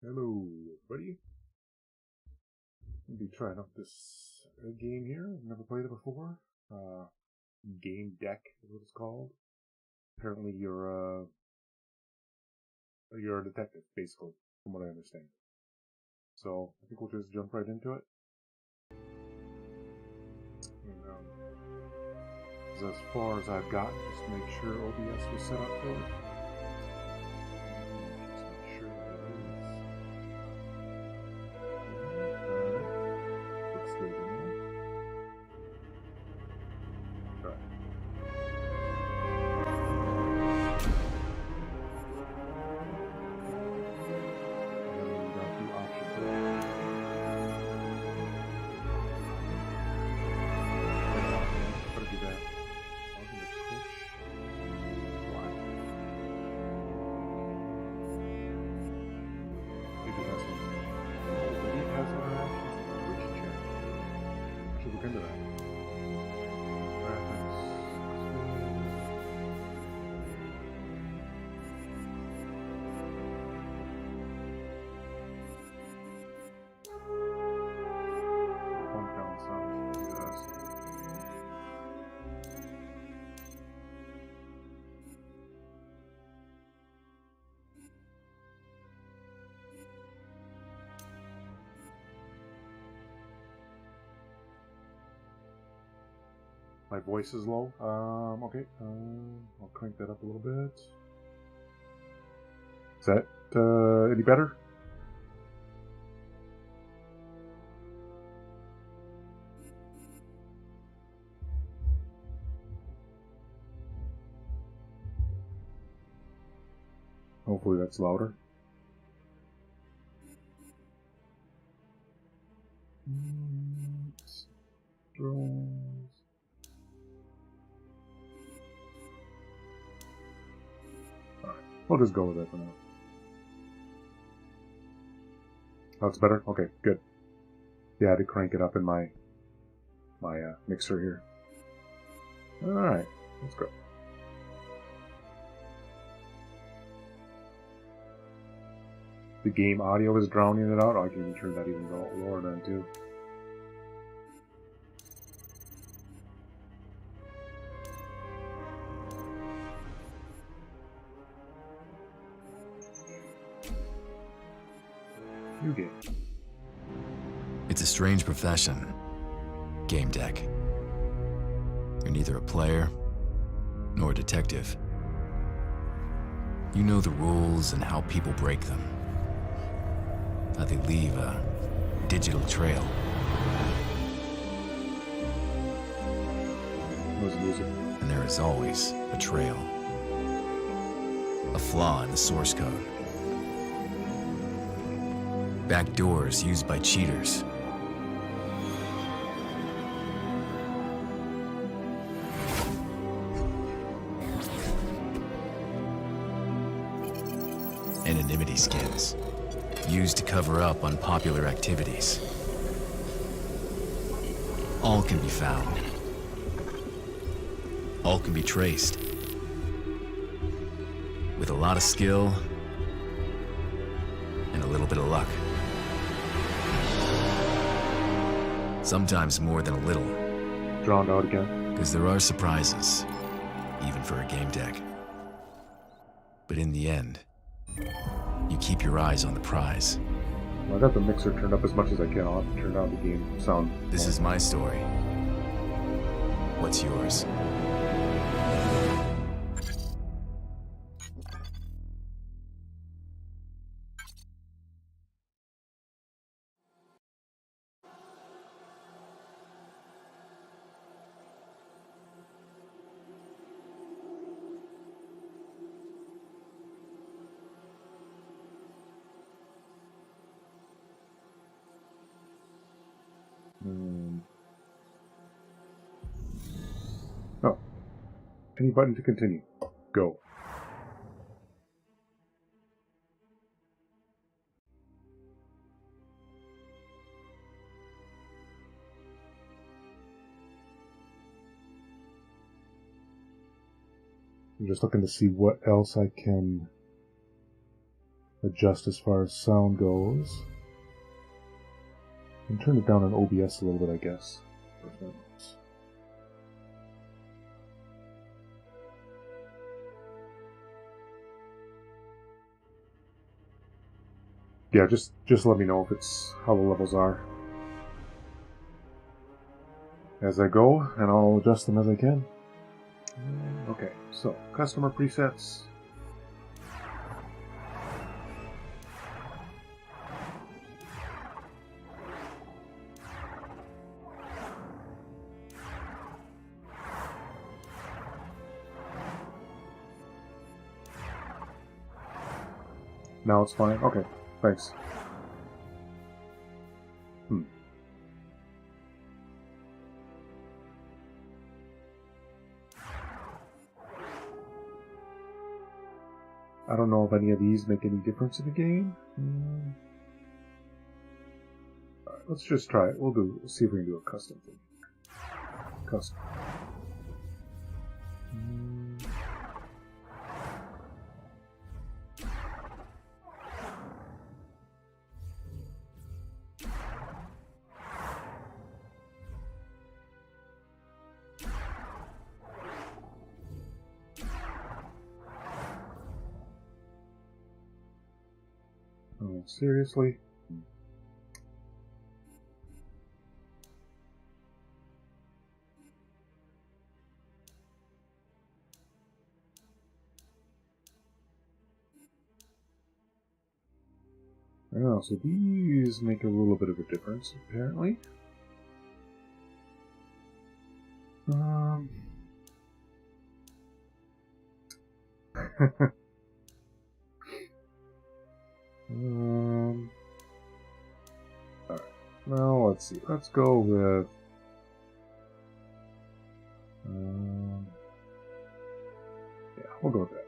Hello, everybody. I'll be trying out this game here. I've never played it before. Gamedec is what it's called. Apparently, you're a detective, basically, from what I understand. So I think we'll just jump right into it. And, as far as I've got, just make sure OBS was set up for it. My voice is low. Okay. I'll crank that up a little bit. Is that any better? Hopefully that's louder. We'll just go with it for now. Oh, it's better? Okay, good. Yeah, I had to crank it up in my mixer here. Alright, let's go. The game audio is drowning it out. I can even turn that even lower then too. New game. It's a strange profession, Gamedec. You're neither a player nor a detective. You know the rules and how people break them. How they leave a digital trail. And there is always a trail. A flaw in the source code. Backdoors used by cheaters. Anonymity skins, used to cover up unpopular activities. All can be found. All can be traced. With a lot of skill and a little bit of luck. Sometimes more than a little. Drowned out again. Because there are surprises, even for a Gamedec. But in the end, you keep your eyes on the prize. Well, I got the mixer turned up as much as I can. I'll have to turn down the game sound. This is my story. What's yours? Oh. Any button to continue. Go. I'm just looking to see what else I can adjust as far as sound goes. And turn it down on OBS a little bit, I guess. Yeah, just let me know if it's how the levels are as I go, and I'll adjust them as I can. Okay, so customer presets. Now it's fine. Okay, thanks. I don't know if any of these make any difference in the game. Alright, let's just try it. We'll see if we can do a custom thing. Custom. Oh, seriously? Oh, so these make a little bit of a difference, apparently. Alright, now let's see. Let's go with... yeah, we'll go with that.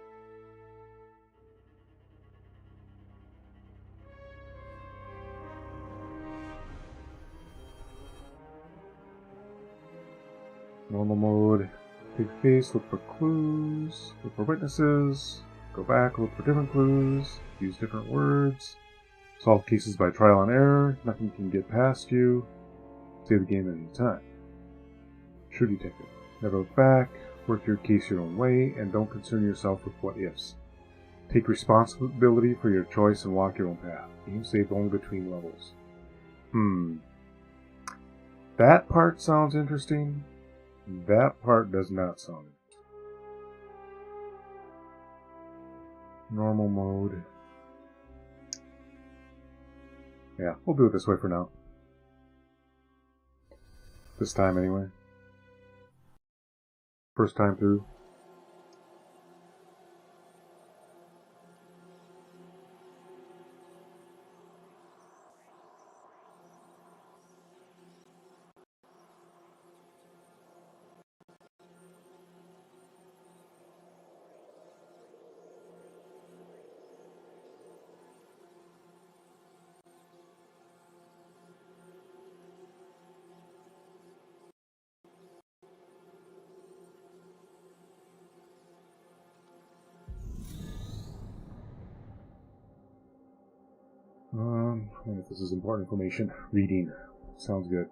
Normal mode. Take face, look for clues, look for witnesses, go back, look for different clues, use different words, solve cases by trial and error, nothing can get past you, save the game at any time. True detective. Never look back, work your case your own way, and don't concern yourself with what ifs. Take responsibility for your choice and walk your own path. Game saved only between levels. That part sounds interesting. That part does not sound interesting. Normal mode. Yeah, we'll do it this way for now. This time anyway. First time through. I wonder if this is important information. Reading. Sounds good.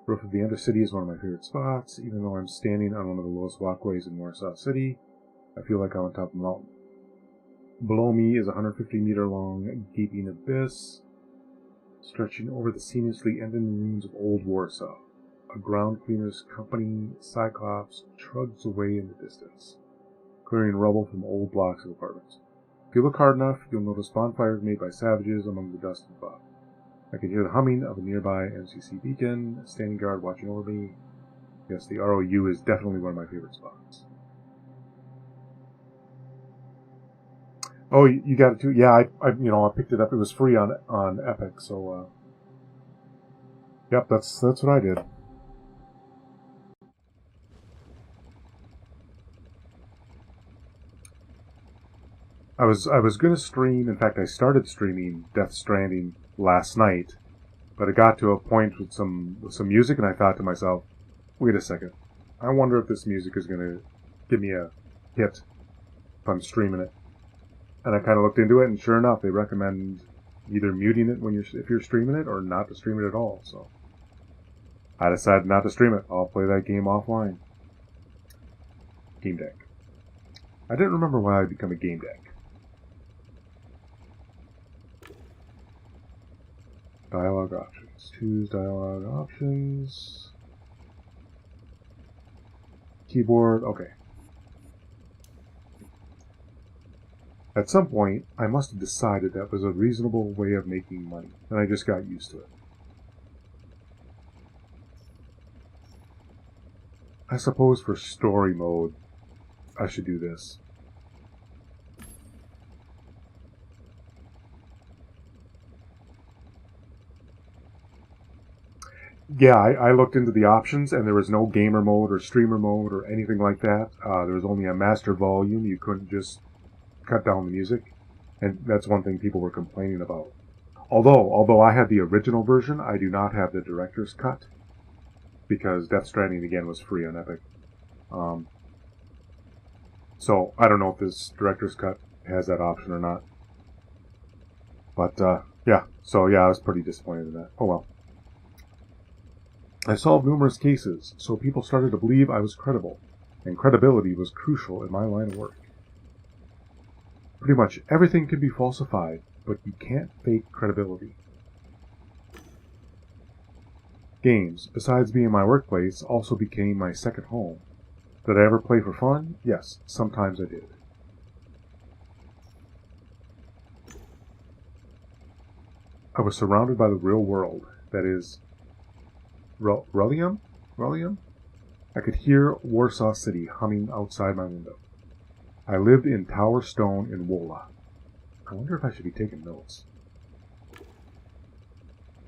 Roof of the Undercity is one of my favorite spots. Even though I'm standing on one of the lowest walkways in Warsaw City, I feel like I'm on top of a mountain. Below me is a 150-meter long gaping abyss, stretching over the seamlessly ending ruins of old Warsaw. A ground cleaner's company, Cyclops, trudges away in the distance, clearing rubble from old blocks of apartments. If you look hard enough, you'll notice bonfires made by savages among the dust and fog. I can hear the humming of a nearby MCC beacon, a standing guard watching over me. Yes, the ROU is definitely one of my favorite spots. Oh, you got it too? Yeah, I picked it up. It was free on Epic, so yep, that's what I did. I was gonna stream. In fact, I started streaming Death Stranding last night, but it got to a point with some music, and I thought to myself, "Wait a second. I wonder if this music is gonna give me a hit if I'm streaming it." And I kind of looked into it, and sure enough, they recommend either muting it if you're streaming it, or not to stream it at all. So I decided not to stream it. I'll play that game offline. Gamedec. I didn't remember why I'd become a Gamedec. Dialogue options. Choose dialogue options. Keyboard. Okay. At some point, I must have decided that was a reasonable way of making money, and I just got used to it. I suppose for story mode, I should do this. Yeah, I looked into the options, and there was no gamer mode or streamer mode or anything like that. There was only a master volume. You couldn't just cut down the music, and that's one thing people were complaining about. Although I had the original version, I do not have the director's cut, because Death Stranding again was free on Epic. So I don't know if this director's cut has that option or not. But yeah, I was pretty disappointed in that. Oh well. I solved numerous cases, so people started to believe I was credible, and credibility was crucial in my line of work. Pretty much everything can be falsified, but you can't fake credibility. Games, besides being my workplace, also became my second home. Did I ever play for fun? Yes, sometimes I did. I was surrounded by the real world, that is, Relium? I could hear Warsaw City humming outside my window. I lived in Tower Stone in Wola. I wonder if I should be taking notes.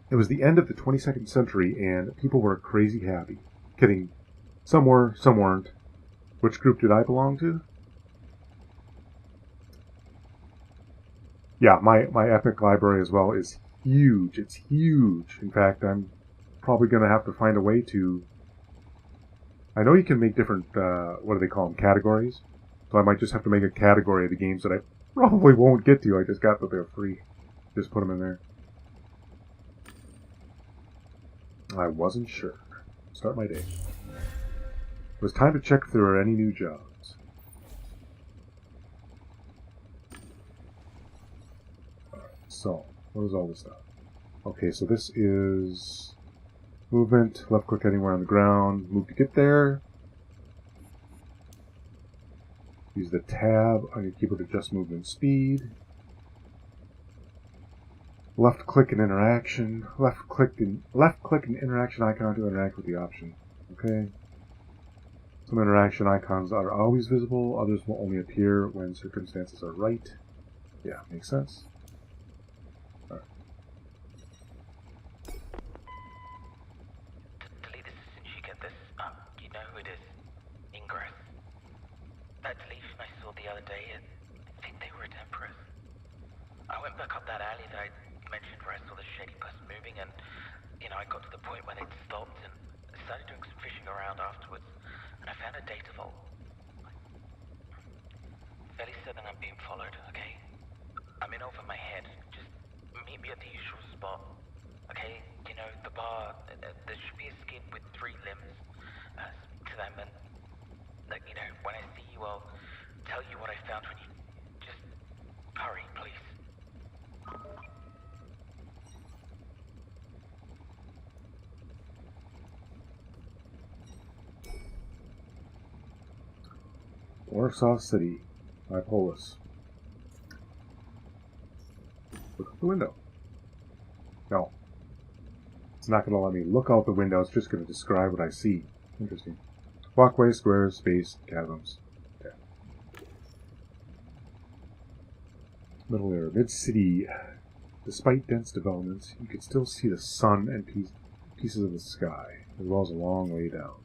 It was the end of the 22nd century, and people were crazy happy. Kidding. Some were, some weren't. Which group did I belong to? Yeah, my Epic library as well is huge. It's huge. In fact, I'm probably going to have to find a way to... I know you can make different, what do they call them, categories. So I might just have to make a category of the games that I probably won't get to. I just got that they're free. Just put them in there. I wasn't sure. Start my day. It was time to check if there were any new jobs. Alright, so, what is all this stuff? Okay, so this is movement, left click anywhere on the ground, move to get there. Use the tab on your keyboard to adjust movement speed. Left click an interaction. Left click an interaction icon to interact with the option. Okay. Some interaction icons are always visible, others will only appear when circumstances are right. Yeah, makes sense. Alright. Delete this as soon as you get this. You know who it is. Ingress. That deletion I saw the other day, and I think they were at Empress. I went back up that alley that I mentioned where I saw the shady person moving, and, I got to the point where they'd stopped, and I started doing some fishing around afterwards, and I found a data vault. Fairly certain I'm being followed, okay? I'm in over my head. Just meet me at the usual spot, okay? The bar, there should be a skin with 3 limbs. Speak to them, and, when I see you, I'll tell you what I found when you... Just hurry, please. Warsaw City, Bipolis. Look out the window. No. It's not going to let me look out the window, it's just going to describe what I see. Interesting. Walkway, squares, space, chasms. Okay. Middle area, mid-city. Despite dense developments, you can still see the sun and pieces of the sky, as well as a long way down.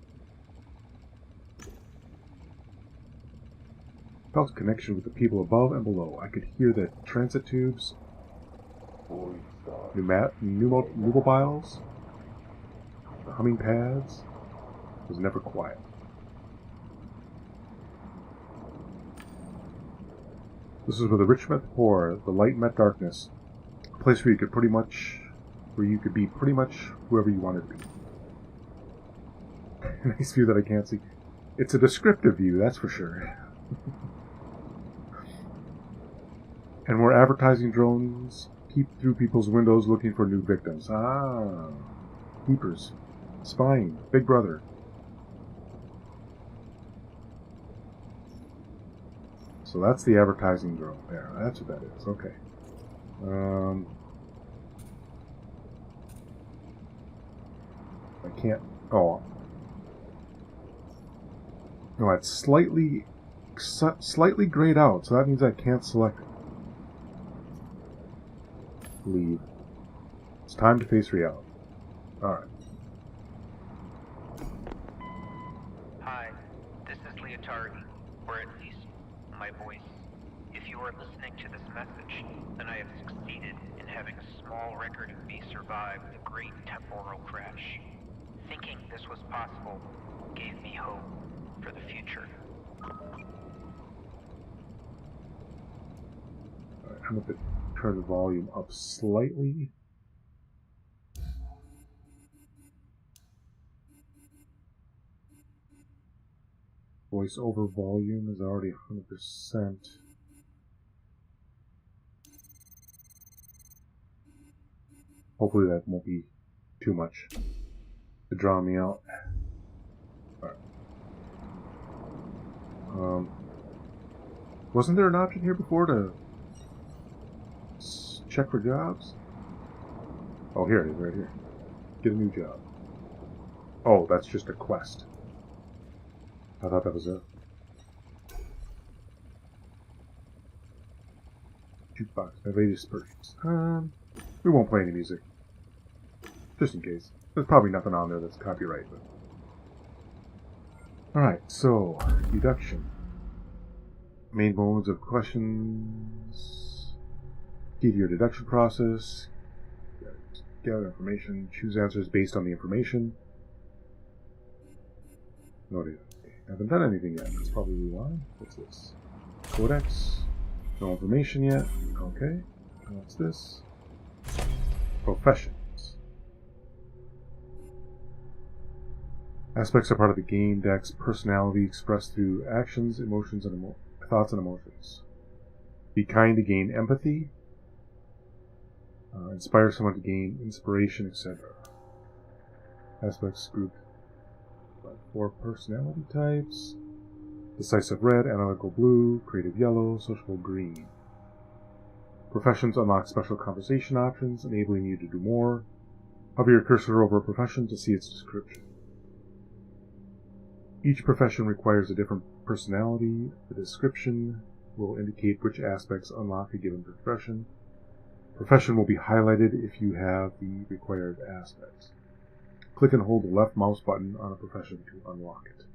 Felt a connection with the people above and below. I could hear the transit tubes, pneumobiles, the humming pads. It was never quiet. 'It This is where the rich met the poor, the light met darkness. A place where you could be pretty much whoever you wanted to be. Nice view that I can't see. It's a descriptive view, that's for sure. And where advertising drones peep through people's windows looking for new victims. Ah, peepers, spying, Big Brother. So that's the advertising drone there. That's what that is. Okay. I can't. Oh. No, it's slightly grayed out, so that means I can't select it. Leave. It's time to face reality. Alright. Hi, this is Leotard, or at least my voice. If you are listening to this message, then I have succeeded in having a small record of me survive the great temporal crash. Thinking this was possible gave me hope for the future. Alright, I'm going to turn the volume up slightly. Voiceover volume is already 100%. Hopefully that won't be too much to draw me out. Alright. Wasn't there an option here before to check for jobs? Oh, here it is, right here. Get a new job. Oh, that's just a quest. I thought that was a jukebox. My latest purchase. We won't play any music. Just in case. There's probably nothing on there that's copyright. But... Alright, so, deduction. Main modes of questions. Give your deduction process. Gather information. Choose answers based on the information. No data. I haven't done anything yet. That's probably why. What's this? Codex. No information yet. Okay. What's this? Professions. Aspects are part of the Gamedec's personality expressed through actions, emotions, and thoughts and emotions. Be kind to gain empathy. Inspire someone to gain inspiration, etc. Aspects grouped by 4 personality types. Decisive red, analytical blue, creative yellow, sociable green. Professions unlock special conversation options, enabling you to do more. Hover your cursor over a profession to see its description. Each profession requires a different personality. The description will indicate which aspects unlock a given profession. Profession will be highlighted if you have the required aspects. Click and hold the left mouse button on a profession to unlock it.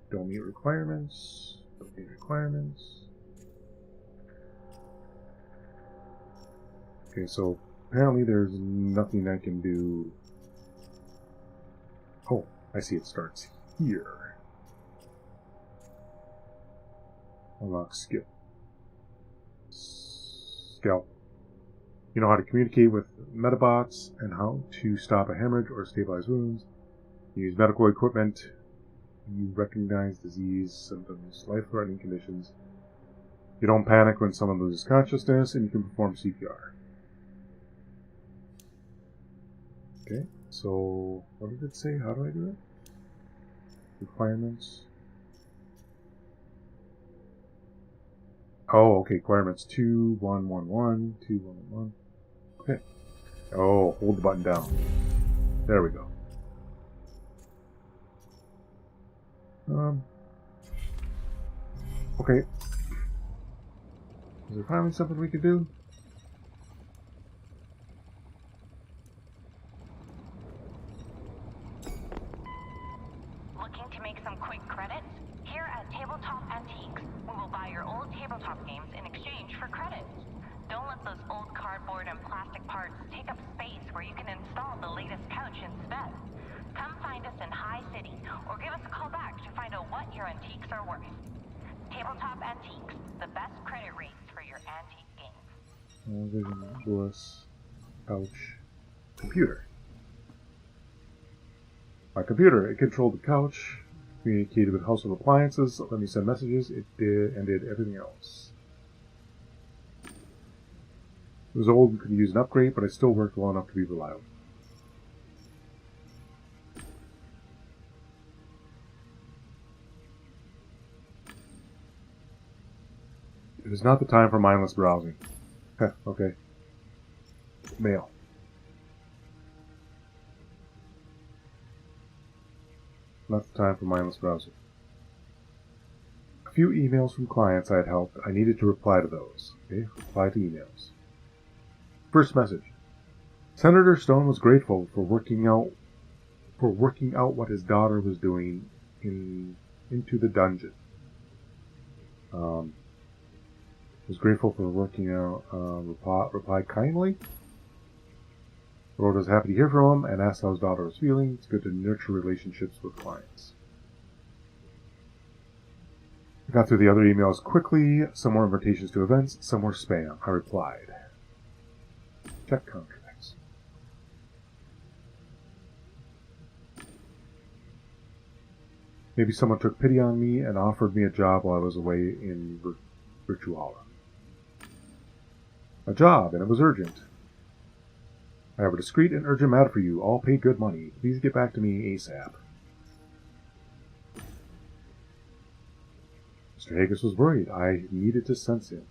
Don't meet requirements. Don't meet requirements. Okay, so apparently there's nothing I can do. Oh, I see it starts here. Unlock skill. Scalp. You know how to communicate with metabots and how to stop a hemorrhage or stabilize wounds. You use medical equipment. You recognize disease, symptoms, life-threatening conditions. You don't panic when someone loses consciousness, and you can perform CPR. Okay, so what did it say? How do I do it? Requirements. Oh, okay, requirements 2111, 2111. Okay. Oh, hold the button down. There we go. Okay. Is there finally something we could do? Looking to make some quick credits? Here at Tabletop Antiques, we will buy your old tabletop games in exchange for credits. Don't let those old cardboard and plastic parts take up space where you can install the latest couch instead. Come find us in High City, or give us a call back to find out what your antiques are worth. Tabletop Antiques, the best credit rates for your antique games. Vision, Lewis, couch, computer. My computer, it controlled the couch, communicated with household appliances, let me send messages, it did everything else. It was old and could use an upgrade, but it still worked well enough to be reliable. It is not the time for mindless browsing. Heh, okay. Mail. Not the time for mindless browsing. A few emails from clients I had helped. I needed to reply to those. Okay, reply to emails. First message. Senator Stone was grateful for working out what his daughter was doing into the dungeon. Was grateful for working out. Replied kindly. Wrote was happy to hear from him and asked how his daughter was feeling. It's good to nurture relationships with clients. I got through the other emails quickly. Some were invitations to events, some were spam. I replied. Check contracts. Maybe someone took pity on me and offered me a job while I was away in Virtuala. A job, and it was urgent. I have a discreet and urgent matter for you, all pay good money. Please get back to me ASAP. Mr. Haggis was worried. I needed to sense him.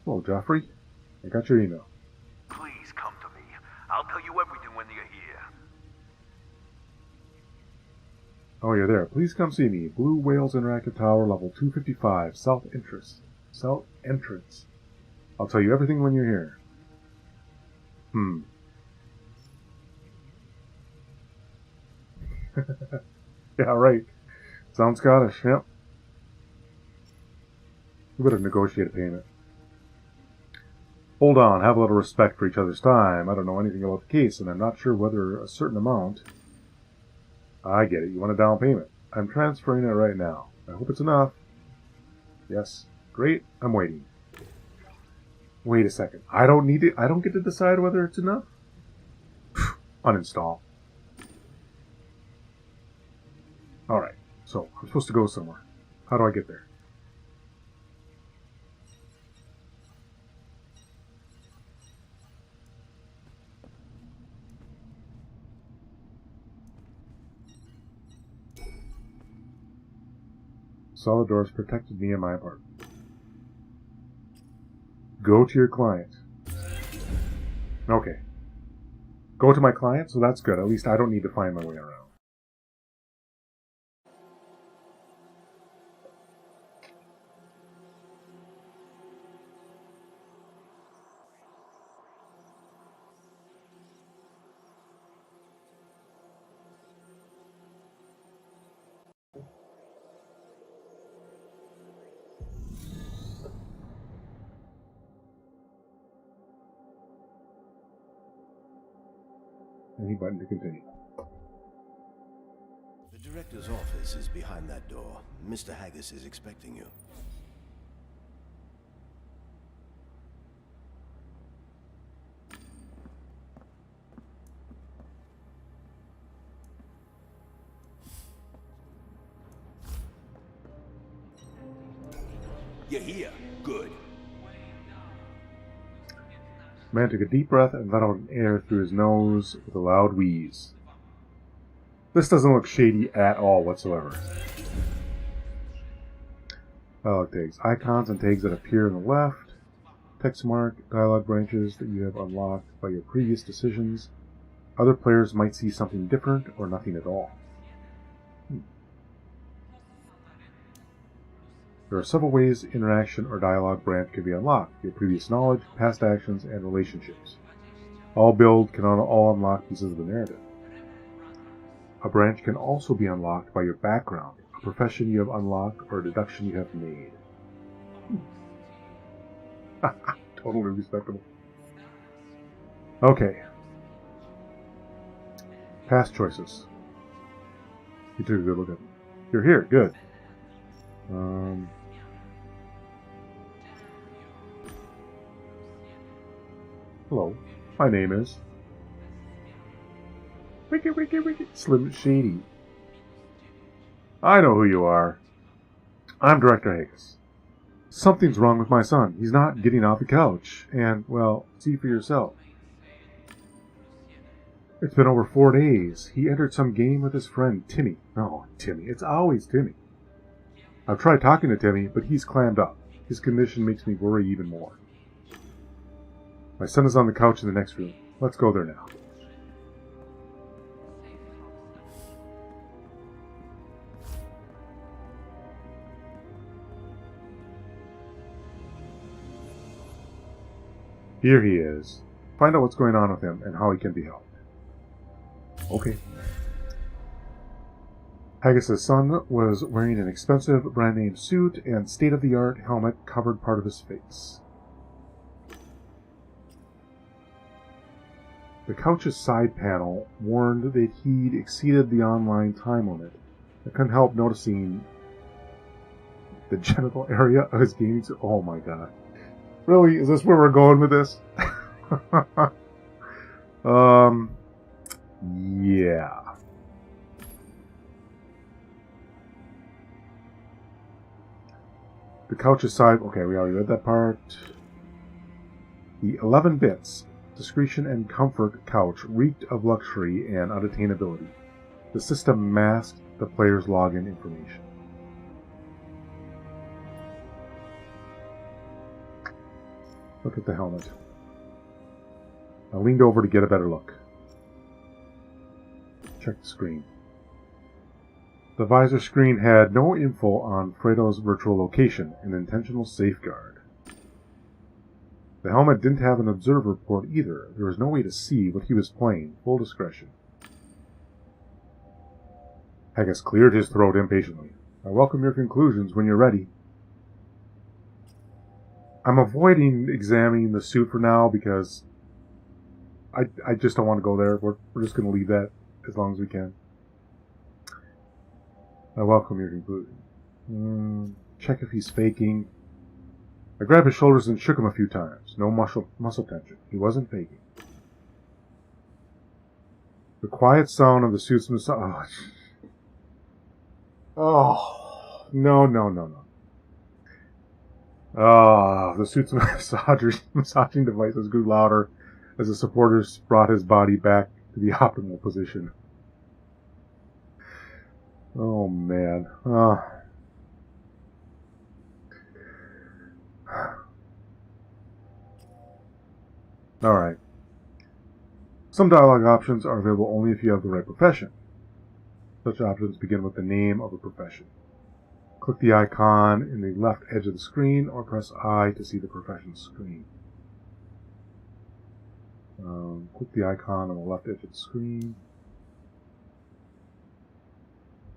Hello, Joffrey. I got your email. Please come to me. I'll tell you everything when you're here. Oh, you're there. Please come see me. Blue Whales Interactive Tower, level 255, South Entrance. I'll tell you everything when you're here. Yeah, right. Sounds Scottish, yep. We better negotiate a payment. Hold on, have a little respect for each other's time. I don't know anything about the case, and I'm not sure whether a certain amount... I get it, you want a down payment. I'm transferring it right now. I hope it's enough. Yes. Great, I'm waiting. Wait a second. I don't need it. I don't get to decide whether it's enough? Uninstall. Alright, so I'm supposed to go somewhere. How do I get there? Solid doors protected me and my apartment. Go to your client. Okay. Go to my client, so that's good. At least I don't need to find my way around. Any button to continue. The director's office is behind that door. Mr. Haggis is expecting you. You're here. Good. Man took a deep breath and let out air through his nose with a loud wheeze. This doesn't look shady at all whatsoever. Dialogue tags. Icons and tags that appear on the left. Text mark. Dialogue branches that you have unlocked by your previous decisions. Other players might see something different or nothing at all. There are several ways interaction or dialogue branch can be unlocked: your previous knowledge, past actions, and relationships. All build can all unlock pieces of the narrative. A branch can also be unlocked by your background, a profession you have unlocked, or a deduction you have made. Totally respectable. Okay. Past choices. You took a good look at them. You're here. Good. Hello. My name is... Wiki. Slim Shady. I know who you are. I'm Director Haggis. Something's wrong with my son. He's not getting off the couch. And, well, see for yourself. It's been over 4 days. He entered some game with his friend Timmy. Oh, Timmy. It's always Timmy. I've tried talking to Timmy, but he's clammed up. His condition makes me worry even more. My son is on the couch in the next room. Let's go there now. Here he is. Find out what's going on with him and how he can be helped. Okay. Haggis' son was wearing an expensive brand-name suit and state-of-the-art helmet covered part of his face. The couch's side panel warned that he'd exceeded the online time limit. I couldn't help noticing the genital area of his gaming suit. Oh my god. Really? Is this where we're going with this? Yeah. The couch's side... Okay, we already read that part. The 11 bits, discretion and comfort couch reeked of luxury and unattainability. The system masked the player's login information. Look at the helmet. I leaned over to get a better look. Check the screen. The visor screen had no info on Fredo's virtual location, an intentional safeguard. The helmet didn't have an observer port either. There was no way to see what he was playing. Full discretion. Haggis cleared his throat impatiently. I welcome your conclusions when you're ready. I'm avoiding examining the suit for now because I just don't want to go there. We're just going to leave that as long as we can. I welcome your conclusion. Check if he's faking. I grabbed his shoulders and shook him a few times. No muscle tension. He wasn't faking. The quiet sound of the suit's massage. Oh, no. The suit's massaging devices grew louder as the supporters brought his body back to the optimal position. Oh, man. Alright. Some dialogue options are available only if you have the right profession. Such options begin with the name of a profession. Click the icon in the left edge of the screen or press I to see the profession screen. Click the icon on the left edge of the screen.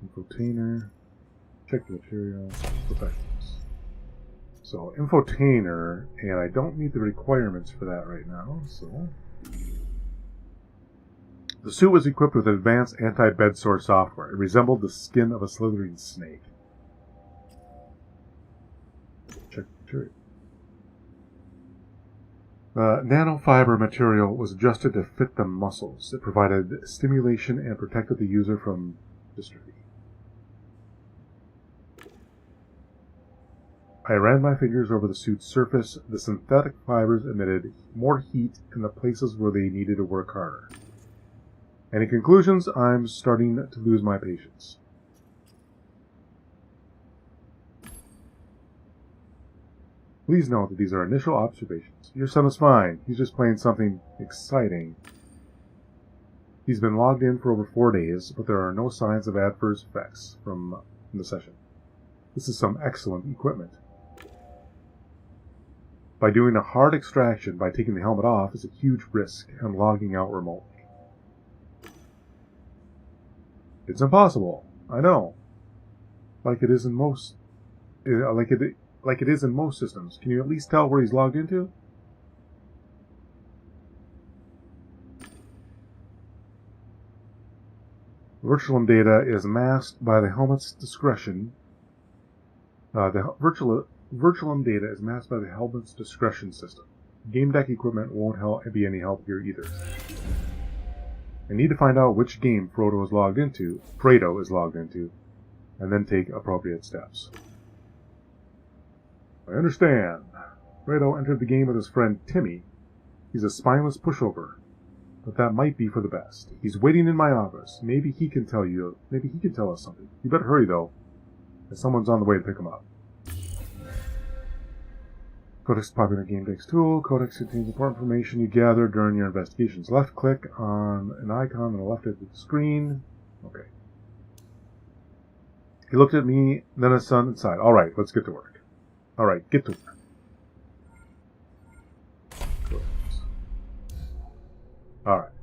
Infotainer. Check the material. Professions. So, infotainer, and I don't meet the requirements for that right now, so... The suit was equipped with advanced anti-bed sore software. It resembled the skin of a slithering snake. Check the material. The nanofiber material was adjusted to fit the muscles. It provided stimulation and protected the user from dystrophy. I ran my fingers over the suit's surface. The synthetic fibers emitted more heat in the places where they needed to work harder. Any conclusions? I'm starting to lose my patience. Please note that these are initial observations. Your son is fine. He's just playing something exciting. He's been logged in for over 4 days, but there are no signs of adverse effects from the session. This is some excellent equipment. By doing a hard extraction by taking the helmet off is a huge risk and logging out remotely. It's impossible. I know. Like it is in most systems. Can you at least tell where he's logged into? Virtual data is masked by the helmet's discretion. The virtual data is masked by the helmet's discretion system. Gamedec equipment won't be any help here either. I need to find out which game Fredo is logged into, and then take appropriate steps. I understand. Fredo entered the game with his friend Timmy. He's a spineless pushover, but that might be for the best. He's waiting in my office. Maybe he can tell us something. You better hurry though, as someone's on the way to pick him up. Codex is a popular Gamedec's tool. Codex contains important information you gather during your investigations. Left click on an icon on the left of the screen. Okay. He looked at me, then his son, and sighed. Alright, let's get to work. Alright, get to work. Alright.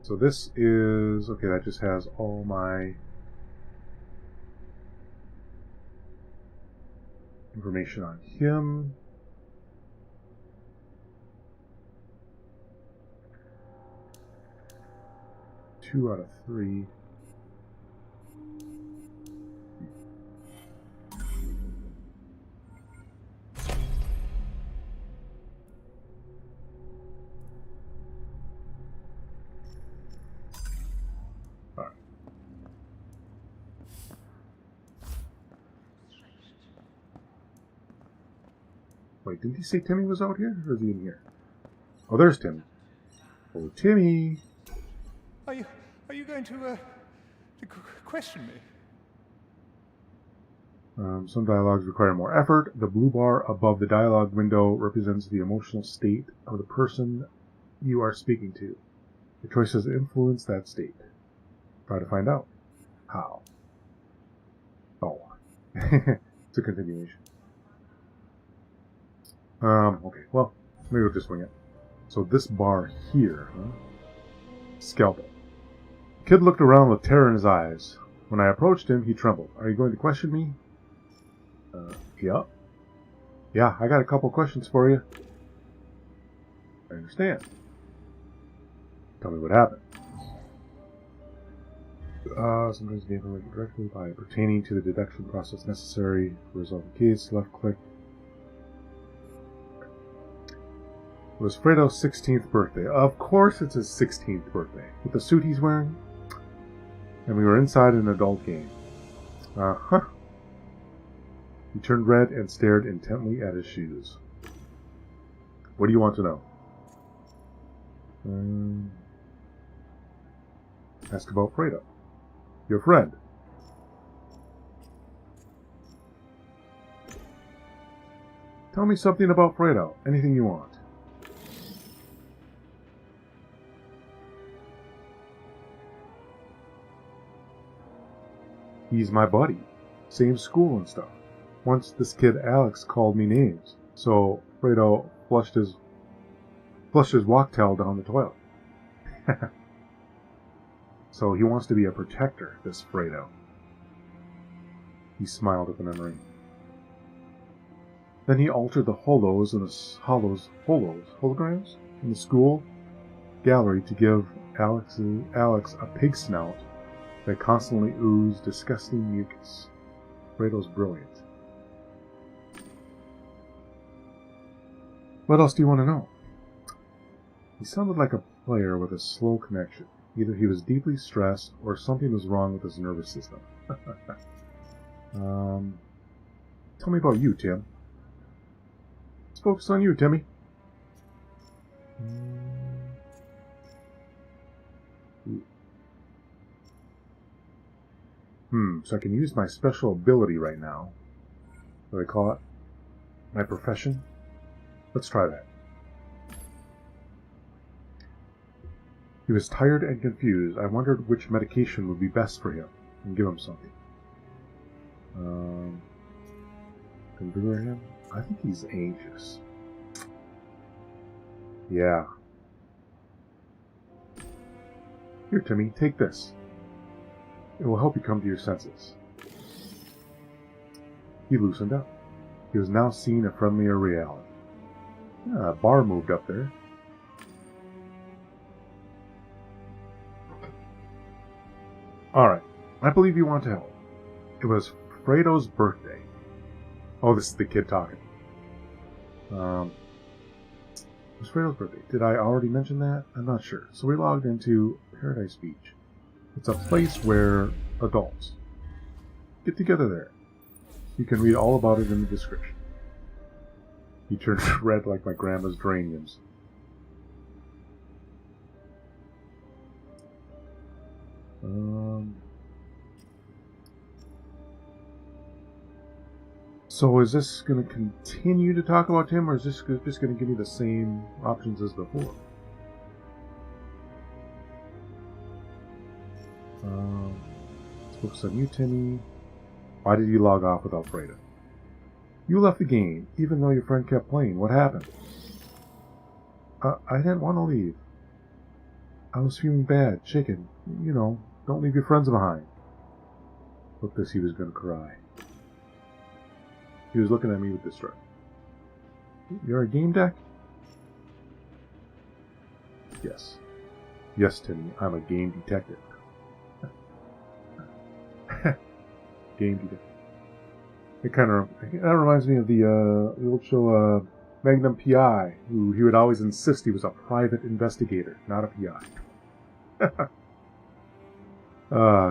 So this is... Okay, that just has all my information on him. Two out of 3. All right. Wait, didn't he say Timmy was out here? Or is he in here? Oh, there's Timmy. Oh, Timmy! Are you going to question me? Some dialogues require more effort. The blue bar above the dialogue window represents the emotional state of the person you are speaking to. The choices influence that state. Try to find out. How? Oh. It's a continuation. Okay, well, maybe we'll just wing it. So this bar here, huh? Scalpel. The kid looked around with terror in his eyes. When I approached him, he trembled. Are you going to question me? Yeah. Yeah, I got a couple questions for you. I understand. Tell me what happened. Sometimes the information directly by pertaining to the deduction process necessary to resolve the case. Left click. It was Fredo's 16th birthday. Of course it's his 16th birthday. With the suit he's wearing. And we were inside an adult game. Uh-huh. He turned red and stared intently at his shoes. What do you want to know? Ask about Fredo. Your friend. Tell me something about Fredo. Anything you want. He's my buddy. Same school and stuff. Once this kid Alex called me names, so Fredo flushed his walk towel down the toilet. So he wants to be a protector, this Fredo. He smiled at the memory. Then he altered the holograms in the school gallery to give Alex a pig snout that constantly oozed disgusting mucus. Fredo's brilliant. What else do you want to know? He sounded like a player with a slow connection. Either he was deeply stressed or something was wrong with his nervous system. Tell me about you, Tim. Let's focus on you, Timmy. So I can use my special ability right now. What do they call it? My profession? Let's try that. He was tired and confused. I wondered which medication would be best for him, and give him something. Configure him? I think he's anxious. Yeah. Here, Timmy, take this. It will help you come to your senses. He loosened up. He was now seeing a friendlier reality. A bar moved up there. Alright, I believe you want to help. It was Fredo's birthday. Oh, this is the kid talking. It was Fredo's birthday. Did I already mention that? I'm not sure. So we logged into Paradise Beach. It's a place where adults get together there. You can read all about it in the description. He turned red like my grandma's geraniums. So is this going to continue to talk about him, or is this just going to give me the same options as before? Let's focus on you, Timmy. Why did you log off without Freda? You left the game, even though your friend kept playing. What happened? I didn't want to leave. I was feeling bad, shaken. You know, don't leave your friends behind. Looked as he was going to cry. He was looking at me with distress. You're a Gamedec? Yes. Yes, Timmy, I'm a game detective. Game detective. That reminds me of the old show Magnum PI, who he would always insist he was a private investigator, not a PI.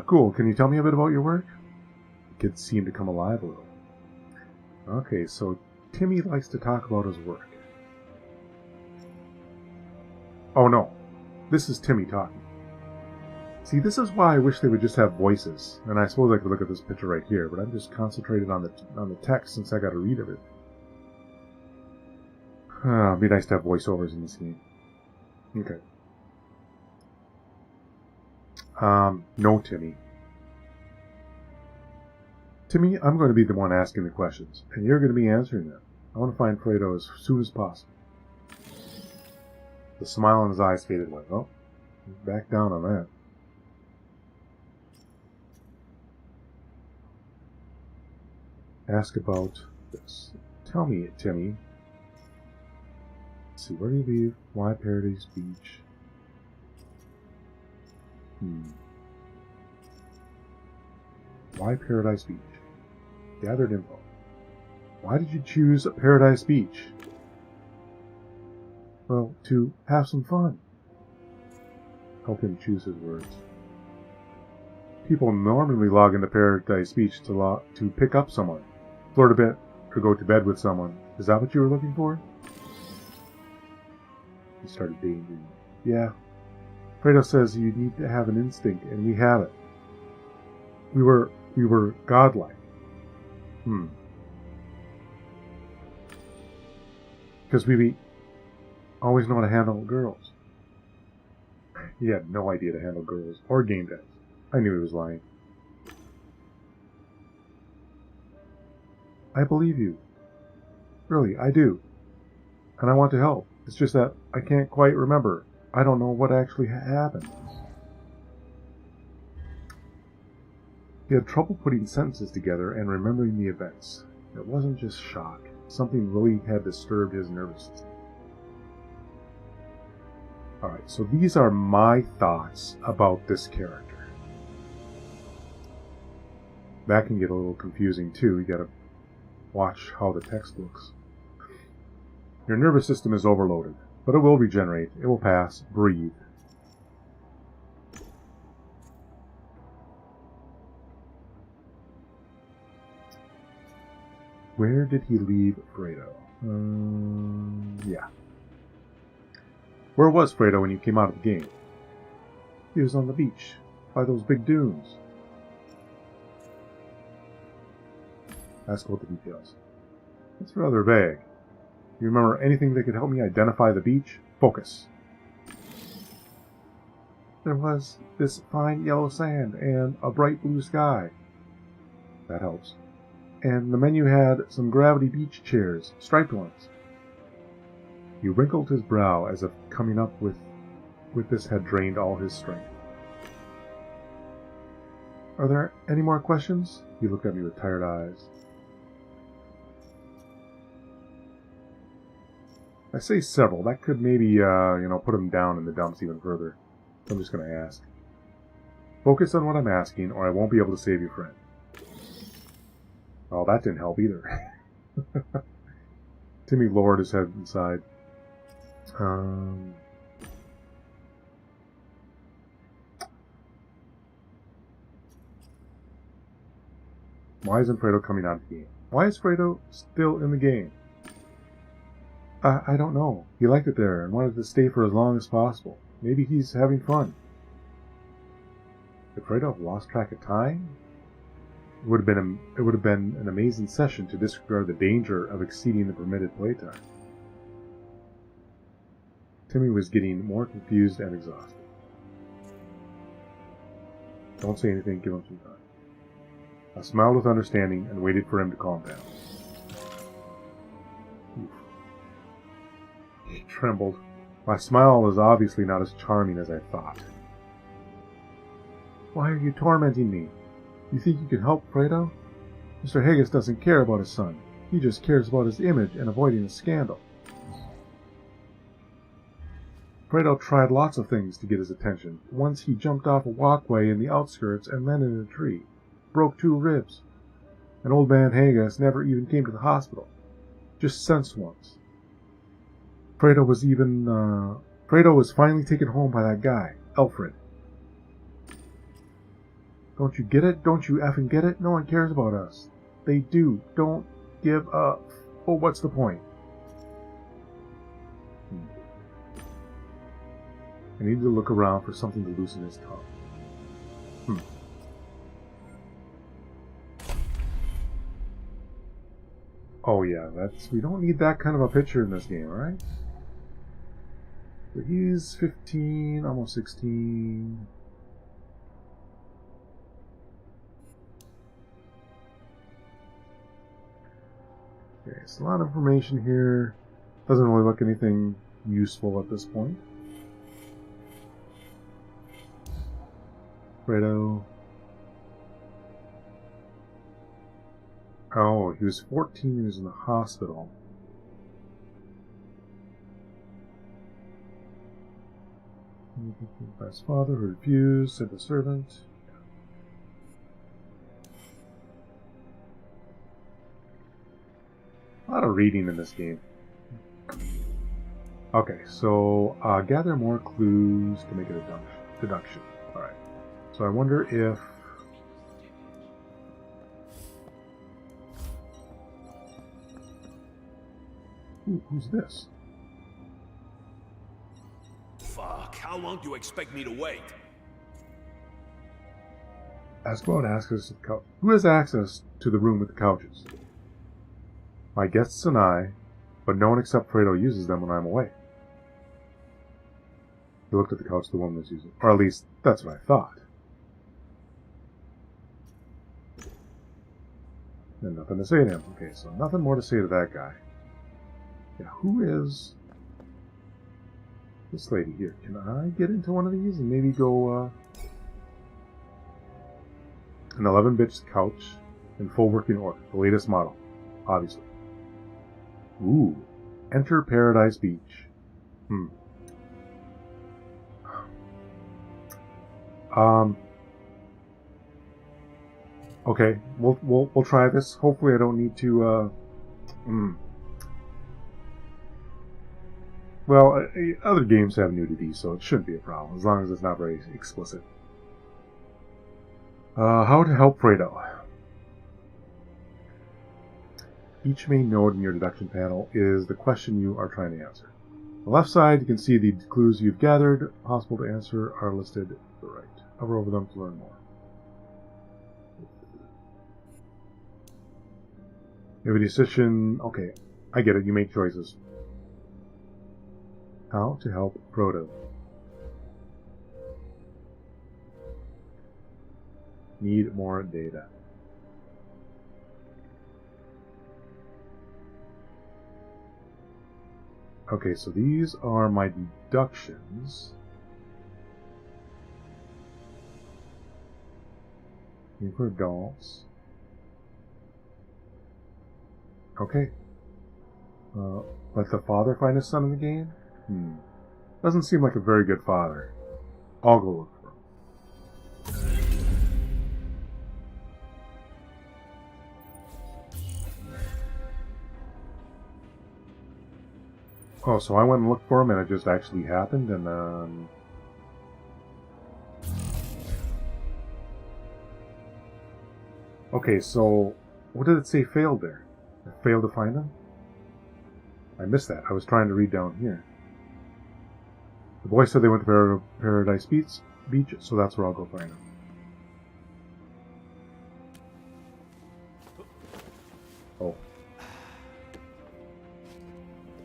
Cool. Can you tell me a bit about your work? The kid seemed to come alive a little. Okay, so Timmy likes to talk about his work. Oh no, this is Timmy talking. See, this is why I wish they would just have voices, and I suppose I could look at this picture right here, but I'm just concentrated on the text since I got to read of it. It'd be nice to have voiceovers in this game. Okay. No, Timmy. Timmy, I'm going to be the one asking the questions, and you're going to be answering them. I want to find Fredo as soon as possible. The smile on his eyes faded away. Oh, back down on that. Ask about this. Tell me, Timmy. Let's see, where do you leave? Why Paradise Beach? Why Paradise Beach? Gathered info. Why did you choose Paradise Beach? Well, to have some fun. Help him choose his words. People normally log into Paradise Beach to pick up someone, flirt a bit, or go to bed with someone. Is that what you were looking for? He started daydreaming. Yeah. Fredo says you need to have an instinct, and we have it. We were godlike. Because we always know how to handle girls. He had no idea to handle girls or game decks. I knew he was lying. I believe you. Really, I do. And I want to help. It's just that I can't quite remember. I don't know what actually happened. He had trouble putting sentences together and remembering the events. It wasn't just shock. Something really had disturbed his nervous system. Alright, so these are my thoughts about this character. That can get a little confusing too. You gotta watch how the text looks. Your nervous system is overloaded, but it will regenerate. It will pass. Breathe. Where did he leave Fredo? Yeah. Where was Fredo when you came out of the game? He was on the beach, by those big dunes. Ask about the details. It's rather vague. You remember anything that could help me identify the beach? Focus. There was this fine yellow sand and a bright blue sky. That helps. And the menu had some gravity beach chairs, striped ones. He wrinkled his brow as if coming up with this had drained all his strength. Are there any more questions? He looked at me with tired eyes. I say several. That could maybe, put him down in the dumps even further. So I'm just going to ask. Focus on what I'm asking, or I won't be able to save your friend. Well, that didn't help either. Timmy lowered his head inside. Why isn't Fredo coming out of the game? Why is Fredo still in the game? I don't know. He liked it there and wanted to stay for as long as possible. Maybe he's having fun. Could Fredo have lost track of time? It would have been an amazing session to disregard the danger of exceeding the permitted playtime. Timmy was getting more confused and exhausted. Don't say anything, give him some time. I smiled with understanding and waited for him to calm down. Oof. He trembled. My smile was obviously not as charming as I thought. Why are you tormenting me? You think you can help Fredo? Mr. Haggis doesn't care about his son. He just cares about his image and avoiding a scandal. Fredo tried lots of things to get his attention. Once he jumped off a walkway in the outskirts and landed in a tree. Broke 2 ribs. And old man Haggis never even came to the hospital. Just sensed once. Fredo was finally taken home by that guy, Alfred. Don't you get it? Don't you effing get it? No one cares about us. They do. Don't give up. Oh, what's the point? I needed to look around for something to loosen his tongue. Oh yeah, we don't need that kind of a picture in this game, alright? So he's 15, almost 16. Okay, it's a lot of information here. Doesn't really look anything useful at this point. Fredo. Oh, he was 14 years in the hospital. By his father, who refused, said the servant. A lot of reading in this game. Okay, so gather more clues to make a deduction. Alright. So I wonder if... Ooh, who's this? Fuck, how long do you expect me to wait? Ask about access to the couch. Who has access to the room with the couches? My guests and I, but no one except Fredo uses them when I'm away. He looked at the couch the woman was using. Or at least, that's what I thought. And nothing to say to him. Okay, so nothing more to say to that guy. Yeah, who is this lady here? Can I get into one of these and maybe go, an 11-bit couch in full working order. The latest model, obviously. Ooh. Enter Paradise Beach. Okay, we'll try this. Hopefully I don't need to, Well, other games have nudity, so it shouldn't be a problem, as long as it's not very explicit. How to help Fredo. Each main node in your deduction panel is the question you are trying to answer. On the left side, you can see the clues you've gathered. Possible to answer are listed to the right. Hover over them to learn more. You have a decision. Okay, I get it. You make choices. How to help Frodo. Need more data. Okay, so these are my deductions. For adults. Okay. Let the father find his son in the game? Doesn't seem like a very good father. I'll go look for him. Oh, so I went and looked for him, and it just actually happened, and okay, so what did it say failed there? I failed to find him? I missed that. I was trying to read down here. The boys said they went to Paradise Beach, so that's where I'll go find him. Oh.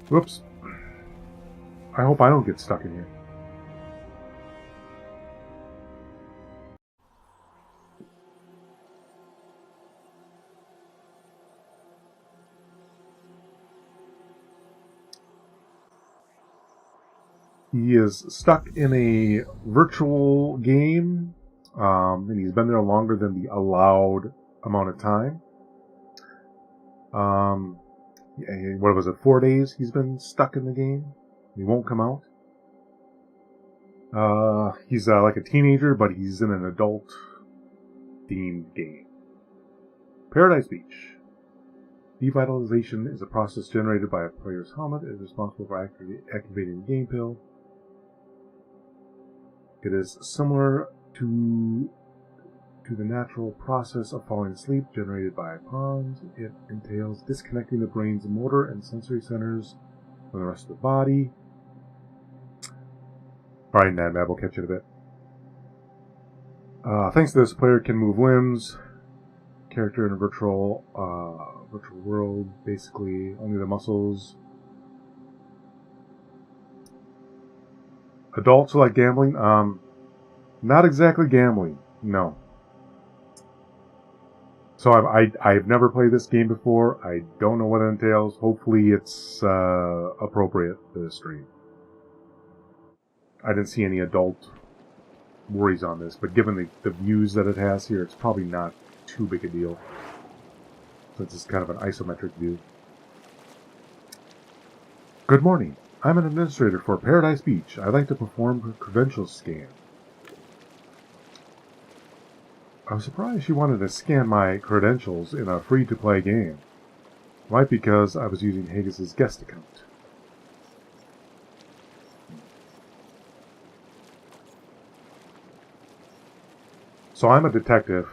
Whoops. I hope I don't get stuck in here. He is stuck in a virtual game, and he's been there longer than the allowed amount of time. What was it, 4 days he's been stuck in the game? He won't come out. He's like a teenager, but he's in an adult-themed game. Paradise Beach. Devitalization is a process generated by a player's helmet. It is responsible for activating the game pill. It is similar to the natural process of falling asleep generated by pawns. It entails disconnecting the brain's motor and sensory centers from the rest of the body. Alright, Nadmab, we'll catch you in a bit. Thanks to this, player can move limbs. Character in a virtual world, basically only the muscles. Adults are like gambling. Not exactly gambling. No. So I've never played this game before. I don't know what it entails. Hopefully it's appropriate for this stream. I didn't see any adult worries on this, but given the views that it has here, it's probably not too big a deal, since it's kind of an isometric view. Good morning. I'm an administrator for Paradise Beach. I'd like to perform a credentials scan. I was surprised you wanted to scan my credentials in a free-to-play game. Might because I was using Haggis' guest account. So I'm a detective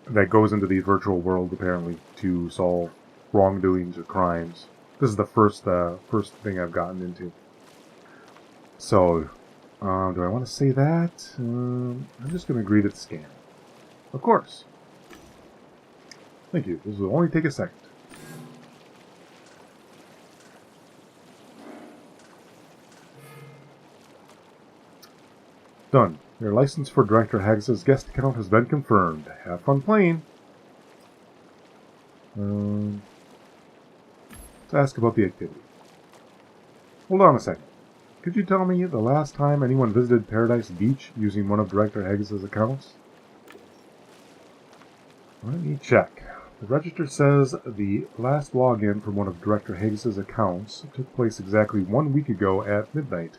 that goes into the virtual world, apparently, to solve wrongdoings or crimes. This is the first thing I've gotten into. So, do I want to say that? I'm just going to agree to the scan. Of course. Thank you. This will only take a second. Done. Your license for Director Haggis' guest account has been confirmed. Have fun playing. Let's ask about the activity. Hold on a second. Could you tell me the last time anyone visited Paradise Beach using one of Director Haggis' accounts? Let me check. The register says the last login from one of Director Haggis' accounts took place exactly 1 week ago at midnight.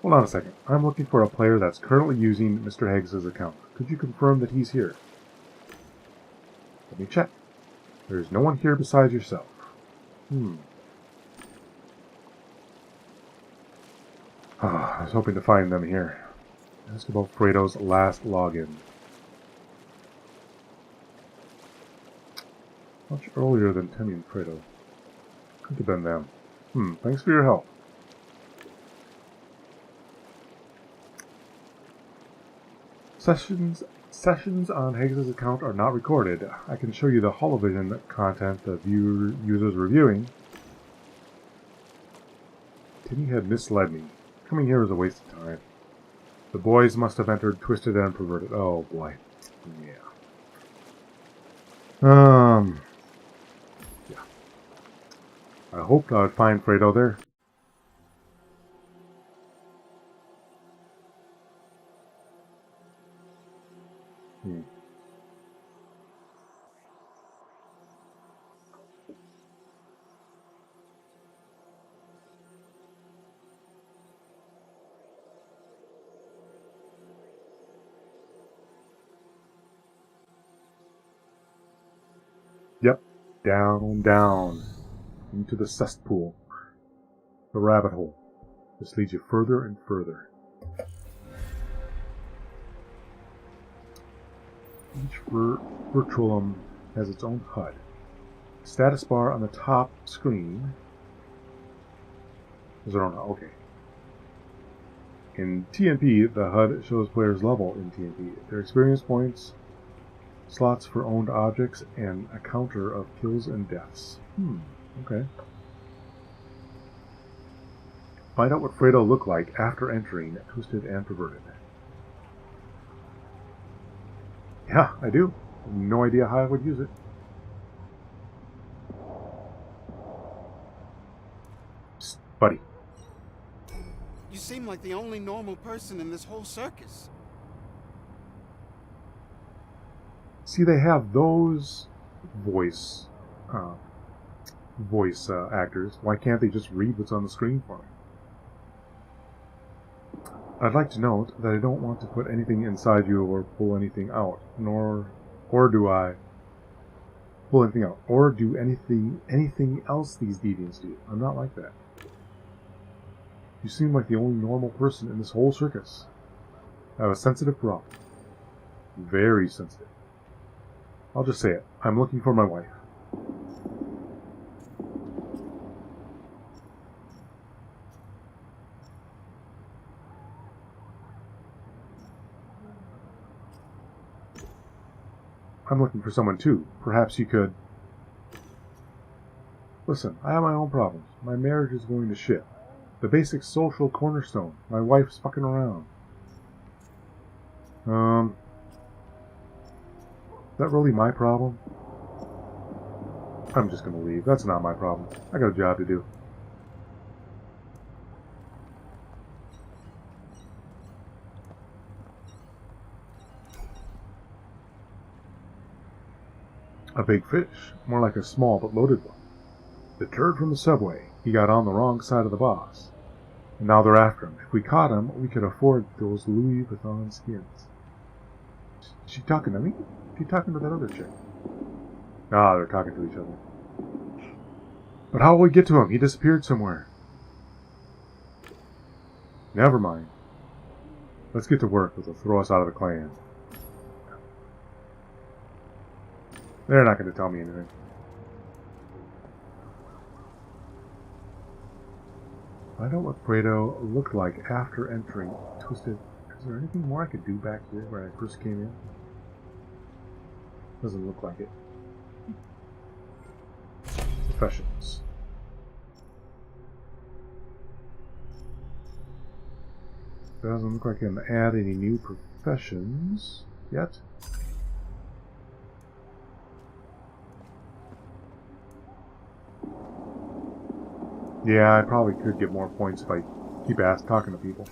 Hold on a second. I'm looking for a player that's currently using Mr. Haggis' account. Could you confirm that he's here? Let me check. There's no one here besides yourself. I was hoping to find them here. Ask about Fredo's last login. Much earlier than Timmy and Fredo. Could have been them. Thanks for your help. Sessions on Haggis' account are not recorded. I can show you the holovision content the user's reviewing. Timmy had misled me. Coming here was a waste of time. The boys must have entered twisted and perverted. Oh boy. Yeah. Yeah. I hoped I would find Fredo there. Yep. Down, down. Into the cesspool. The rabbit hole. This leads you further and further. Each virtualum has its own HUD. Status bar on the top screen. Is there no? Okay. In TNP, the HUD shows players' level in TNP, their experience points, slots for owned objects, and a counter of kills and deaths. Okay. Find out what Fredo looked like after entering Twisted and Perverted. Yeah, I do. No idea how I would use it. Psst, buddy. You seem like the only normal person in this whole circus. See, they have those voice actors. Why can't they just read what's on the screen for me? I'd like to note that I don't want to put anything inside you or pull anything out, or do I pull anything out, or do anything else these deviants do. I'm not like that. You seem like the only normal person in this whole circus. I have a sensitive problem. Very sensitive. I'll just say it. I'm looking for my wife. I'm looking for someone too. Perhaps you could... Listen, I have my own problems. My marriage is going to shit. The basic social cornerstone. My wife's fucking around. Is that really my problem? I'm just gonna leave. That's not my problem. I got a job to do. A big fish, more like a small but loaded one. Deterred from the subway, he got on the wrong side of the boss. And now they're after him. If we caught him, we could afford those Louis Vuitton skins. Is she talking to me? Is she talking to that other chick? Ah, they're talking to each other. But how will we get to him? He disappeared somewhere. Never mind. Let's get to work, or they'll throw us out of the clan. They're not going to tell me anything. I know what Fredo looked like after entering Twisted. Is there anything more I could do back here where I first came in? Doesn't look like it. Professions. Doesn't look like I can add any new professions yet. Yeah, I probably could get more points if I keep talking to people.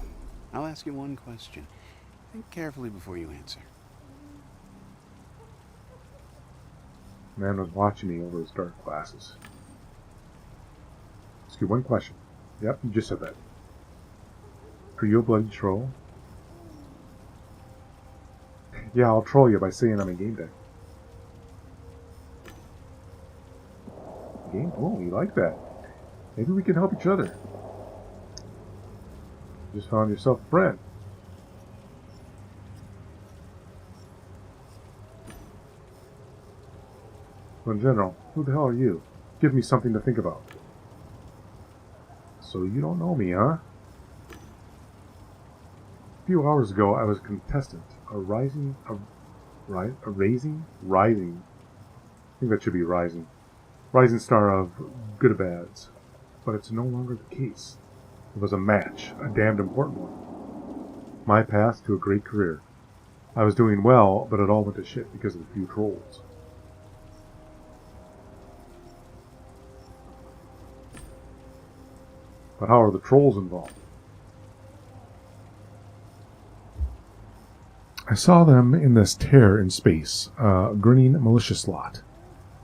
I'll ask you one question. Think carefully before you answer. Man was watching me over his dark glasses. Ask you one question. Yep, you just said that. Are you a bloody troll? Yeah, I'll troll you by saying I'm in Gamedec. Oh, you like that. Maybe we can help each other. You just found yourself a friend. Well, in general, who the hell are you? Give me something to think about. So you don't know me, huh? A few hours ago, I was a contestant. Rising. I think that should be rising. Rising star of good or bads. But it's no longer the case. It was a match, a damned important one. My path to a great career. I was doing well, but it all went to shit because of a few trolls. But how are the trolls involved? I saw them in this tear in space, a grinning malicious lot.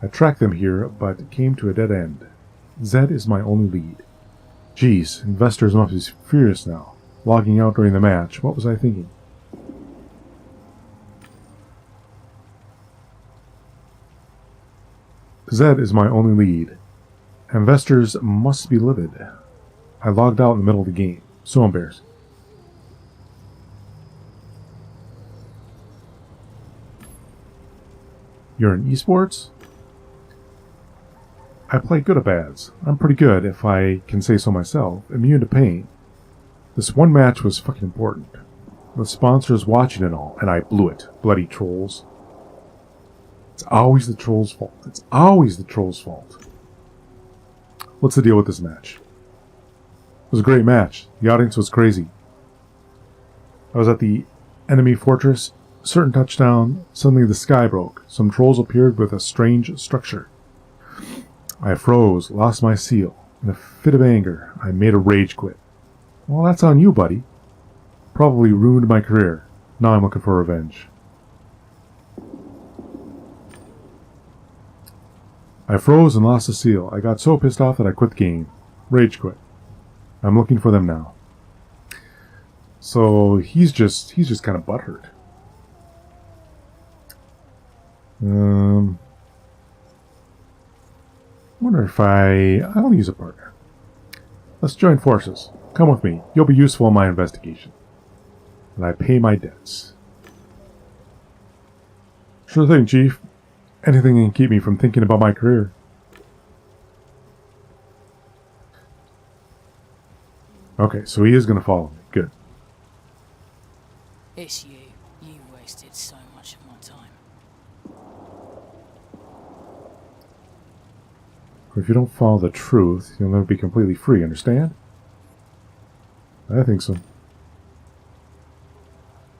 I tracked them here, but came to a dead end. Zed is my only lead. Geez, investors must be furious now. Logging out during the match. What was I thinking? Zed is my only lead. Investors must be livid. I logged out in the middle of the game. So embarrassing. You're in esports? I play good at bads. I'm pretty good, if I can say so myself. Immune to pain. This one match was fucking important. The sponsor's watching it all, and I blew it. Bloody trolls. It's always the trolls' fault. It's always the trolls' fault. What's the deal with this match? It was a great match. The audience was crazy. I was at the enemy fortress. Certain touchdown. Suddenly the sky broke. Some trolls appeared with a strange structure. I froze, lost my seal. In a fit of anger, I made a rage quit. Well, that's on you, buddy. Probably ruined my career. Now I'm looking for revenge. I froze and lost the seal. I got so pissed off that I quit the game. Rage quit. I'm looking for them now. So he's just kind of butthurt. Wonder if I'll use a partner. Let's join forces. Come with me. You'll be useful in my investigation. And I pay my debts. Sure thing, Chief. Anything can keep me from thinking about my career. Okay, so he is going to follow me. Good. It's you. You wasted so much of my time. If you don't follow the truth, you'll never be completely free, understand? I think so.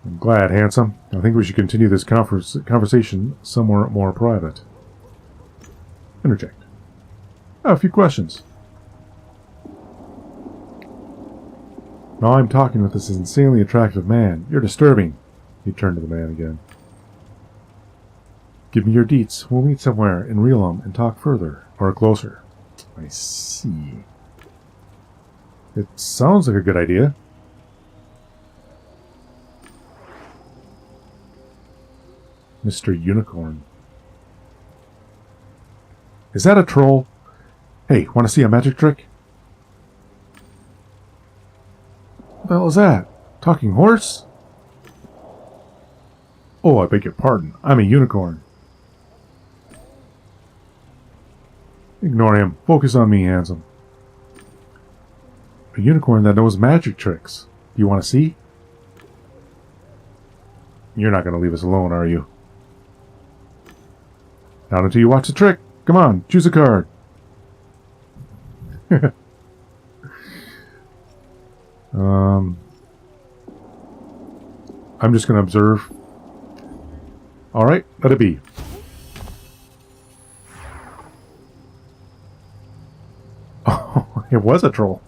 I'm glad, handsome. I think we should continue this conversation somewhere more private. Interject. I have a few questions. Now I'm talking with this insanely attractive man. You're disturbing. He turned to the man again. Give me your deets. We'll meet somewhere in Realum and talk further. Or closer. I see. It sounds like a good idea. Mr. Unicorn. Is that a troll? Hey, want to see a magic trick? What the hell is that? Talking horse? Oh, I beg your pardon. I'm a unicorn. Ignore him. Focus on me, handsome. A unicorn that knows magic tricks. Do you want to see? You're not going to leave us alone, are you? Not until you watch the trick. Come on, choose a card. I'm just going to observe. Alright, let it be. Oh, it was a troll.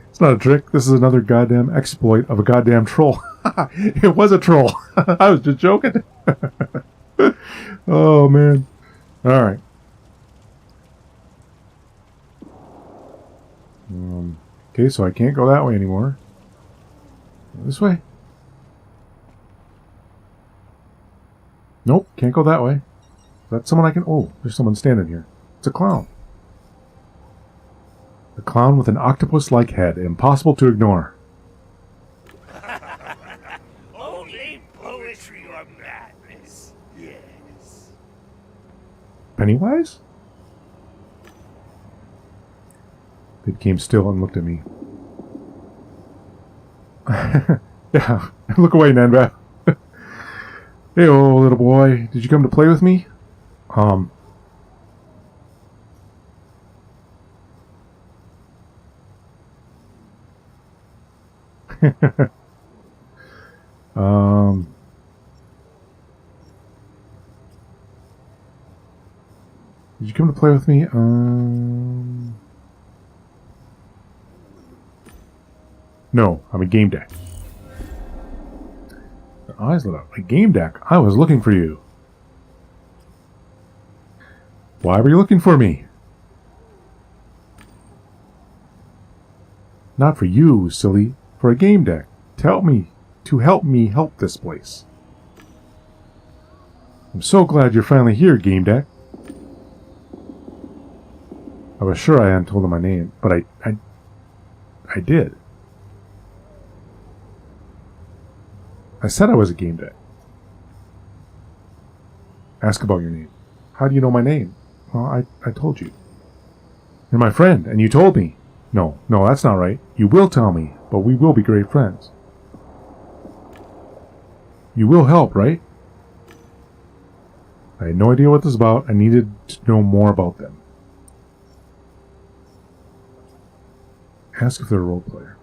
It's not a trick. This is another goddamn exploit of a goddamn troll. It was a troll. I was just joking. Oh, man. Alright. Okay, so I can't go that way anymore. This way? Nope, can't go that way. Is that someone I can... Oh, there's someone standing here. It's a clown. A clown with an octopus-like head. Impossible to ignore. Only poetry or madness. Yes. Pennywise? They became still and looked at me. Yeah, look away, Nanbeth. Hey, oh, little boy, did you come to play with me? Did you come to play with me? No, I'm a Gamedec. Their eyes lit up. A Gamedec? I was looking for you. Why were you looking for me? Not for you, silly. For a Gamedec. To help me help this place. I'm so glad you're finally here, Gamedec. I was sure I hadn't told him my name, but I did. I said I was a Gamedec. Ask about your name. How do you know my name? Well, I told you. You're my friend, and you told me. No, that's not right. You will tell me, but we will be great friends. You will help, right? I had no idea what this was about. I needed to know more about them. Ask if they're a role player.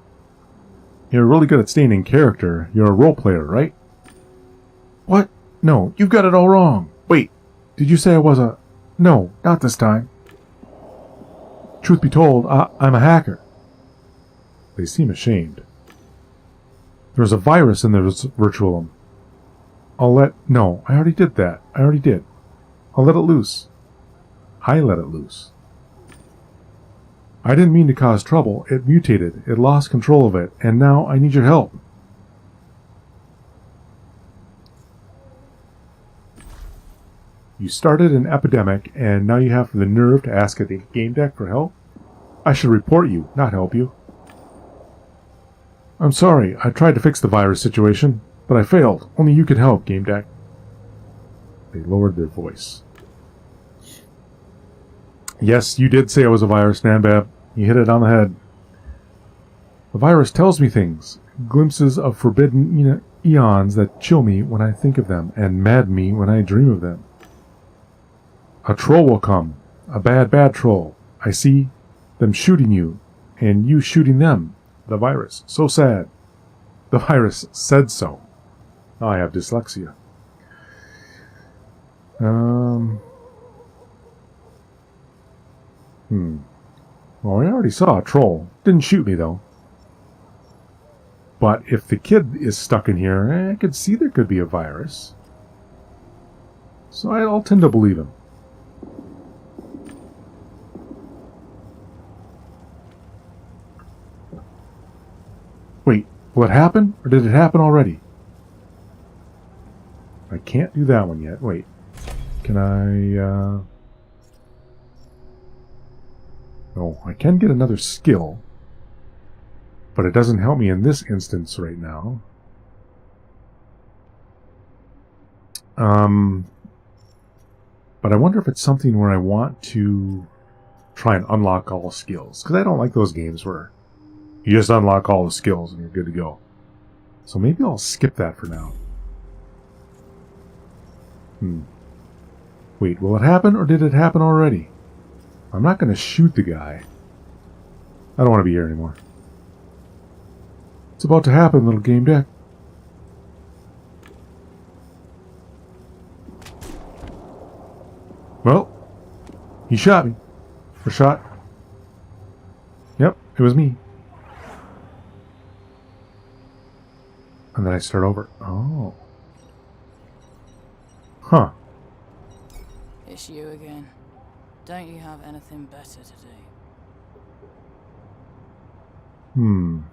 You're really good at staying in character. You're a role player, right? What? No, you've got it all wrong. Wait, did you say I was a... No, not this time. Truth be told, I'm a hacker. They seem ashamed. There's a virus in their virtualum. No, I already did that. I already did. I'll let it loose. I let it loose. I didn't mean to cause trouble. It mutated. It lost control of it. And now I need your help. You started an epidemic, and now you have the nerve to ask at the Gamedec for help? I should report you, not help you. I'm sorry. I tried to fix the virus situation, but I failed. Only you could help, Gamedec. They lowered their voice. Yes, you did say I was a virus, Nanbab. You hit it on the head. The virus tells me things. Glimpses of forbidden eons that chill me when I think of them, and madden me when I dream of them. A troll will come. A bad troll. I see them shooting you, and you shooting them. The virus. So sad. The virus said so. I have dyslexia. Well, I already saw a troll. Didn't shoot me, though. But if the kid is stuck in here, I could see there could be a virus. So I'll tend to believe him. Wait, will it happen? Or did it happen already? I can't do that one yet. Wait. Can I, No, I can get another skill. But it doesn't help me in this instance right now. But I wonder if it's something where I want to try and unlock all skills. Because I don't like those games where you just unlock all the skills and you're good to go. So maybe I'll skip that for now. Wait, will it happen or did it happen already? I'm not going to shoot the guy. I don't want to be here anymore. It's about to happen, little Gamedec. Well, he shot me. Or shot. Yep, it was me. And then I start over. Oh. Huh. It's you again. Don't you have anything better to do?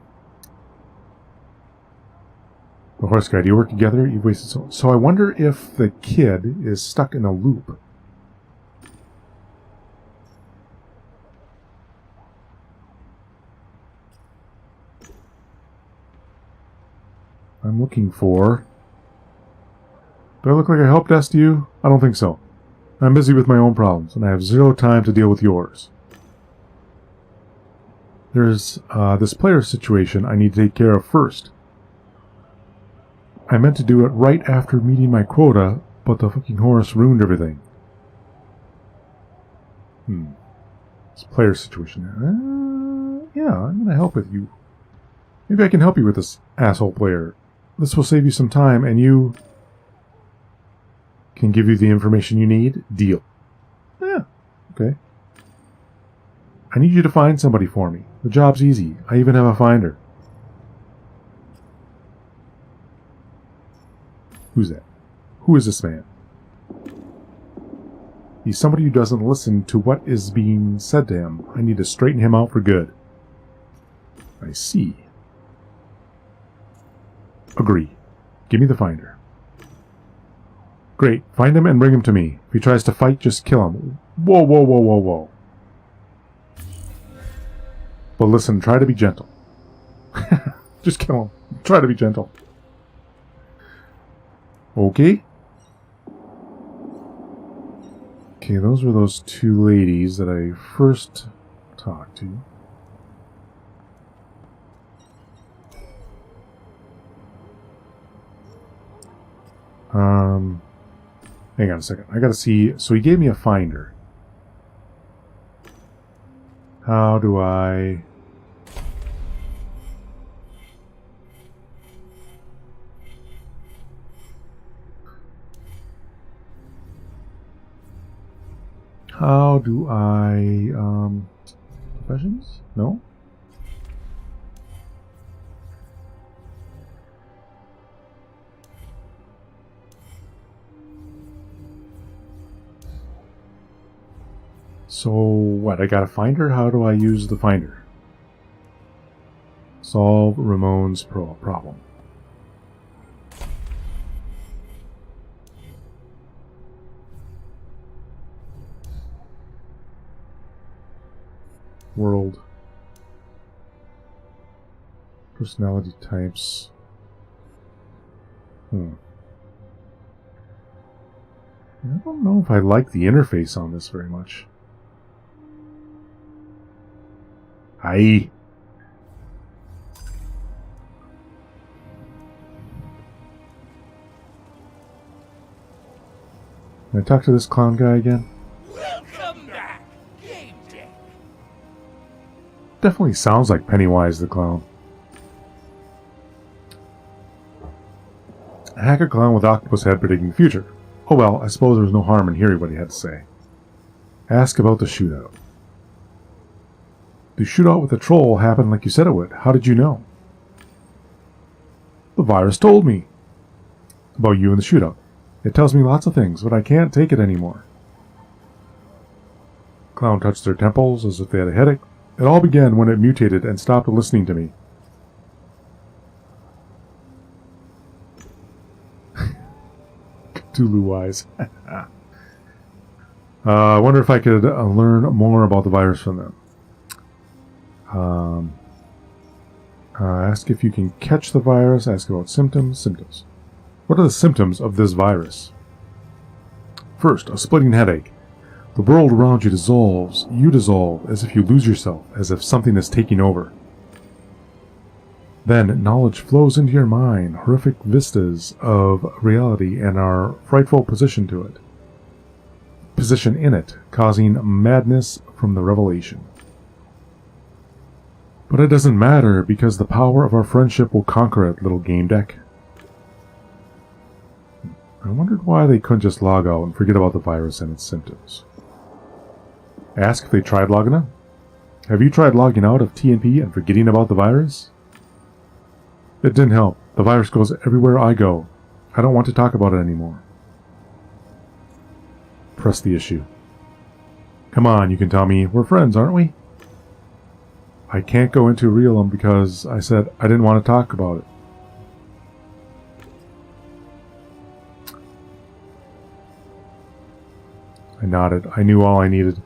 The horse guy, do you work together? You've wasted so I wonder if the kid is stuck in a loop. I'm looking for... Do I look like I help desk to you? I don't think so. I'm busy with my own problems, and I have zero time to deal with yours. There's this player situation I need to take care of first. I meant to do it right after meeting my quota, but the fucking horse ruined everything. This player situation. Yeah, I'm gonna help with you. Maybe I can help you with this asshole player. This will save you some time, and you can give you the information you need. Deal. Yeah, okay. I need you to find somebody for me. The job's easy. I even have a finder. Who's that? Who is this man? He's somebody who doesn't listen to what is being said to him. I need to straighten him out for good. I see. Agree. Give me the finder. Great. Find him and bring him to me. If he tries to fight, just kill him. Whoa, whoa, whoa, whoa, whoa. But listen, try to be gentle. Just kill him. Try to be gentle. Okay. Okay, those were those two ladies that I first talked to. Hang on a second. I gotta see. So he gave me a finder. How do I... How do I... Professions? No? So, what? I got a finder? How do I use the finder? Solve Ramon's problem. World. Personality types. I don't know if I like the interface on this very much. Hi. Can I talk to this clown guy again? Welcome back, Gamedec. Definitely sounds like Pennywise the clown. A hacker clown with octopus head predicting the future. Oh well, I suppose there was no harm in hearing what he had to say. Ask about the shootout. The shootout with the troll happened like you said it would. How did you know? The virus told me about you and the shootout. It tells me lots of things, but I can't take it anymore. Clown touched their temples as if they had a headache. It all began when it mutated and stopped listening to me. Cthulhu eyes. I wonder if I could learn more about the virus from them. Ask if you can catch the virus. Ask about symptoms. Symptoms. What are the symptoms of this virus? First, a splitting headache. The world around you dissolves. You dissolve as if you lose yourself, as if something is taking over. Then knowledge flows into your mind, horrific vistas of reality and our frightful position in it, causing madness from the revelation. But it doesn't matter, because the power of our friendship will conquer it, little Gamedec. I wondered why they couldn't just log out and forget about the virus and its symptoms. Ask if they tried logging out. Have you tried logging out of TNP and forgetting about the virus? It didn't help. The virus goes everywhere I go. I don't want to talk about it anymore. Press the issue. Come on, you can tell me. We're friends, aren't we? I can't go into Realm because I said I didn't want to talk about it. I nodded. I knew all I needed.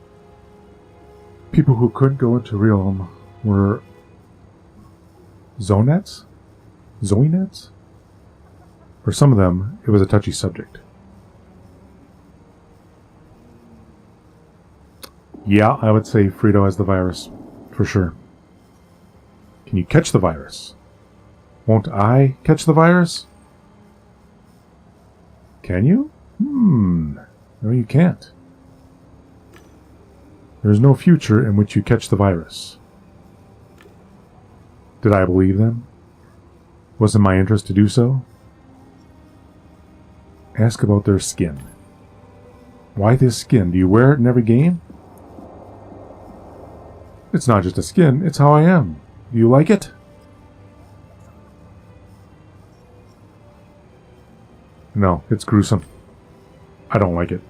People who couldn't go into Realm were Zonets? Zoinets? For some of them, it was a touchy subject. Yeah, I would say Frito has the virus. For sure. Can you catch the virus? Won't I catch the virus? Can you? No, you can't. There is no future in which you catch the virus. Did I believe them? Was it my interest to do so? Ask about their skin. Why this skin? Do you wear it in every game? It's not just a skin, it's how I am. Do you like it? No, it's gruesome. I don't like it.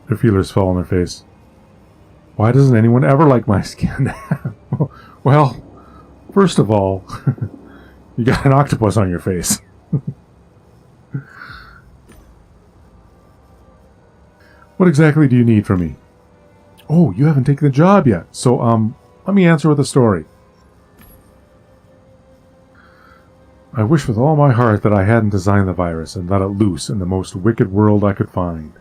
Their feelers fell on their face. Why doesn't anyone ever like my skin? Well, first of all, you got an octopus on your face. What exactly do you need from me? Oh, you haven't taken the job yet. So, Let me answer with a story. I wish with all my heart that I hadn't designed the virus and let it loose in the most wicked world I could find.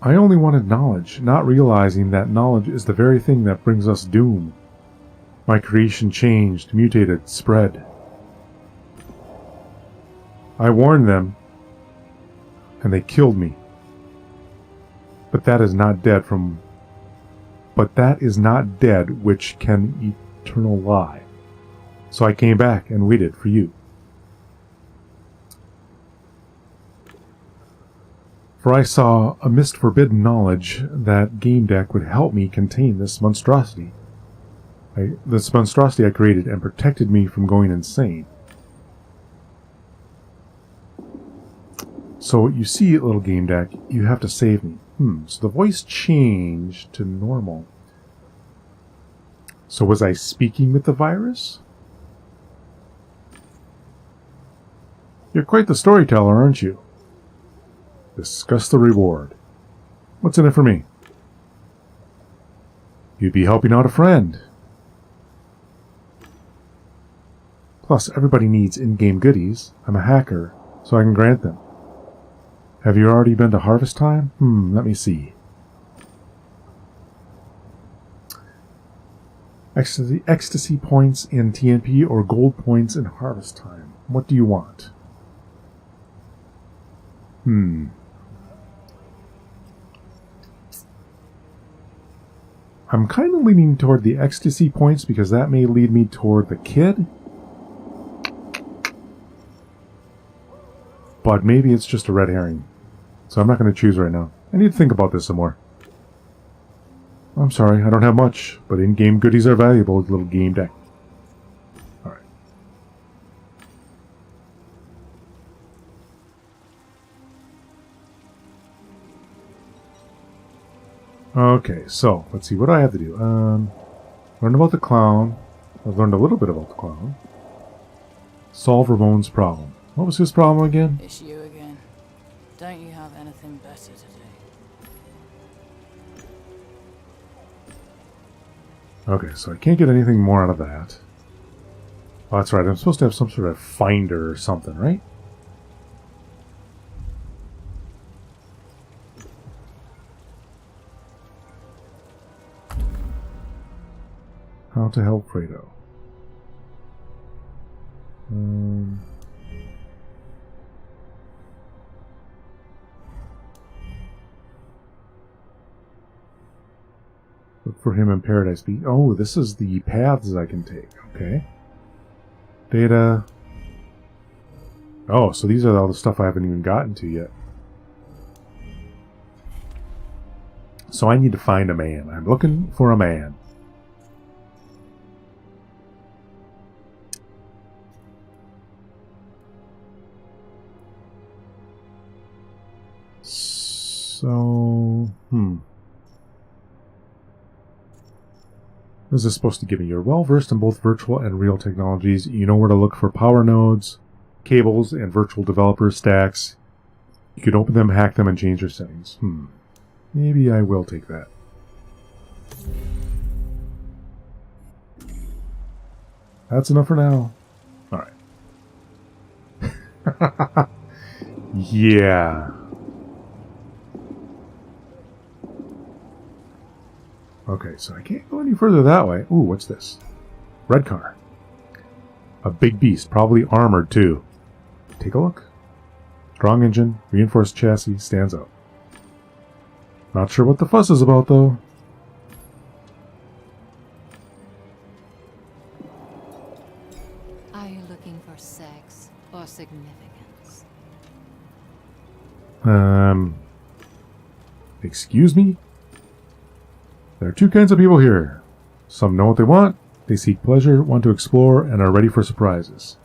I only wanted knowledge, not realizing that knowledge is the very thing that brings us doom. My creation changed, mutated, spread. I warned them, and they killed me. But that is not dead which can eternal lie. So I came back and waited for you. For I saw amidst forbidden knowledge that Gamedec would help me contain this monstrosity. This monstrosity I created and protected me from going insane. So you see, little Gamedec, you have to save me. So the voice changed to normal. So was I speaking with the virus? You're quite the storyteller, aren't you? Discuss the reward. What's in it for me? You'd be helping out a friend. Plus, everybody needs in-game goodies. I'm a hacker, so I can grant them. Have you already been to Harvest Time? Let me see. Ecstasy points in TNP or gold points in Harvest Time. What do you want? I'm kind of leaning toward the ecstasy points because that may lead me toward the kid. But maybe it's just a red herring. So I'm not going to choose right now. I need to think about this some more. I'm sorry, I don't have much, but in-game goodies are valuable, little Gamedec. Alright. Okay, so, let's see, what do I have to do? Learn about the clown. I've learned a little bit about the clown. Solve Ramon's problem. What was his problem again? It's you again. Don't you have anything better to do? Okay, so I can't get anything more out of that. Oh, that's right, I'm supposed to have some sort of finder or something, right? How to help Fredo. Look for him in Paradise Beach. Oh, this is the paths I can take. Okay. Data. Oh, so these are all the stuff I haven't even gotten to yet. So I need to find a man. I'm looking for a man. So, What is this supposed to give me? You're well versed in both virtual and real technologies. You know where to look for power nodes, cables, and virtual developer stacks. You can open them, hack them, and change your settings. Maybe I will take that. That's enough for now. Alright. Yeah. Okay, so I can't go any further that way. Ooh, what's this? Red car. A big beast, probably armored too. Take a look. Strong engine, reinforced chassis, stands out. Not sure what the fuss is about though. Are you looking for sex or significance? Excuse me? There are two kinds of people here. Some know what they want, they seek pleasure, want to explore, and are ready for surprises.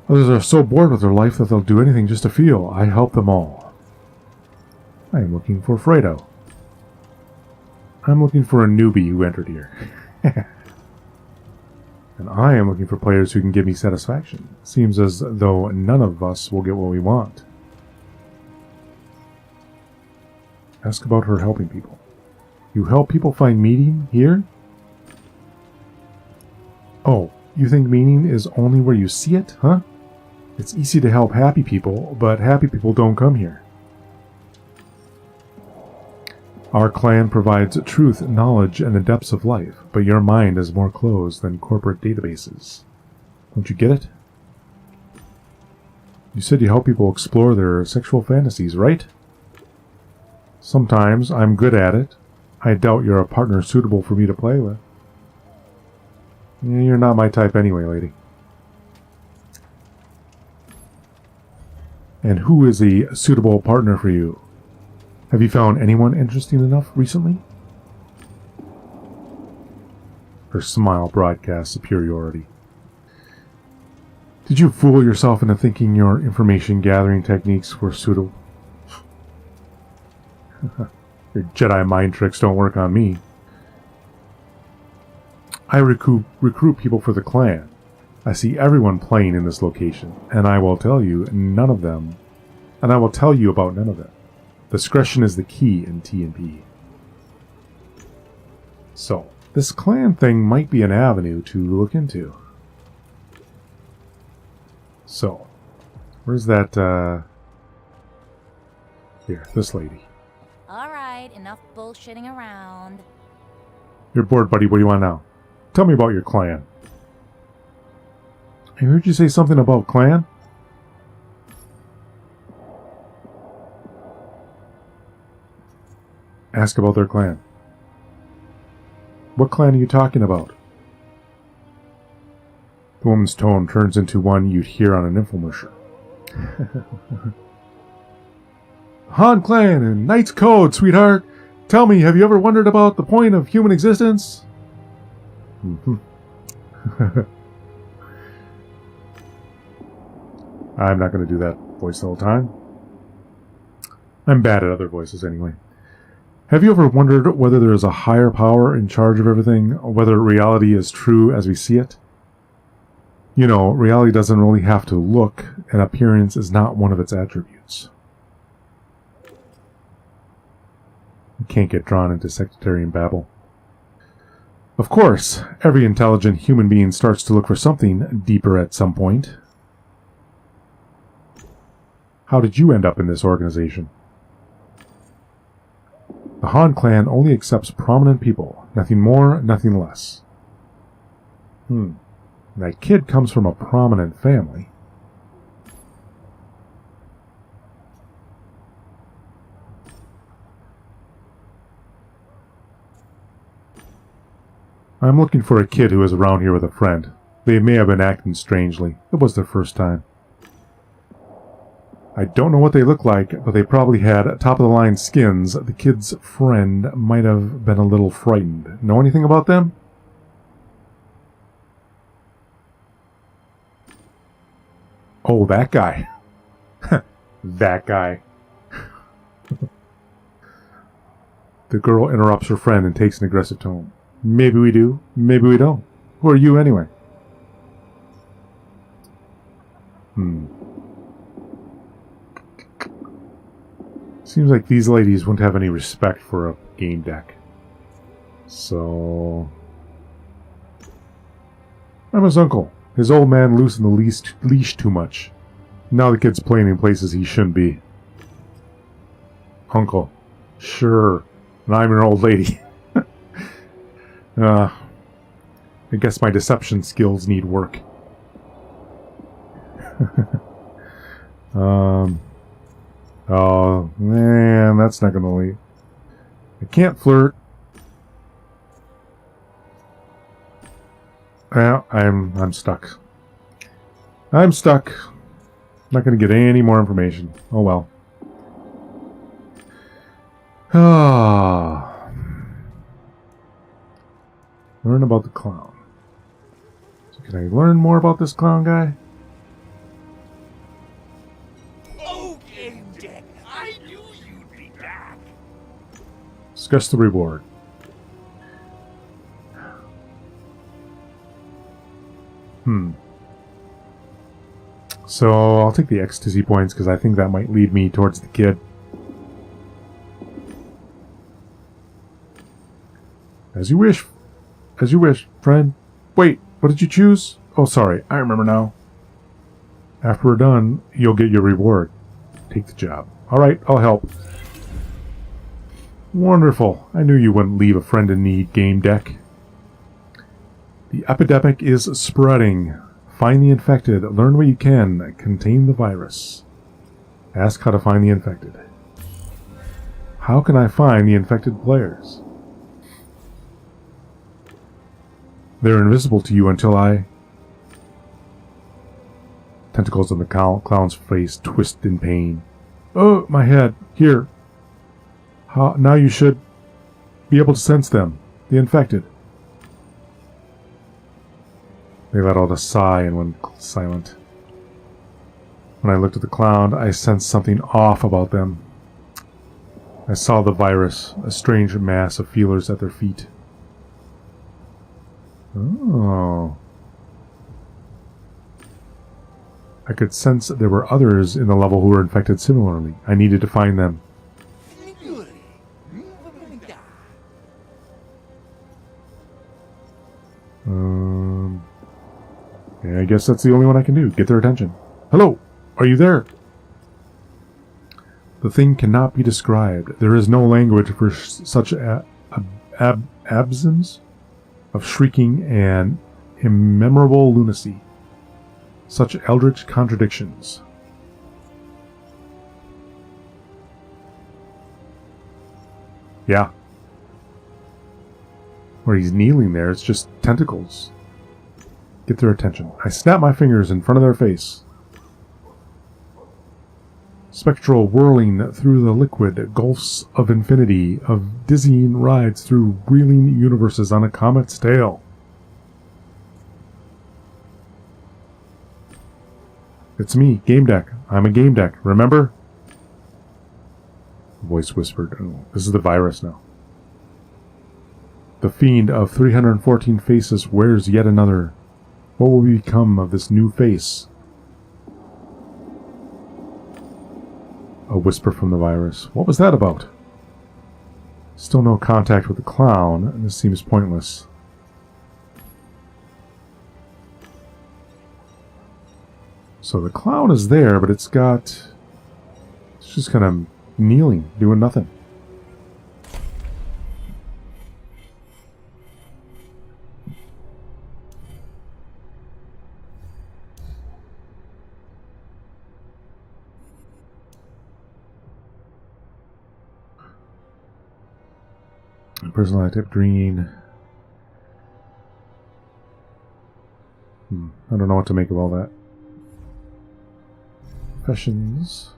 Others are so bored with their life that they'll do anything just to feel. I help them all. I am looking for Fredo. I'm looking for a newbie who entered here. And I am looking for players who can give me satisfaction. Seems as though none of us will get what we want. Ask about her helping people. You help people find meaning here? Oh, you think meaning is only where you see it, huh? It's easy to help happy people, but happy people don't come here. Our clan provides truth, knowledge, and the depths of life, but your mind is more closed than corporate databases. Don't you get it? You said you help people explore their sexual fantasies, right? Sometimes I'm good at it. I doubt you're a partner suitable for me to play with. You're not my type anyway, lady. And who is a suitable partner for you? Have you found anyone interesting enough recently? Her smile broadcasts superiority. Did you fool yourself into thinking your information gathering techniques were suitable? Your Jedi mind tricks don't work on me. I recruit people for the clan. I see everyone playing in this location, and I will tell you about none of them. Discretion is the key in T&P. So, this clan thing might be an avenue to look into. So, where's that, here, this lady. Alright, enough bullshitting around. You're bored, buddy. What do you want now? Tell me about your clan. I heard you say something about clan? Ask about their clan. What clan are you talking about? The woman's tone turns into one you'd hear on an infomercial. Han Clan and Knight's Code, sweetheart. Tell me, have you ever wondered about the point of human existence? I'm not going to do that voice the whole time. I'm bad at other voices anyway. Have you ever wondered whether there is a higher power in charge of everything, or whether reality is true as we see it? You know, reality doesn't really have to look, and appearance is not one of its attributes. You can't get drawn into sectarian babble. Of course, every intelligent human being starts to look for something deeper at some point. How did you end up in this organization? The Han clan only accepts prominent people, nothing more, nothing less. That kid comes from a prominent family. I'm looking for a kid who is around here with a friend. They may have been acting strangely. It was their first time. I don't know what they look like, but they probably had top-of-the-line skins. The kid's friend might have been a little frightened. Know anything about them? Oh, that guy. That guy. The girl interrupts her friend and takes an aggressive tone. Maybe we do, maybe we don't. Who are you anyway? Seems like these ladies wouldn't have any respect for a game deck. So... I'm his uncle. His old man loosened the leash too much. Now the kid's playing in places he shouldn't be. Uncle. Sure. And I'm your old lady. I guess my deception skills need work. Oh, man, that's not gonna lead. I can't flirt. Well, I'm stuck. I'm stuck. Not gonna get any more information. Oh well. Learn about the clown. So can I learn more about this clown guy? Oh, Gamedec, I knew you'd be back. Discuss the reward. So I'll take the ecstasy points because I think that might lead me towards the kid. As you wish. As you wish, friend. Wait, what did you choose? Oh, sorry. I remember now. After we're done, you'll get your reward. Take the job. Alright, I'll help. Wonderful. I knew you wouldn't leave a friend in need, Gamedec. The epidemic is spreading. Find the infected. Learn what you can. Contain the virus. Ask how to find the infected. How can I find the infected players? They're invisible to you until I... Tentacles on the clown's face twist in pain. Oh, my head. Here. Now you should be able to sense them. The infected. They let out a sigh and went silent. When I looked at the clown, I sensed something off about them. I saw the virus, a strange mass of feelers at their feet. Oh. I could sense there were others in the level who were infected similarly. I needed to find them. Yeah, I guess that's the only one I can do. Get their attention. Hello! Are you there? The thing cannot be described. There is no language for such absence of shrieking and immemorable lunacy. Such eldritch contradictions. Yeah. Where he's kneeling there, it's just tentacles. Get their attention. I snap my fingers in front of their face. Spectral whirling through the liquid gulfs of infinity, of dizzying rides through reeling universes on a comet's tail. It's me, Gamedec. I'm a Gamedec, remember? The voice whispered, oh, this is the virus now. The fiend of 314 faces wears yet another. What will become of this new face? A whisper from the virus. What was that about? Still no contact with the clown, and this seems pointless. So the clown is there, but it's just kind of kneeling, doing nothing. Personalized tip green. I don't know what to make of all that. Professions.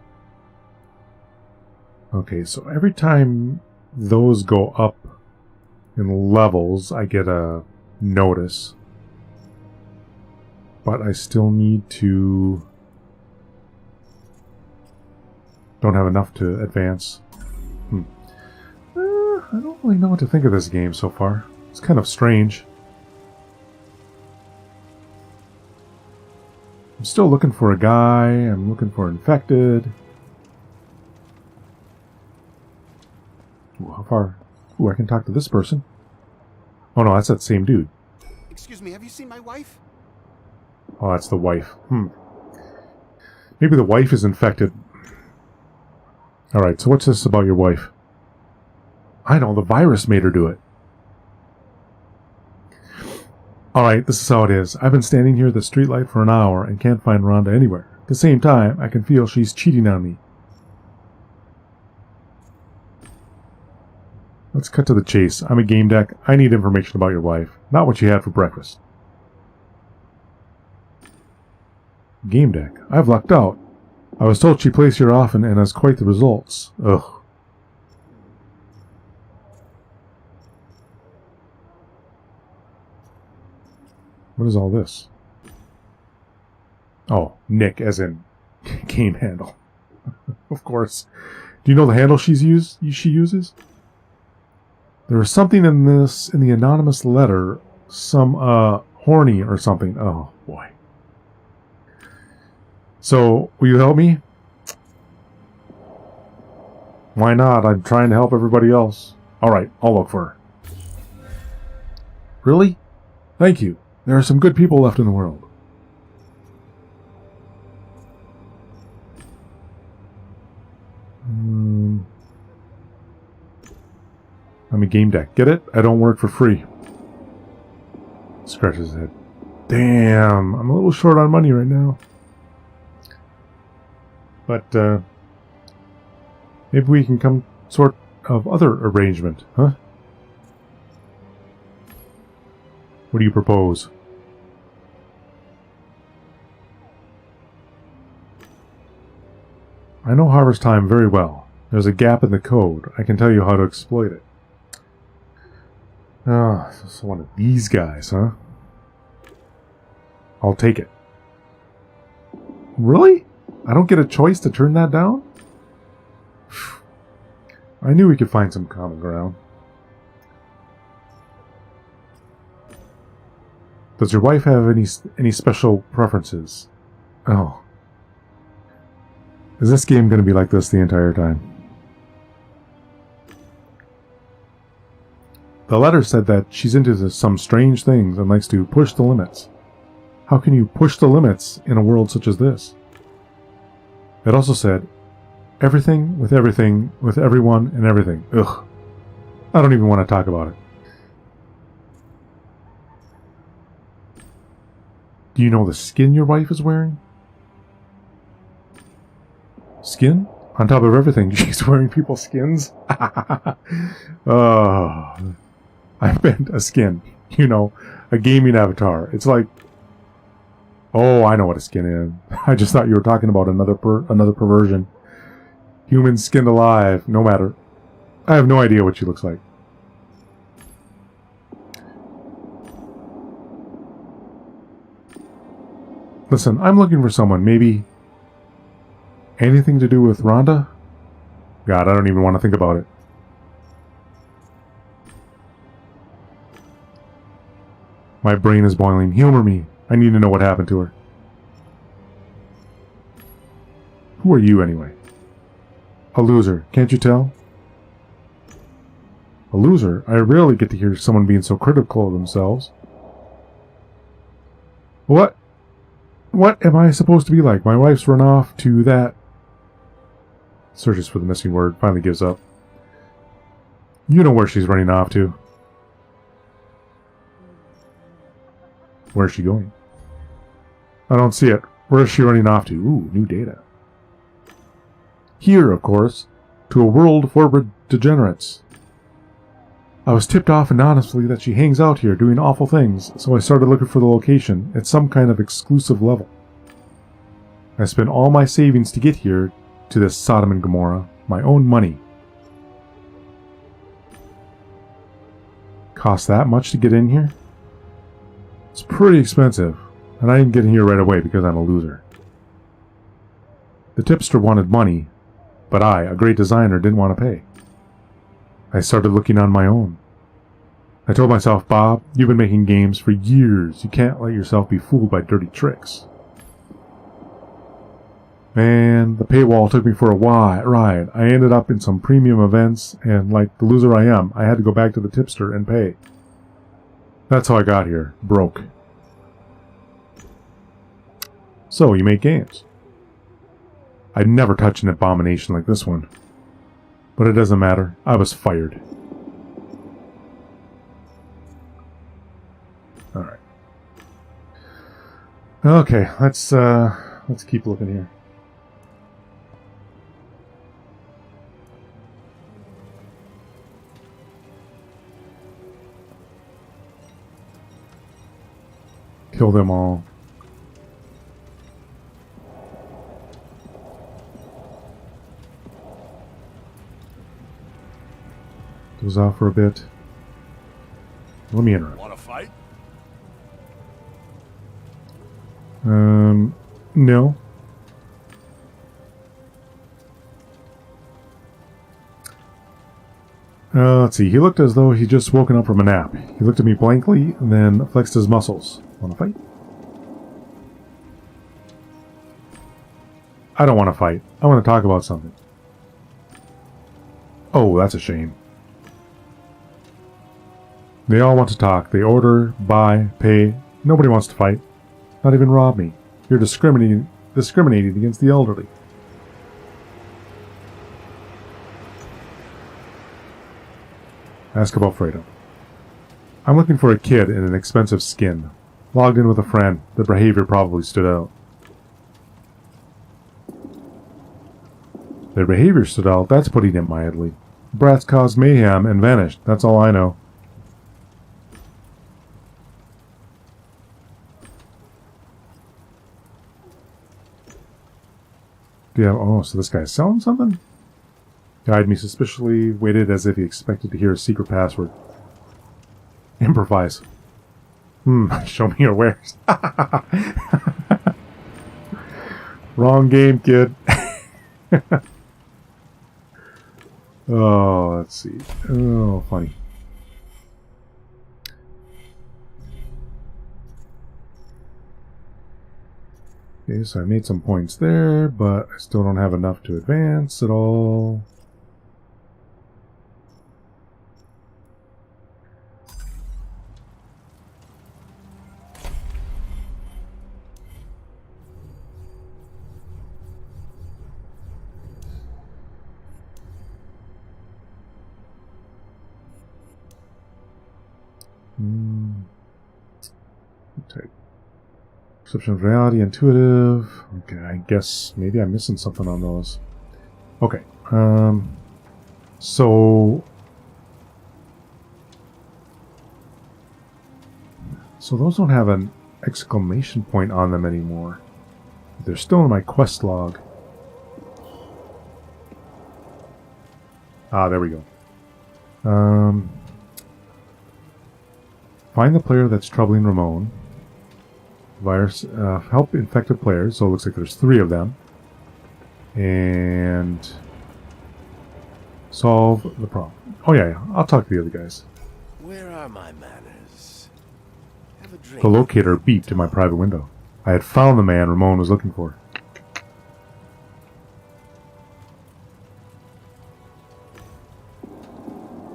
Okay, so every time those go up in levels, I get a notice. But I still need to... Don't have enough to advance. I don't really know what to think of this game so far. It's kind of strange. I'm still looking for a guy. I'm looking for infected. Ooh, how far? Ooh, I can talk to this person. Oh no, that's that same dude. Excuse me, have you seen my wife? Oh, that's the wife. Maybe the wife is infected. Alright, so what's this about your wife? I know, the virus made her do it. Alright, this is how it is. I've been standing here at the streetlight for an hour and can't find Rhonda anywhere. At the same time, I can feel she's cheating on me. Let's cut to the chase. I'm a Gamedec. I need information about your wife, not what you had for breakfast. Gamedec. I've lucked out. I was told she plays here often and has quite the results. Ugh. What is all this? Oh, Nick, as in game handle. Of course. Do you know the handle she uses? There is something in the anonymous letter. Some, horny or something. Oh, boy. So, will you help me? Why not? I'm trying to help everybody else. Alright, I'll look for her. Really? Thank you. There are some good people left in the world. I'm a game deck. Get it? I don't work for free. Scratches his head. Damn, I'm a little short on money right now. But, maybe we can come sort of other arrangement, huh? What do you propose? I know Harvest Time very well. There's a gap in the code. I can tell you how to exploit it. Ah, so one of these guys, huh? I'll take it. Really? I don't get a choice to turn that down? I knew we could find some common ground. Does your wife have any special preferences? Oh. Is this game going to be like this the entire time? The letter said that she's into some strange things and likes to push the limits. How can you push the limits in a world such as this? It also said, everything, with everyone, and everything. Ugh. I don't even want to talk about it. Do you know the skin your wife is wearing? Skin? On top of everything, she's wearing people's skins? Oh, I meant a skin. You know, a gaming avatar. It's like... Oh, I know what a skin is. I just thought you were talking about another perversion. Human skinned alive. No matter. I have no idea what she looks like. Listen, I'm looking for someone. Maybe... anything to do with Rhonda? God, I don't even want to think about it. My brain is boiling. Humor me. I need to know what happened to her. Who are you, anyway? A loser. Can't you tell? A loser? I rarely get to hear someone being so critical of themselves. What? What am I supposed to be like? My wife's run off to that... Searches for the missing word. Finally gives up. You know where she's running off to. Where's she going? I don't see it. Where is she running off to? Ooh, new data. Here, of course. To a world for degenerates. I was tipped off anonymously that she hangs out here doing awful things, so I started looking for the location at some kind of exclusive level. I spent all my savings to get here, to this Sodom and Gomorrah, my own money. Cost that much to get in here? It's pretty expensive, and I didn't get in here right away because I'm a loser. The tipster wanted money, but I, a great designer, didn't want to pay. I started looking on my own. I told myself, Bob, you've been making games for years. You can't let yourself be fooled by dirty tricks. Man, the paywall took me for a ride. I ended up in some premium events, and like the loser I am, I had to go back to the tipster and pay. That's how I got here. Broke. So, you make games. I'd never touch an abomination like this one. But it doesn't matter. I was fired. Alright. Okay, let's keep looking here. Kill them all. Goes off for a bit. Let me interrupt. Want to fight? No. Let's see. He looked as though he'd just woken up from a nap. He looked at me blankly and then flexed his muscles. Want to fight? I don't want to fight. I want to talk about something. Oh, that's a shame. They all want to talk. They order, buy, pay. Nobody wants to fight. Not even rob me. You're discriminating against the elderly. Ask about Fredo. I'm looking for a kid in an expensive skin. Logged in with a friend. The behavior probably stood out. Their behavior stood out, that's putting it mildly. Brats caused mayhem and vanished, that's all I know. Yeah, oh, so this guy's selling something? He eyed me suspiciously, waited as if he expected to hear a secret password. Improvise. Show me your wares. Wrong game, kid. Oh, let's see. Oh, funny. Okay, so I made some points there, but I still don't have enough to advance at all. Type. Perception of reality, intuitive. Okay, I guess maybe I'm missing something on those. Okay. So those don't have an exclamation point on them anymore. They're still in my quest log. Ah, there we go. Find the player that's troubling Ramon. Virus, help infected players. So it looks like there's 3 of them. And solve the problem. Oh yeah, I'll talk to the other guys. Where are my manners? Have a drink. The locator beeped in my private window. I had found the man Ramon was looking for.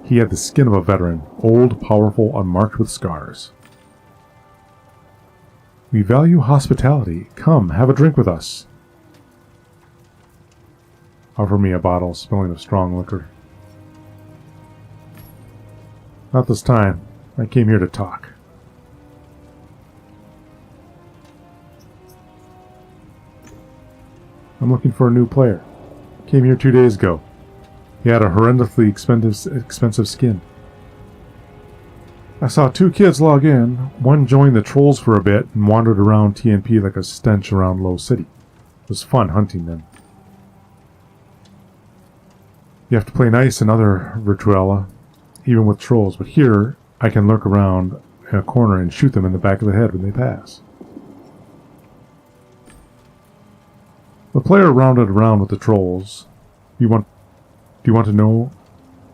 He had the skin of a veteran, old, powerful, unmarked with scars. We value hospitality. Come, have a drink with us. Offer me a bottle smelling of strong liquor. Not this time. I came here to talk. I'm looking for a new player. Came here 2 days ago. He had a horrendously expensive skin. I saw 2 kids log in. One joined the trolls for a bit and wandered around TNP like a stench around Low City. It was fun hunting them. You have to play nice in other Virtuella, even with trolls, but here I can lurk around in a corner and shoot them in the back of the head when they pass. The player rounded around with the trolls. Do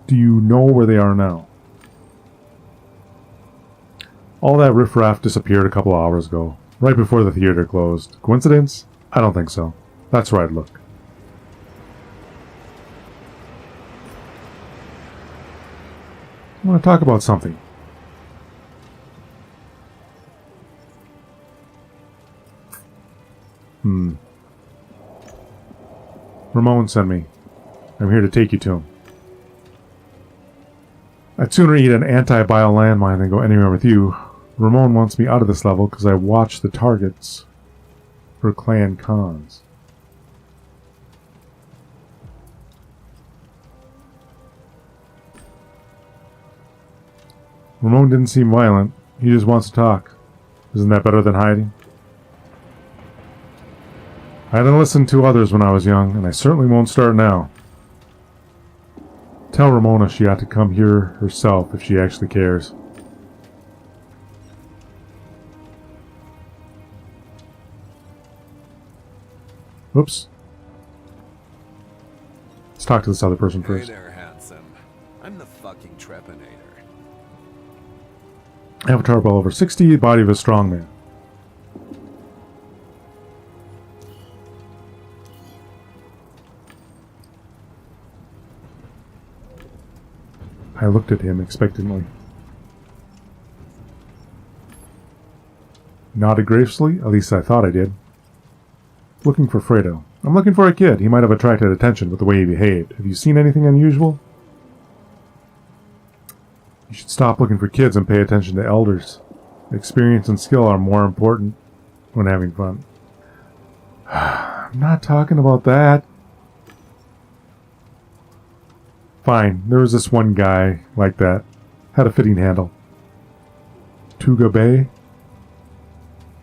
you know where they are now? All that riffraff disappeared a couple hours ago, right before the theater closed. Coincidence? I don't think so. That's where I'd look. I want to talk about something. Ramon sent me. I'm here to take you to him. I'd sooner eat an anti-bio landmine than go anywhere with you. Ramon wants me out of this level because I watched the targets for clan cons. Ramon didn't seem violent. He just wants to talk. Isn't that better than hiding? I didn't listen to others when I was young, and I certainly won't start now. Tell Ramona she ought to come here herself if she actually cares. Whoops. Let's talk to this other person first. Hey there, handsome. I'm the fucking Trepanator. Avatar well over 60, body of a strong man. I looked at him expectantly. nodded gracefully. At least I thought I did. Looking for Fredo. I'm looking for a kid. He might have attracted attention with the way he behaved. Have you seen anything unusual? You should stop looking for kids and pay attention to elders. Experience and skill are more important when having fun. I'm not talking about that. Fine, there was this one guy like that. Had a fitting handle. Tuga Bay?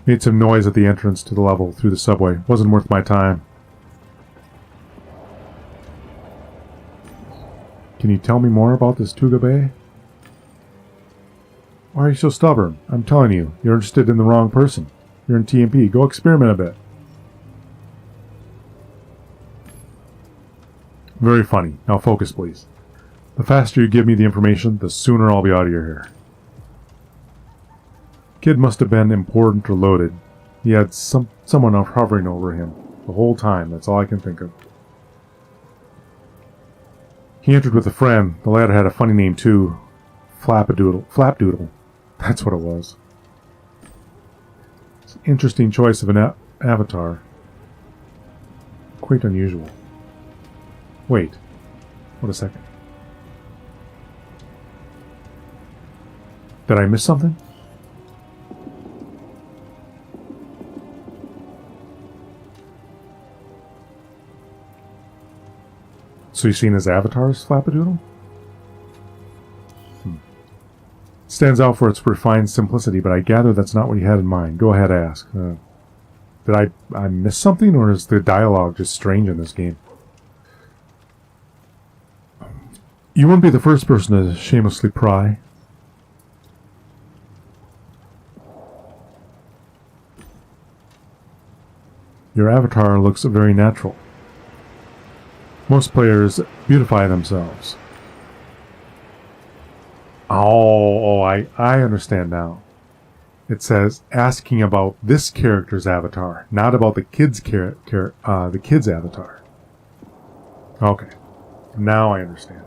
Made some noise at the entrance to the level through the subway. Wasn't worth my time. Can you tell me more about this Tuga Bay? Why are you so stubborn? I'm telling you, you're interested in the wrong person. You're in TMP. Go experiment a bit. Very funny. Now focus, please. The faster you give me the information, the sooner I'll be out of your hair. Kid must have been important or loaded. He had someone hovering over him the whole time. That's all I can think of. He entered with a friend. The latter had a funny name too. Flapdoodle. That's what it was. It's an interesting choice of an avatar. Quite unusual. Wait. What a second. Did I miss something? So you've seen his avatar as Flapdoodle? Stands out for its refined simplicity, but I gather that's not what you had in mind. Go ahead, ask. Did I miss something, or is the dialogue just strange in this game? You wouldn't be the first person to shamelessly pry. Your avatar looks very natural. Most players beautify themselves. Oh, I understand now. It says asking about this character's avatar, not about the kid's the kid's avatar. Okay, now I understand.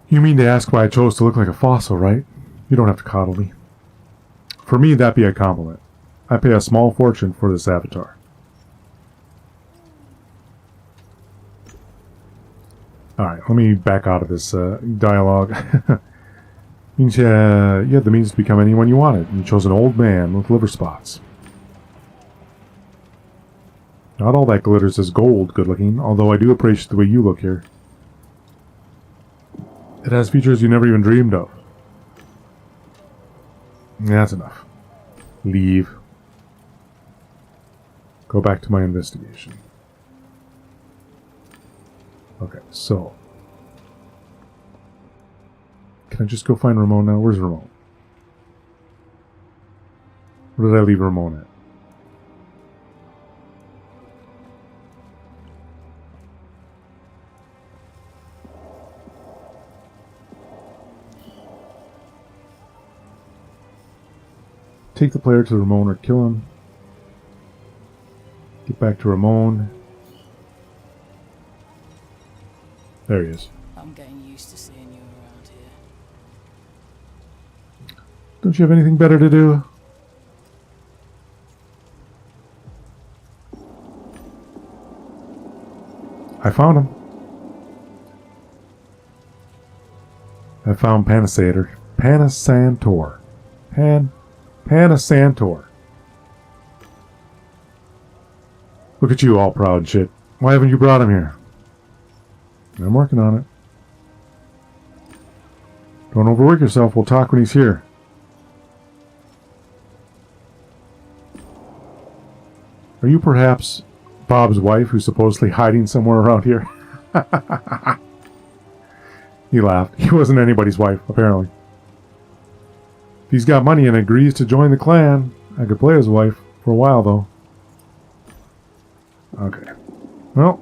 You mean to ask why I chose to look like a fossil, right? You don't have to coddle me. For me, that'd be a compliment. I pay a small fortune for this avatar. Alright, let me back out of this dialogue. Means you had the means to become anyone you wanted. You chose an old man with liver spots. Not all that glitters is gold, good looking, although I do appreciate the way you look here. It has features you never even dreamed of. That's enough. Leave. Go back to my investigation. Okay, so. Can I just go find Ramon now? Where's Ramon? Where did I leave Ramon at? Take the player to Ramon or kill him. Get back to Ramon. There he is. I'm getting used to seeing you around here. Don't you have anything better to do? I found him. I found Panasantor. Panasantor. Look at you, all proud and shit. Why haven't you brought him here? I'm working on it. Don't overwork yourself. We'll talk when he's here. Are you perhaps Bob's wife who's supposedly hiding somewhere around here? He laughed. He wasn't anybody's wife, apparently. If he's got money and agrees to join the clan, I could play his wife for a while, though. Okay. Well.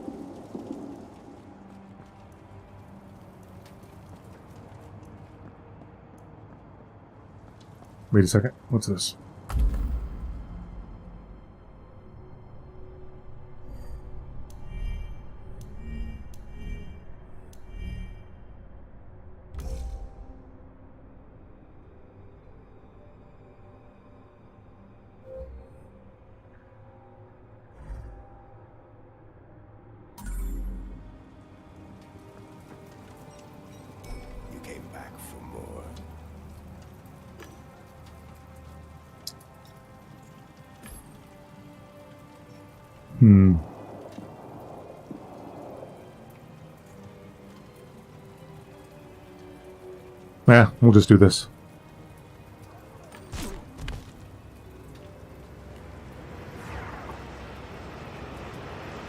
Wait a second. What's this? Yeah, we'll just do this.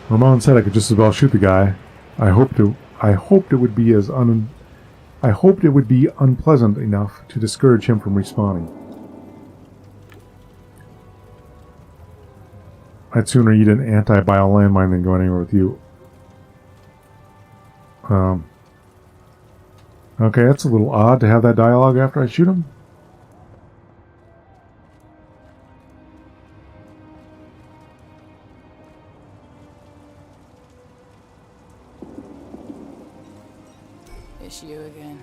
Ramon said I could just as well shoot the guy. I hoped it would be unpleasant enough to discourage him from respawning. I'd sooner eat an anti-bio landmine than go anywhere with you. Okay, that's a little odd to have that dialogue after I shoot him. It's you again.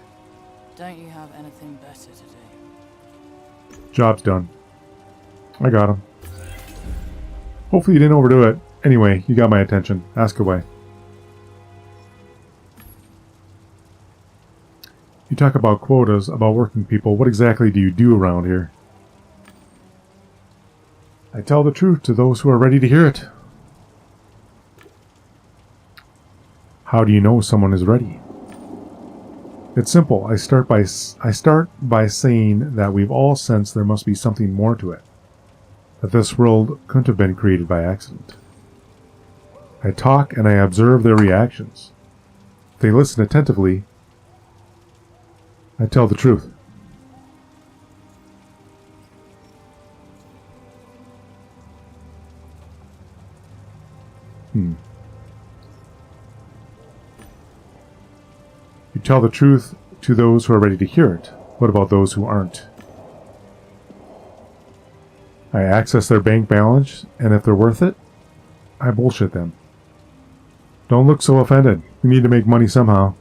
Don't you have anything better to do? Job's done. I got him. Hopefully you didn't overdo it. Anyway, you got my attention. Ask away. You talk about quotas, about working people. What exactly do you do around here? I tell the truth to those who are ready to hear it. How do you know someone is ready? It's simple. I start by saying that we've all sensed there must be something more to it. That this world couldn't have been created by accident. I talk and I observe their reactions. If they listen attentively, I tell the truth. You tell the truth to those who are ready to hear it. What about those who aren't? I access their bank balance, and if they're worth it, I bullshit them. Don't look so offended. We need to make money somehow.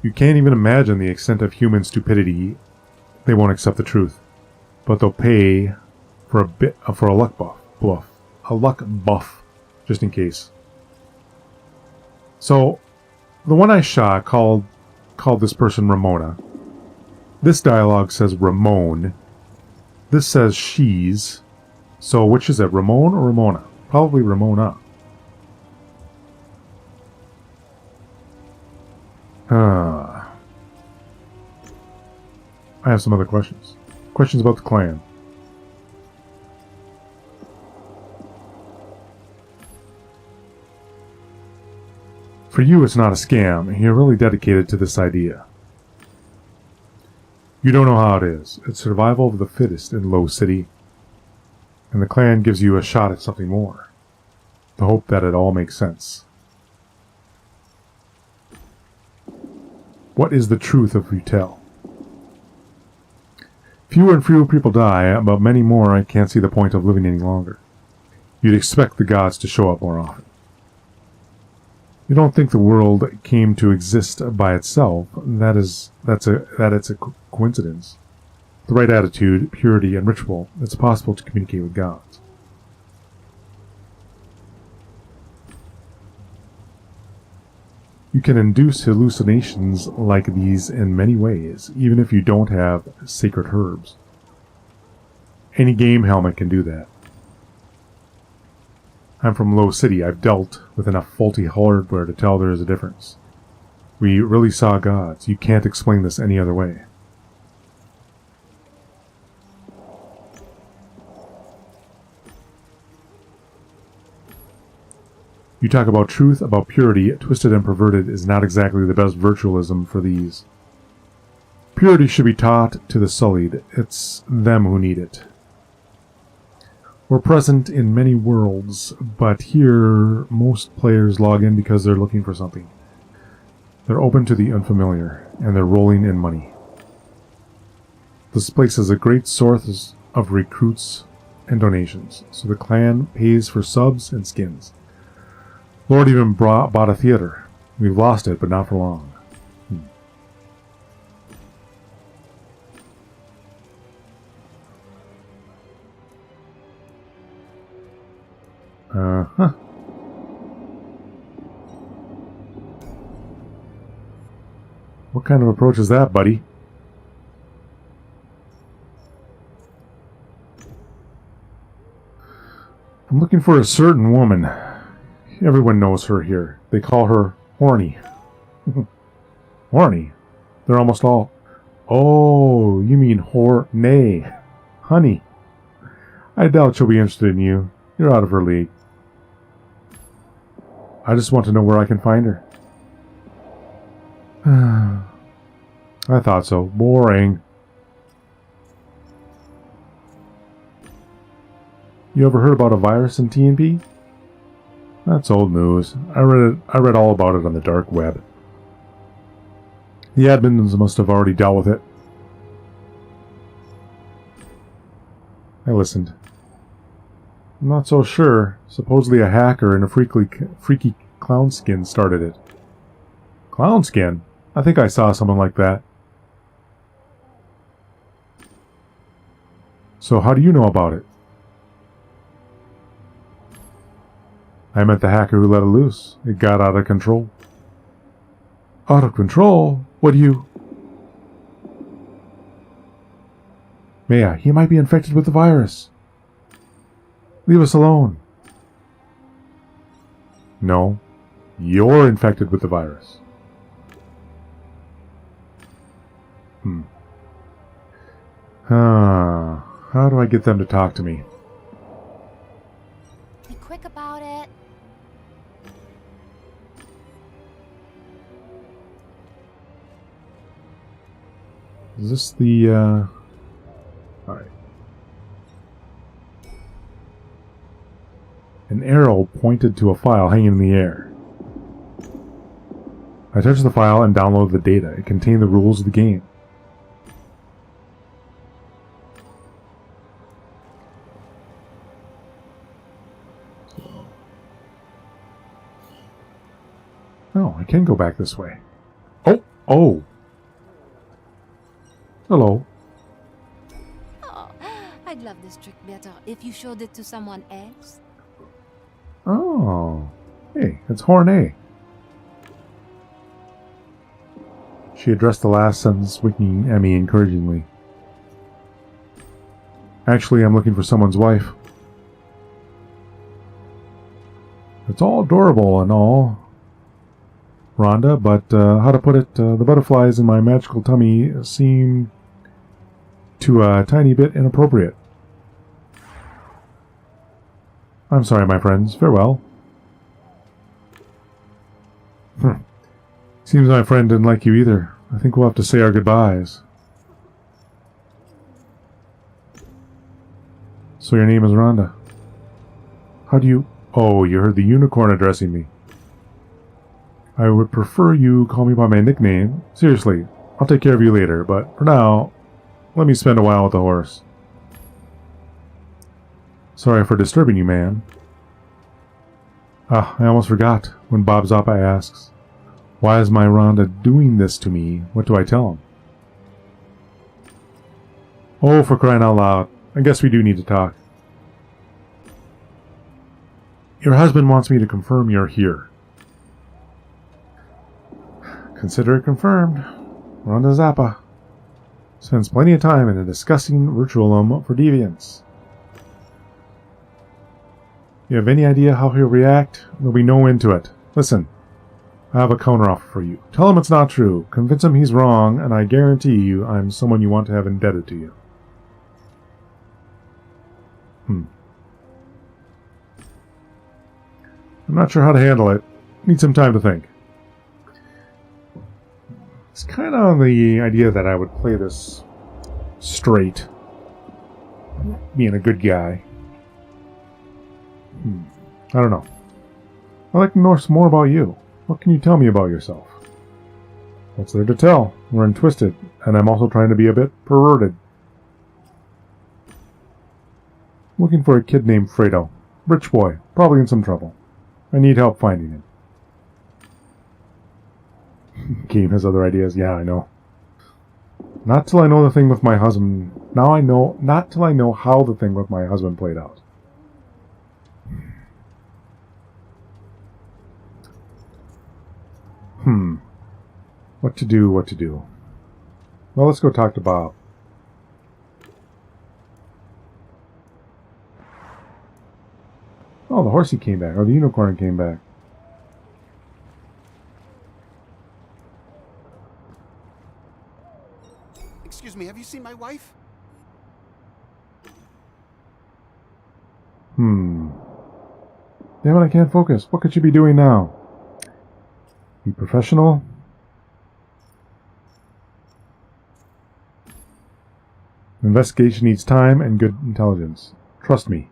You can't even imagine the extent of human stupidity. They won't accept the truth, but they'll pay for a luck buff, just in case. So, the one I shot called this person Ramona. This dialogue says Ramon. This says she's. So which is it, Ramon or Ramona? Probably Ramona. I have some other questions. Questions about the clan. For you, it's not a scam, and you're really dedicated to this idea. You don't know how it is. It's survival of the fittest in Low City, and the clan gives you a shot at something more. The hope that it all makes sense. What is the truth if you tell? Fewer and fewer people die, but many more I can't see the point of living any longer. You'd expect the gods to show up more often. You don't think the world came to exist by itself. That it's a coincidence. The right attitude, purity, and ritual, it's possible to communicate with gods. You can induce hallucinations like these in many ways, even if you don't have sacred herbs. Any game helmet can do that. I'm from Low City. I've dealt with enough faulty hardware to tell there is a difference. We really saw gods. You can't explain this any other way. You talk about truth, about purity. Twisted and perverted is not exactly the best virtualism for these. Purity should be taught to the sullied. It's them who need it. We're present in many worlds, but here most players log in because they're looking for something. They're open to the unfamiliar, and they're rolling in money. This place is a great source of recruits and donations, so the clan pays for subs and skins. Lord even bought a theater. We've lost it, but not for long. What kind of approach is that, buddy? I'm looking for a certain woman. Everyone knows her here. They call her Horny. Horny? They're almost all... Oh, you mean Horny. Honey. I doubt she'll be interested in you. You're out of her league. I just want to know where I can find her. I thought so. Boring. You ever heard about a virus in TNP? That's old news. I read all about it on the dark web. The admins must have already dealt with it. I listened. I'm not so sure. Supposedly a hacker in a freaky clown skin started it. Clown skin? I think I saw someone like that. So how do you know about it? I meant the hacker who let it loose. It got out of control. Out of control? What do you... Maya, he might be infected with the virus. Leave us alone. No. You're infected with the virus. How do I get them to talk to me? Be quick about it. Is this the, Alright. An arrow pointed to a file hanging in the air. I touched the file and downloaded the data. It contained the rules of the game. Oh, I can go back this way. Oh! Hello. Oh, I'd love this trick better if you showed it to someone else. Oh. Hey, it's Horny. She addressed the last sentence, winking at me encouragingly. Actually, I'm looking for someone's wife. It's all adorable and all, Rhonda, but how to put it, the butterflies in my magical tummy seem to a tiny bit inappropriate. I'm sorry, my friends. Farewell. Seems my friend didn't like you either. I think we'll have to say our goodbyes. So your name is Rhonda. How do you... Oh, you heard the unicorn addressing me. I would prefer you call me by my nickname. Seriously, I'll take care of you later, but for now, let me spend a while with the horse. Sorry for disturbing you, ma'am. I almost forgot. When Bob Zappa asks, why is my Rhonda doing this to me? What do I tell him? Oh, for crying out loud. I guess we do need to talk. Your husband wants me to confirm you're here. Consider it confirmed. Rhonda Zappa spends plenty of time in a disgusting ritualum for deviants. You have any idea how he'll react? There'll be no end to it. Listen, I have a counteroffer for you. Tell him it's not true. Convince him he's wrong, and I guarantee you I'm someone you want to have indebted to you. I'm not sure how to handle it. Need some time to think. It's kind of on the idea that I would play this straight, being a good guy. I don't know. I'd like to know some more about you. What can you tell me about yourself? What's there to tell? We're untwisted, and I'm also trying to be a bit perverted. Looking for a kid named Fredo. Rich boy, probably in some trouble. I need help finding him. Game has other ideas. Yeah, I know. Not till I know the thing with my husband. Not till I know how the thing with my husband played out. What to do, what to do. Well, let's go talk to Bob. Oh, the horsey came back, or the unicorn came back. Excuse me, have you seen my wife? Damn it, I can't focus. What could you be doing now? Be professional. Investigation needs time and good intelligence. Trust me.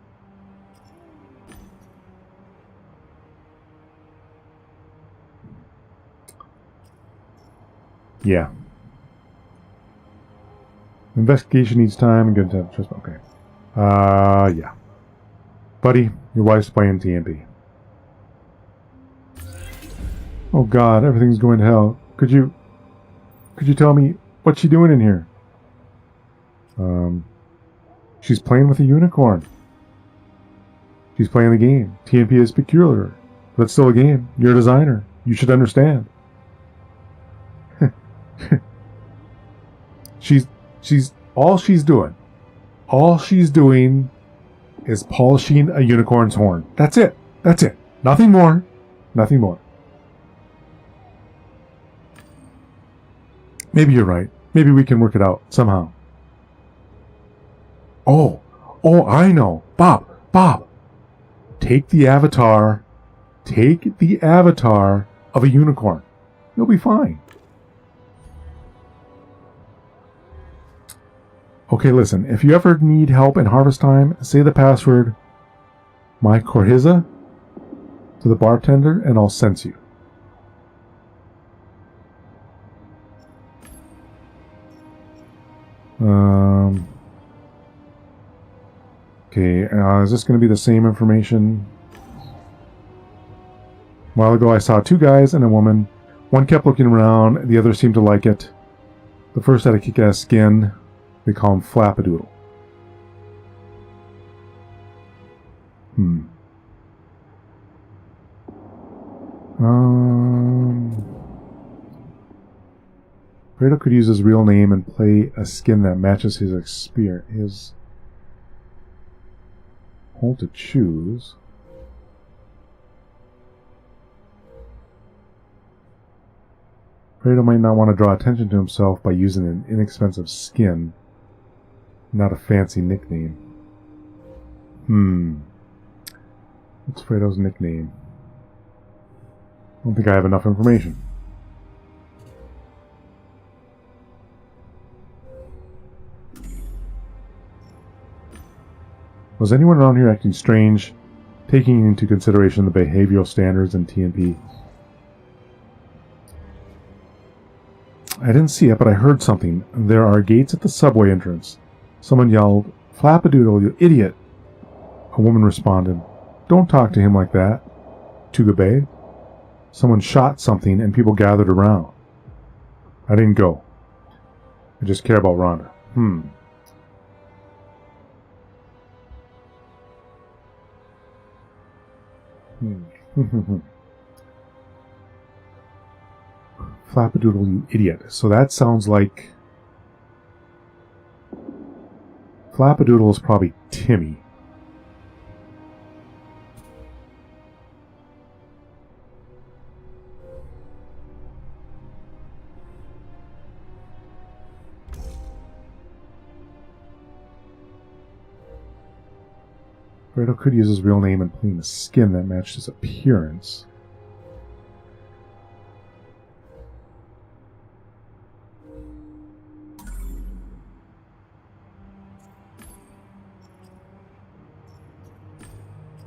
Yeah. Investigation needs time and good intelligence. Trust me. Okay. Yeah. Buddy, your wife's playing TMP. Oh God, everything's going to hell. Could you tell me what's she doing in here? She's playing with a unicorn. She's playing the game. TMP is peculiar, but it's still a game. You're a designer. You should understand. All she's doing is polishing a unicorn's horn. That's it. Nothing more. Maybe you're right. Maybe we can work it out somehow. Oh, I know. Bob. Take the avatar of a unicorn. You'll be fine. Okay, listen. If you ever need help in harvest time, say the password mycorhiza to the bartender and I'll sense you. Okay, is this going to be the same information? A while ago I saw two guys and a woman. One kept looking around, the other seemed to like it. The first had a kick-ass skin. They call him Flapadoodle. Fredo could use his real name and play a skin that matches his experience. Hold to choose. Fredo might not want to draw attention to himself by using an inexpensive skin, not a fancy nickname. What's Fredo's nickname? I don't think I have enough information. Was anyone around here acting strange, taking into consideration the behavioral standards in TMP? I didn't see it, but I heard something. There are gates at the subway entrance. Someone yelled, "Flapadoodle, you idiot!" A woman responded, "Don't talk to him like that." To the bay. Someone shot something and people gathered around. I didn't go. I just care about Rhonda. Flapadoodle, you idiot. So that sounds like... Flapadoodle is probably Timmy. Fredo could use his real name and play in a skin that matched his appearance.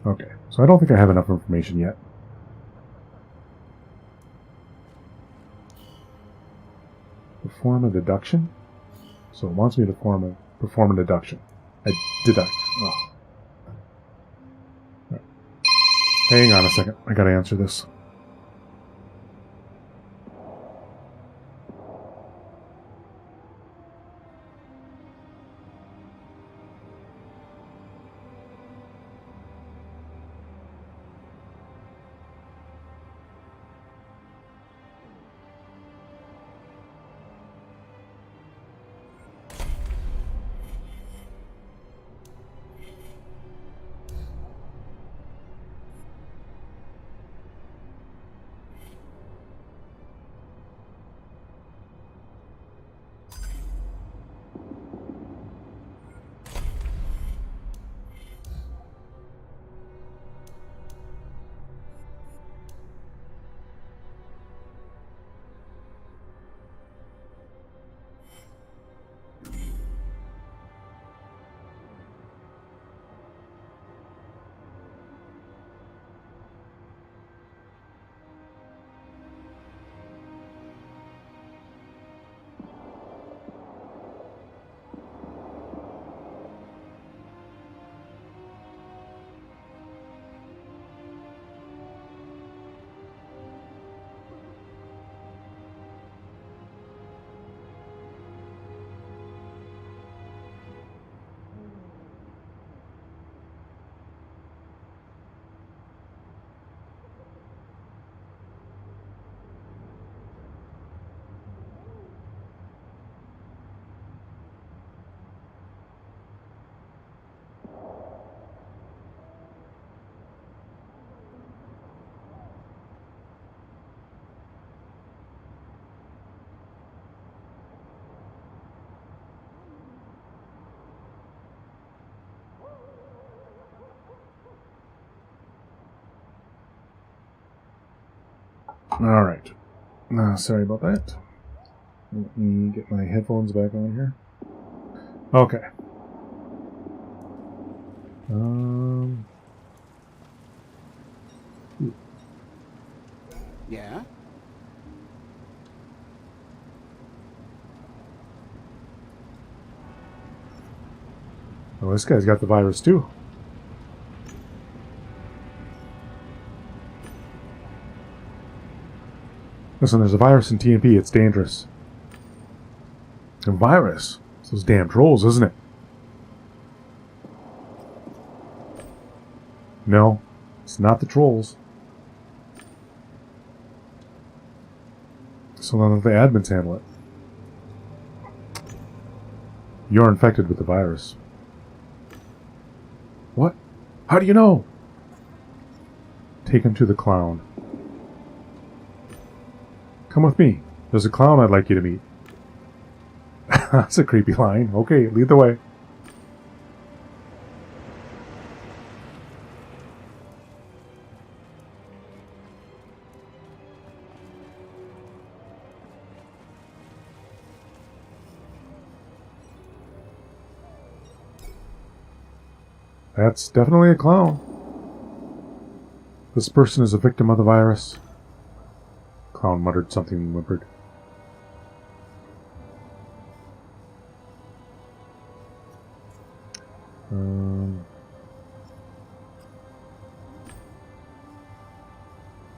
Okay, so I don't think I have enough information yet. Perform a deduction? So it wants me to perform a deduction. I deduct. Oh. Right. Hang on a second. I gotta answer this. Alright. Sorry about that. Let me get my headphones back on here. Okay. Yeah? Oh, this guy's got the virus too. Listen, there's a virus in TMP. It's dangerous. A virus? It's those damn trolls, isn't it? No, it's not the trolls. So none of the admins handle it. You're infected with the virus. What? How do you know? Take him to the clown. Come with me. There's a clown I'd like you to meet. That's a creepy line. Okay, lead the way. That's definitely a clown. This person is a victim of the virus. Clown muttered something and whimpered.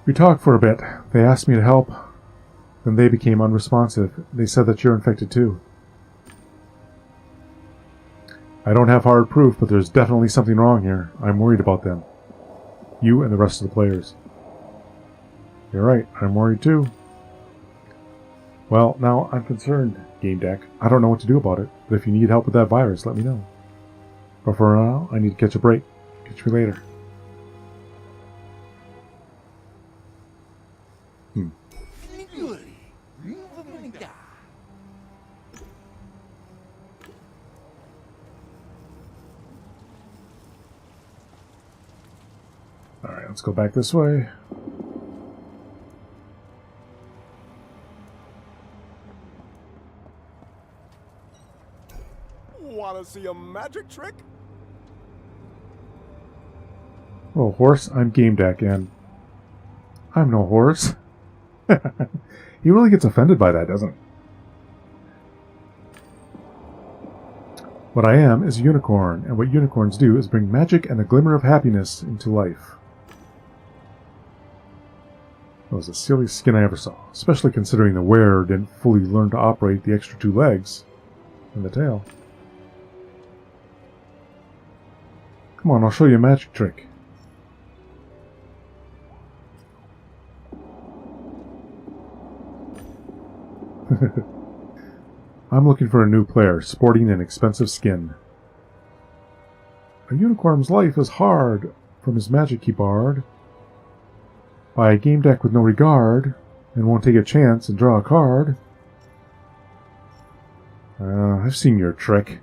We talked for a bit. They asked me to help. Then they became unresponsive. They said that you're infected too. I don't have hard proof, but there's definitely something wrong here. I'm worried about them. You and the rest of the players. You're right, I'm worried too. Well, now I'm concerned, Gamedec. I don't know what to do about it, but if you need help with that virus, let me know. But for now, I need to catch a break. Catch me later. Alright, let's go back this way. Wanna see a magic trick? Oh, horse, I'm Gamedec, and I'm no horse. He really gets offended by that, doesn't he? What I am is a unicorn, and what unicorns do is bring magic and a glimmer of happiness into life. That was the silliest skin I ever saw, especially considering the wearer didn't fully learn to operate the extra 2 legs and the tail. Come on, I'll show you a magic trick. I'm looking for a new player, sporting an expensive skin. A unicorn's life is hard, from his magic he barred. By a Gamedec with no regard, and won't take a chance and draw a card. I've seen your trick.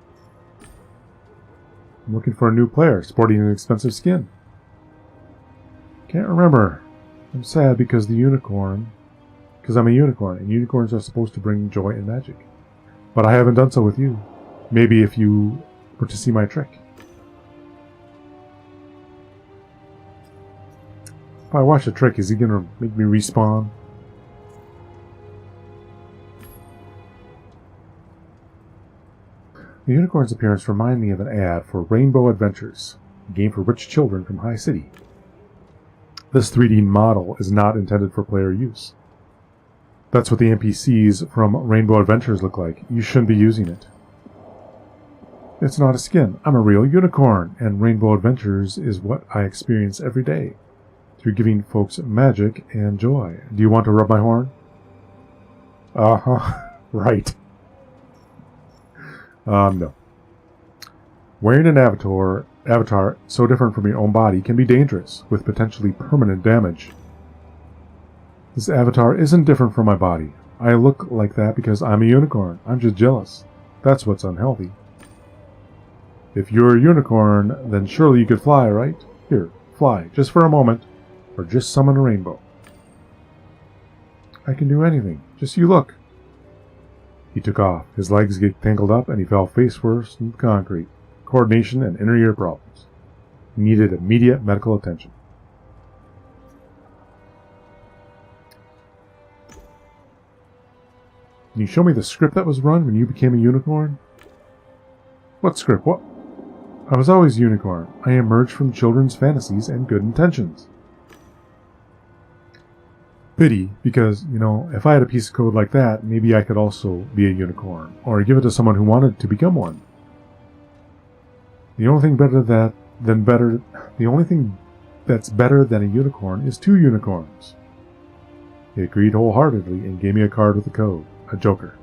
I'm looking for a new player, sporting an expensive skin. Can't remember. I'm sad because I'm a unicorn, and unicorns are supposed to bring joy and magic. But I haven't done so with you. Maybe if you were to see my trick. If I watch the trick, is he gonna make me respawn? The unicorn's appearance reminded me of an ad for Rainbow Adventures, a game for rich children from High City. This 3D model is not intended for player use. That's what the NPCs from Rainbow Adventures look like. You shouldn't be using it. It's not a skin. I'm a real unicorn, and Rainbow Adventures is what I experience every day, through giving folks magic and joy. Do you want to rub my horn? Uh-huh. Right. No. Wearing an avatar so different from your own body can be dangerous, with potentially permanent damage. This avatar isn't different from my body. I look like that because I'm a unicorn. I'm just jealous. That's what's unhealthy. If you're a unicorn, then surely you could fly, right? Here, fly, just for a moment, or just summon a rainbow. I can do anything. Just you look. He took off. His legs get tangled up, and he fell face first into the concrete. Coordination and inner ear problems. He needed immediate medical attention. Can you show me the script that was run when you became a unicorn? What script? What? I was always a unicorn. I emerged from children's fantasies and good intentions. Pity, because, you know, if I had a piece of code like that, maybe I could also be a unicorn, or give it to someone who wanted to become one. The only thing that's better than a unicorn is two unicorns. He agreed wholeheartedly and gave me a card with the code, a joker.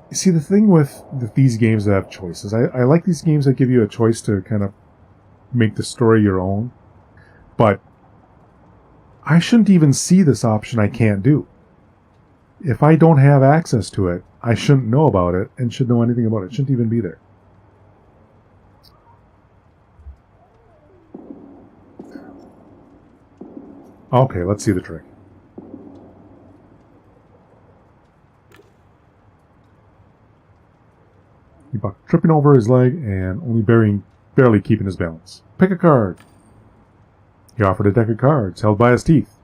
You see, the thing with these games that have choices, I like these games that give you a choice to kind of make the story your own, but I shouldn't even see this option I can't do. If I don't have access to it, I shouldn't know about it and should know anything about it. It shouldn't even be there. Okay, let's see the trick. He bucked, tripping over his leg and only barely keeping his balance. Pick a card. He offered a deck of cards held by his teeth,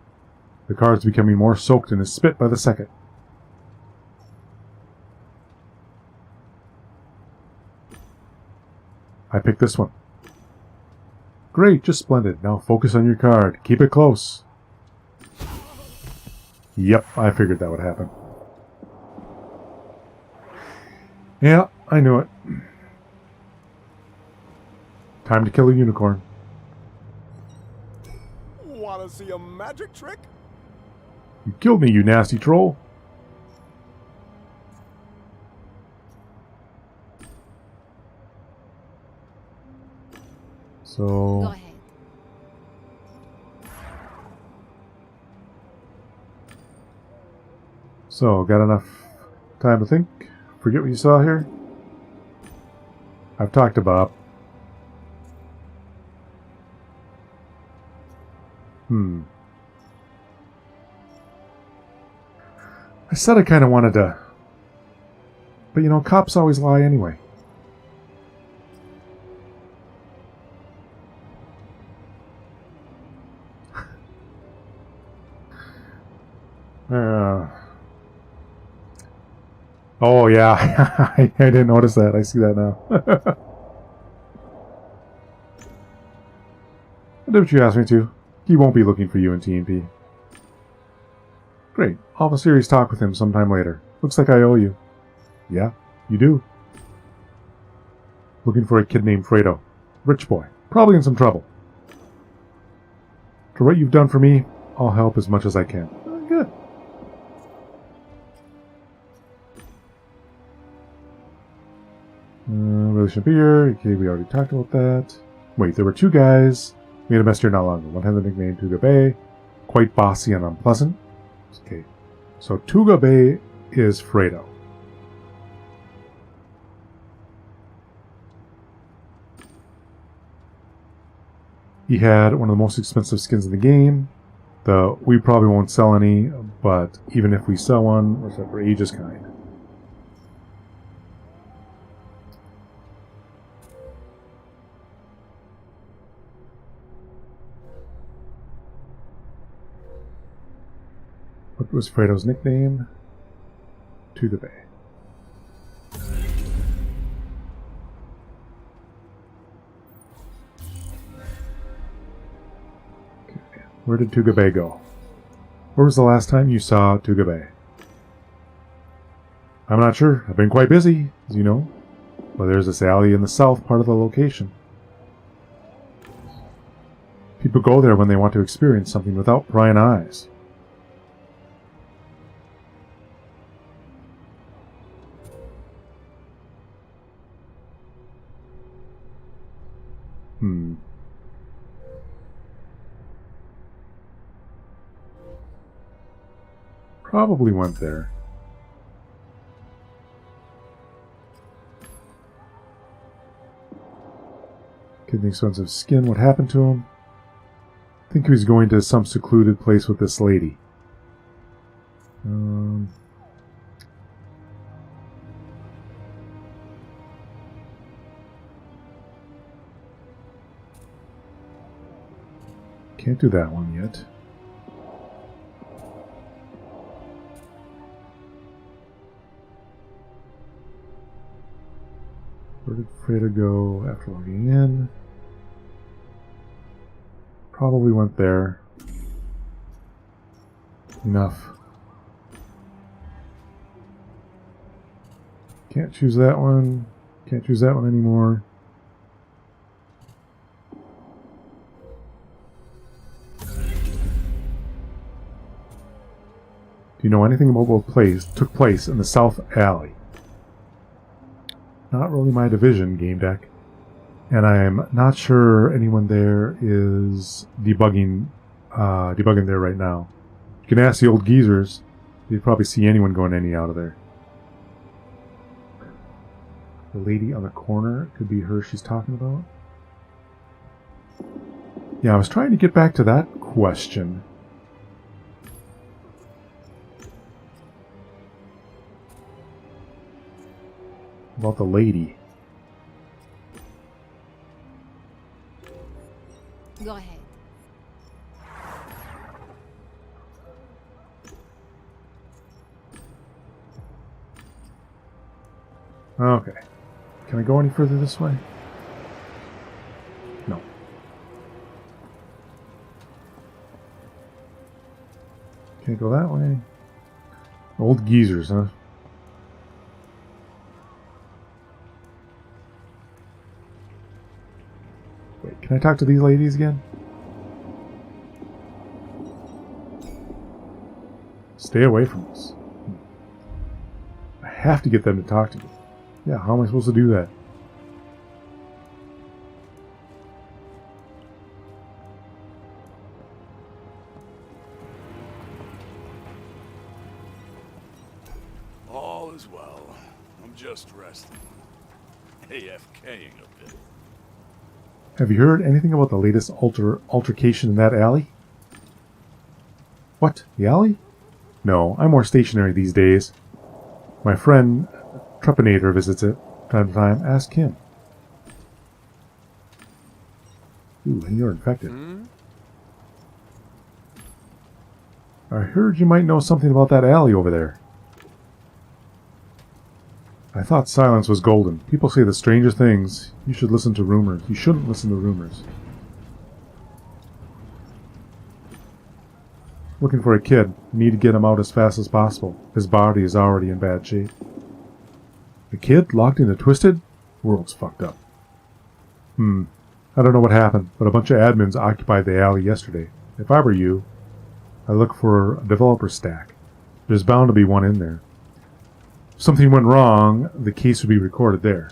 the cards becoming more soaked in his spit by the second. I picked this one. Great, just splendid. Now focus on your card. Keep it close. Yep, I figured that would happen. Yeah, I knew it. Time to kill a unicorn. Wanna see a magic trick? You killed me, you nasty troll. So... Go ahead. So, got enough time to think? Forget what you saw here? I've talked about... I said I kind of wanted to... But you know, cops always lie anyway. Oh yeah, I didn't notice that. I see that now. I did what you asked me to. He won't be looking for you in TNP. Great. I'll have a serious talk with him sometime later. Looks like I owe you. Yeah, you do. Looking for a kid named Fredo. Rich boy. Probably in some trouble. For what you've done for me, I'll help as much as I can. Good. Really shouldn't be here. Okay, we already talked about that. Wait, there were two guys. We had a mess here not long ago. One had the nickname Tuga Bay. Quite bossy and unpleasant. Okay, so Tuga Bay is Fredo. He had one of the most expensive skins in the game. Though we probably won't sell any, but even if we sell one, we're set for Aegis kind. What was Fredo's nickname? Tuga Bay. Where did Tuga Bay go? Where was the last time you saw Tuga Bay? I'm not sure. I've been quite busy, as you know. But there's this alley in the south part of the location. People go there when they want to experience something without prying eyes. Probably went there. Kid in expensive skin. What happened to him? I think he was going to some secluded place with this lady. Can't do that one yet. Where did Freda go after logging in? Probably went there. Enough. Can't choose that one. Can't choose that one anymore. Do you know anything about what took place in the South Alley? Not really my division, Gamedec. And I'm not sure anyone there is debugging there right now. You can ask the old geezers. You'd probably see anyone going any out of there. The lady on the corner, it could be her she's talking about. Yeah, I was trying to get back to that question. About the lady. Go ahead. Okay. Can I go any further this way? No. Can't go that way. Old geezers, huh? Wait, can I talk to these ladies again? Stay away from us. I have to get them to talk to me. Yeah, how am I supposed to do that? All is well. I'm just resting. AFKing a bit. Have you heard anything about the latest altercation in that alley? What? The alley? No, I'm more stationary these days. My friend Trepanator visits it time to time. Ask him. Ooh, and you're infected. I heard you might know something about that alley over there. I thought silence was golden. People say the strangest things. You should listen to rumors. You shouldn't listen to rumors. Looking for a kid. Need to get him out as fast as possible. His body is already in bad shape. The kid locked into Twisted? World's fucked up. I don't know what happened, but a bunch of admins occupied the alley yesterday. If I were you, I'd look for a developer stack. There's bound to be one in there. If something went wrong, the case would be recorded there.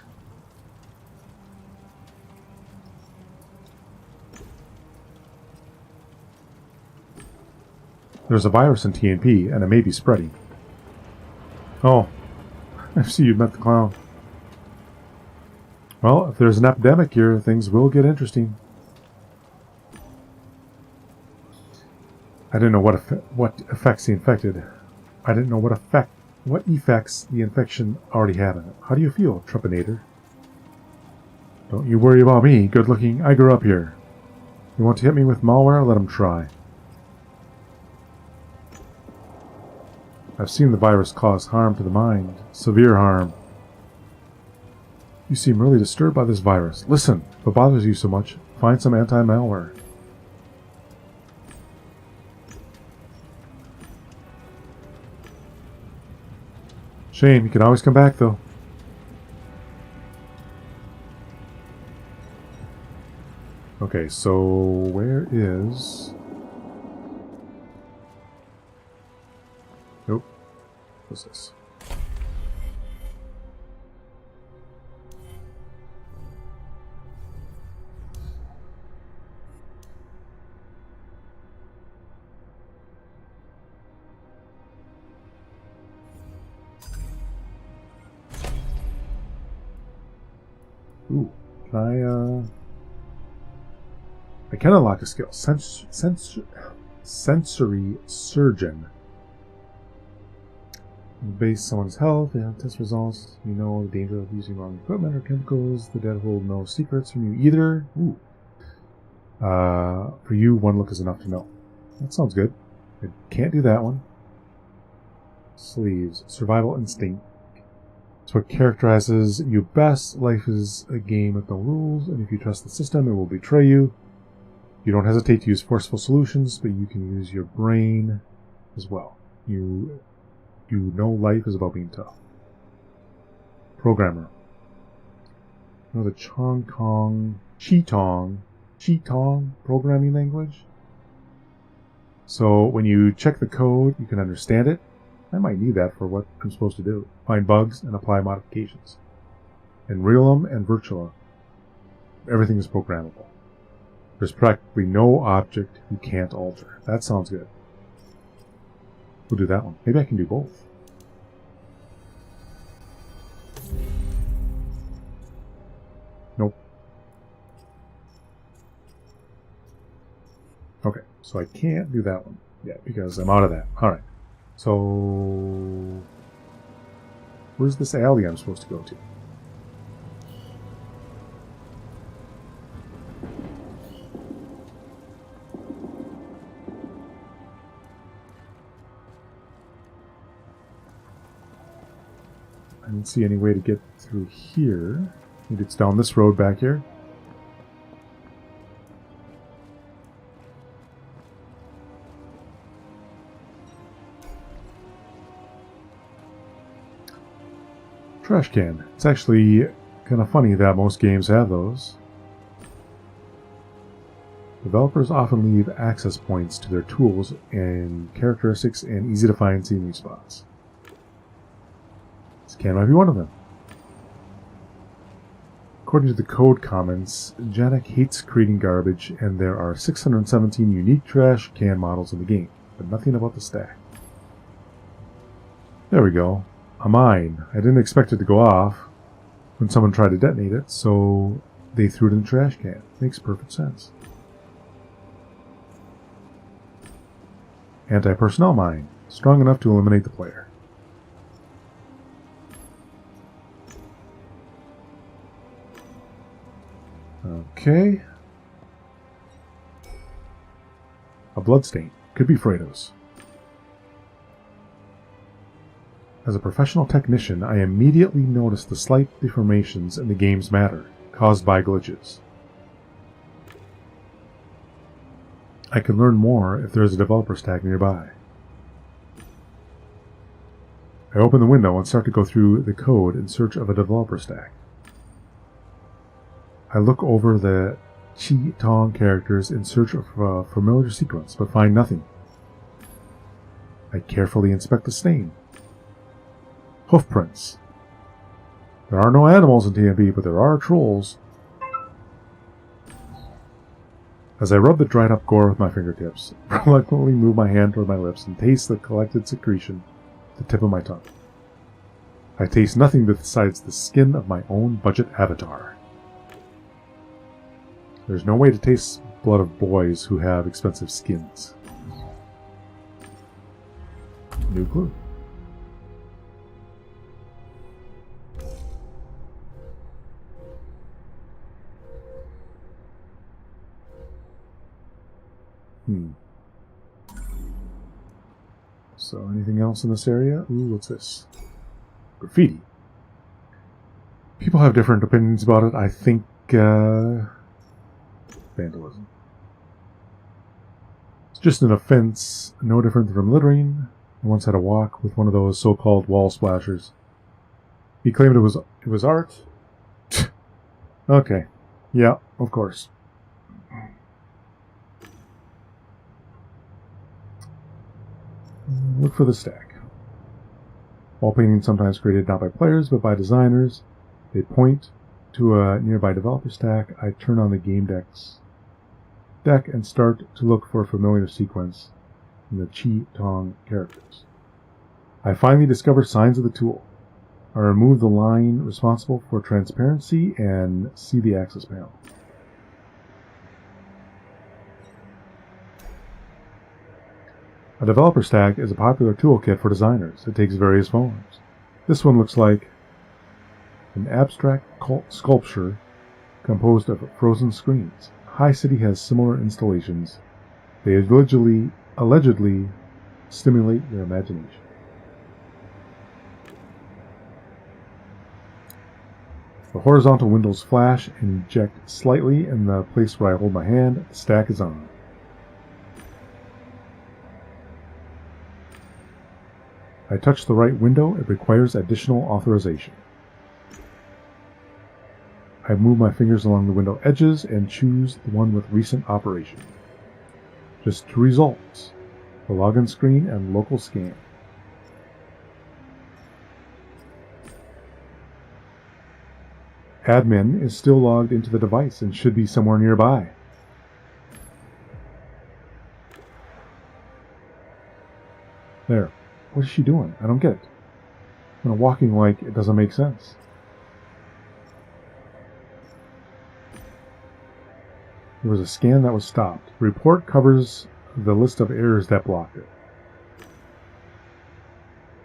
There's a virus in TNP, and it may be spreading. Oh, I see you met the clown. Well, if there's an epidemic here, things will get interesting. I didn't know what affects the infected. I didn't know what effects the infection already had on it. How do you feel, Trepanator? Don't you worry about me, good looking. I grew up here. You want to hit me with malware? Let him try. I've seen the virus cause harm to the mind. Severe harm. You seem really disturbed by this virus. Listen, if it bothers you so much, find some anti-malware. Shame, you can always come back, though. Okay, so where is... Nope. What's this? Ooh, can I, I can unlock a skill. Sensory Surgeon. Base someone's health, they have test results. You know the danger of using wrong equipment or chemicals. The dead hold no secrets from you either. Ooh. For you, one look is enough to know. That sounds good. I can't do that one. Sleeves. Survival Instinct. It's what characterizes you best. Life is a game with no rules, and if you trust the system, it will betray you. You don't hesitate to use forceful solutions, but you can use your brain as well. You know life is about being tough. Programmer. You know the Chitong programming language? So when you check the code, you can understand it. I might need that for what I'm supposed to do. Find bugs and apply modifications. In Realm and Virtua, everything is programmable. There's practically no object you can't alter. That sounds good. We'll do that one. Maybe I can do both. Nope. Okay, so I can't do that one yet because I'm out of that. Alright. So where's this alley I'm supposed to go to? I didn't see any way to get through here. Maybe it's down this road back here. Trash can. It's actually kind of funny that most games have those. Developers often leave access points to their tools and characteristics and easy-to-find scenery spots. This can might be one of them. According to the code comments, Janek hates creating garbage, and there are 617 unique trash can models in the game, but nothing about the stack. There we go. A mine. I didn't expect it to go off when someone tried to detonate it, so they threw it in the trash can. Makes perfect sense. Anti-personnel mine. Strong enough to eliminate the player. Okay. A bloodstain. Could be Fredo's. As a professional technician, I immediately noticed the slight deformations in the game's matter, caused by glitches. I can learn more if there is a developer stack nearby. I open the window and start to go through the code in search of a developer stack. I look over the Chitong characters in search of a familiar sequence, but find nothing. I carefully inspect the stain. Hoofprints. There are no animals in TMP, but there are trolls. As I rub the dried up gore with my fingertips, reluctantly move my hand toward my lips and taste the collected secretion at the tip of my tongue. I taste nothing besides the skin of my own budget avatar. There's no way to taste blood of boys who have expensive skins. New clue. So, anything else in this area? Ooh, what's this? Graffiti. People have different opinions about it. I think, vandalism. It's just an offense, no different from littering. I once had a walk with one of those so-called wall splashers. He claimed it was art. Okay. Yeah, of course. Look for the stack. Wall paintings sometimes created not by players, but by designers. They point to a nearby developer stack. I turn on the Gamedec deck and start to look for a familiar sequence in the Chitong characters. I finally discover signs of the tool. I remove the line responsible for transparency and see the access panel. A developer stack is a popular toolkit for designers. It takes various forms. This one looks like an abstract sculpture composed of frozen screens. High City has similar installations. They allegedly stimulate your imagination. The horizontal windows flash and eject slightly in the place where I hold my hand. The stack is on. I touch the right window. It requires additional authorization. I move my fingers along the window edges and choose the one with recent operation. Just two results: the login screen and local scan. Admin is still logged into the device and should be somewhere nearby. There. What is she doing? I don't get it. Walking like it doesn't make sense. There was a scan that was stopped. The report covers the list of errors that blocked it.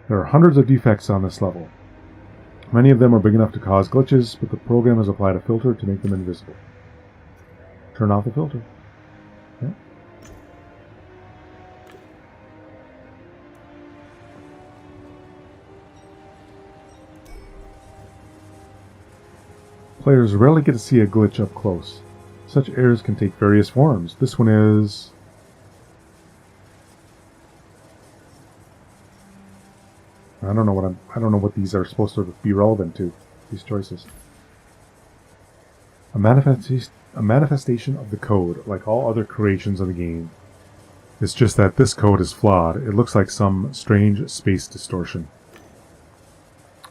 There are hundreds of defects on this level. Many of them are big enough to cause glitches, but the program has applied a filter to make them invisible. Turn off the filter. Yeah. Players rarely get to see a glitch up close. Such errors can take various forms. This one is... I don't know what these are supposed to be relevant to, these choices. A manifestation of the code, like all other creations of the game. It's just that this code is flawed. It looks like some strange space distortion.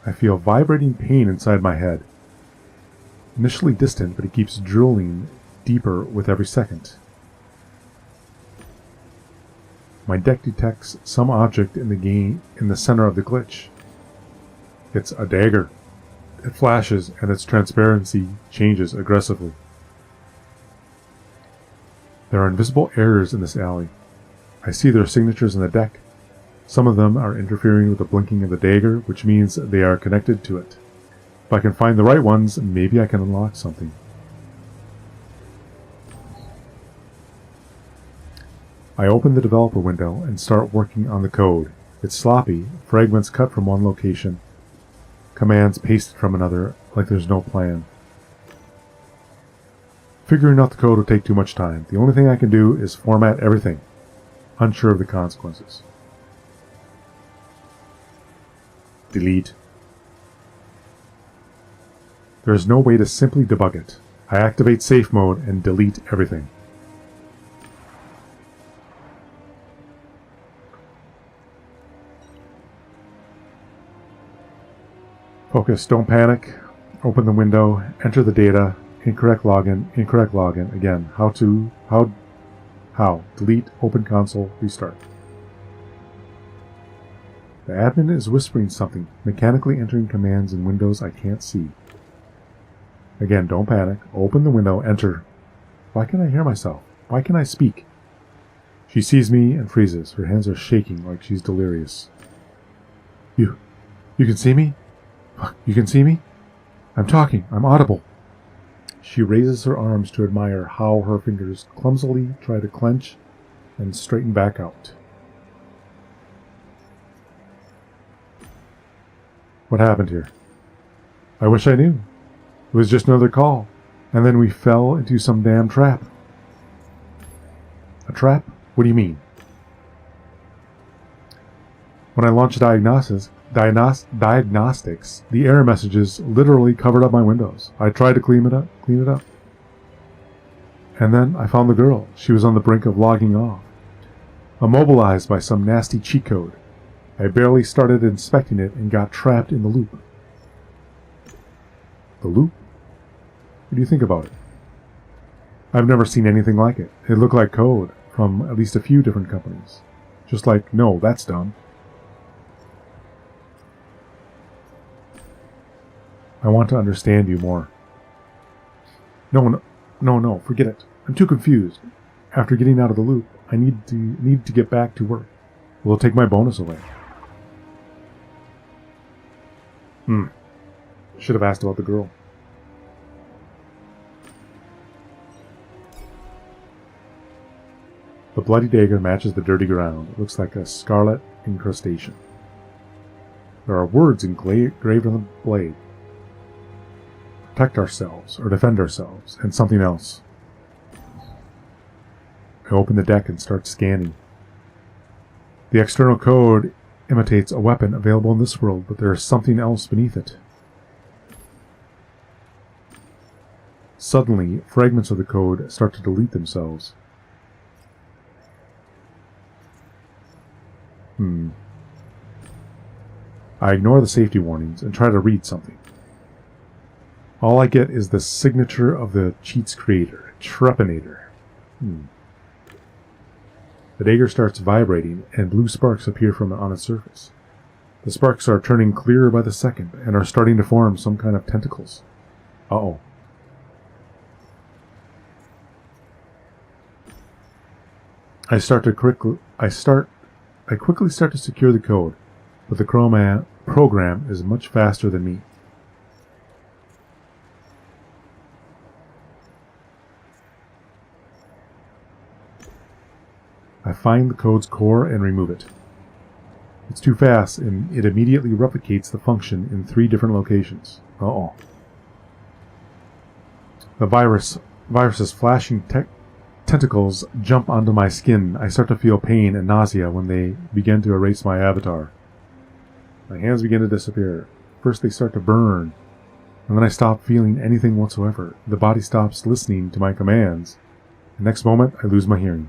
I feel vibrating pain inside my head. Initially distant, but it keeps drilling deeper with every second. My deck detects some object in the game in the center of the glitch. It's a dagger. It flashes and its transparency changes aggressively. There are invisible errors in this alley. I see their signatures in the deck. Some of them are interfering with the blinking of the dagger, which means they are connected to it. If I can find the right ones, maybe I can unlock something. I open the developer window and start working on the code. It's sloppy, fragments cut from one location, commands pasted from another, like there's no plan. Figuring out the code will take too much time. The only thing I can do is format everything, unsure of the consequences. Delete. There is no way to simply debug it. I activate safe mode and delete everything. Focus, don't panic. Open the window, enter the data, incorrect login, again. How? Delete, open console, restart. The admin is whispering something, mechanically entering commands in windows I can't see. Again, don't panic. Open the window, enter. Why can't I hear myself? Why can't I speak? She sees me and freezes. Her hands are shaking like she's delirious. You can see me? You can see me? I'm talking. I'm audible. She raises her arms to admire how her fingers clumsily try to clench and straighten back out. What happened here? I wish I knew. It was just another call, and then we fell into some damn trap. A trap? What do you mean? When I launched diagnostics, the error messages literally covered up my windows. I tried to clean it up. And then I found the girl. She was on the brink of logging off. Immobilized by some nasty cheat code. I barely started inspecting it and got trapped in the loop. The loop? What do you think about it? I've never seen anything like it. It looked like code from at least a few different companies. Just like, no, that's dumb. I want to understand you more. No, forget it. I'm too confused. After getting out of the loop, I need to get back to work. Will it take my bonus away? Should have asked about the girl. The bloody dagger matches the dirty ground. It looks like a scarlet incrustation. There are words engraved on the blade. Protect ourselves, or defend ourselves, and something else. I open the deck and start scanning. The external code imitates a weapon available in this world, but there is something else beneath it. Suddenly, fragments of the code start to delete themselves. I ignore the safety warnings and try to read something. All I get is the signature of the cheat's creator, Trepanator. The dagger starts vibrating, and blue sparks appear on its surface. The sparks are turning clearer by the second, and are starting to form some kind of tentacles. Uh-oh. I quickly start to secure the code, but the program is much faster than me. I find the code's core and remove it. It's too fast, and it immediately replicates the function in 3 different locations. Uh-oh. The virus's flashing tentacles jump onto my skin. I start to feel pain and nausea when they begin to erase my avatar. My hands begin to disappear. First they start to burn, and then I stop feeling anything whatsoever. The body stops listening to my commands. The next moment, I lose my hearing.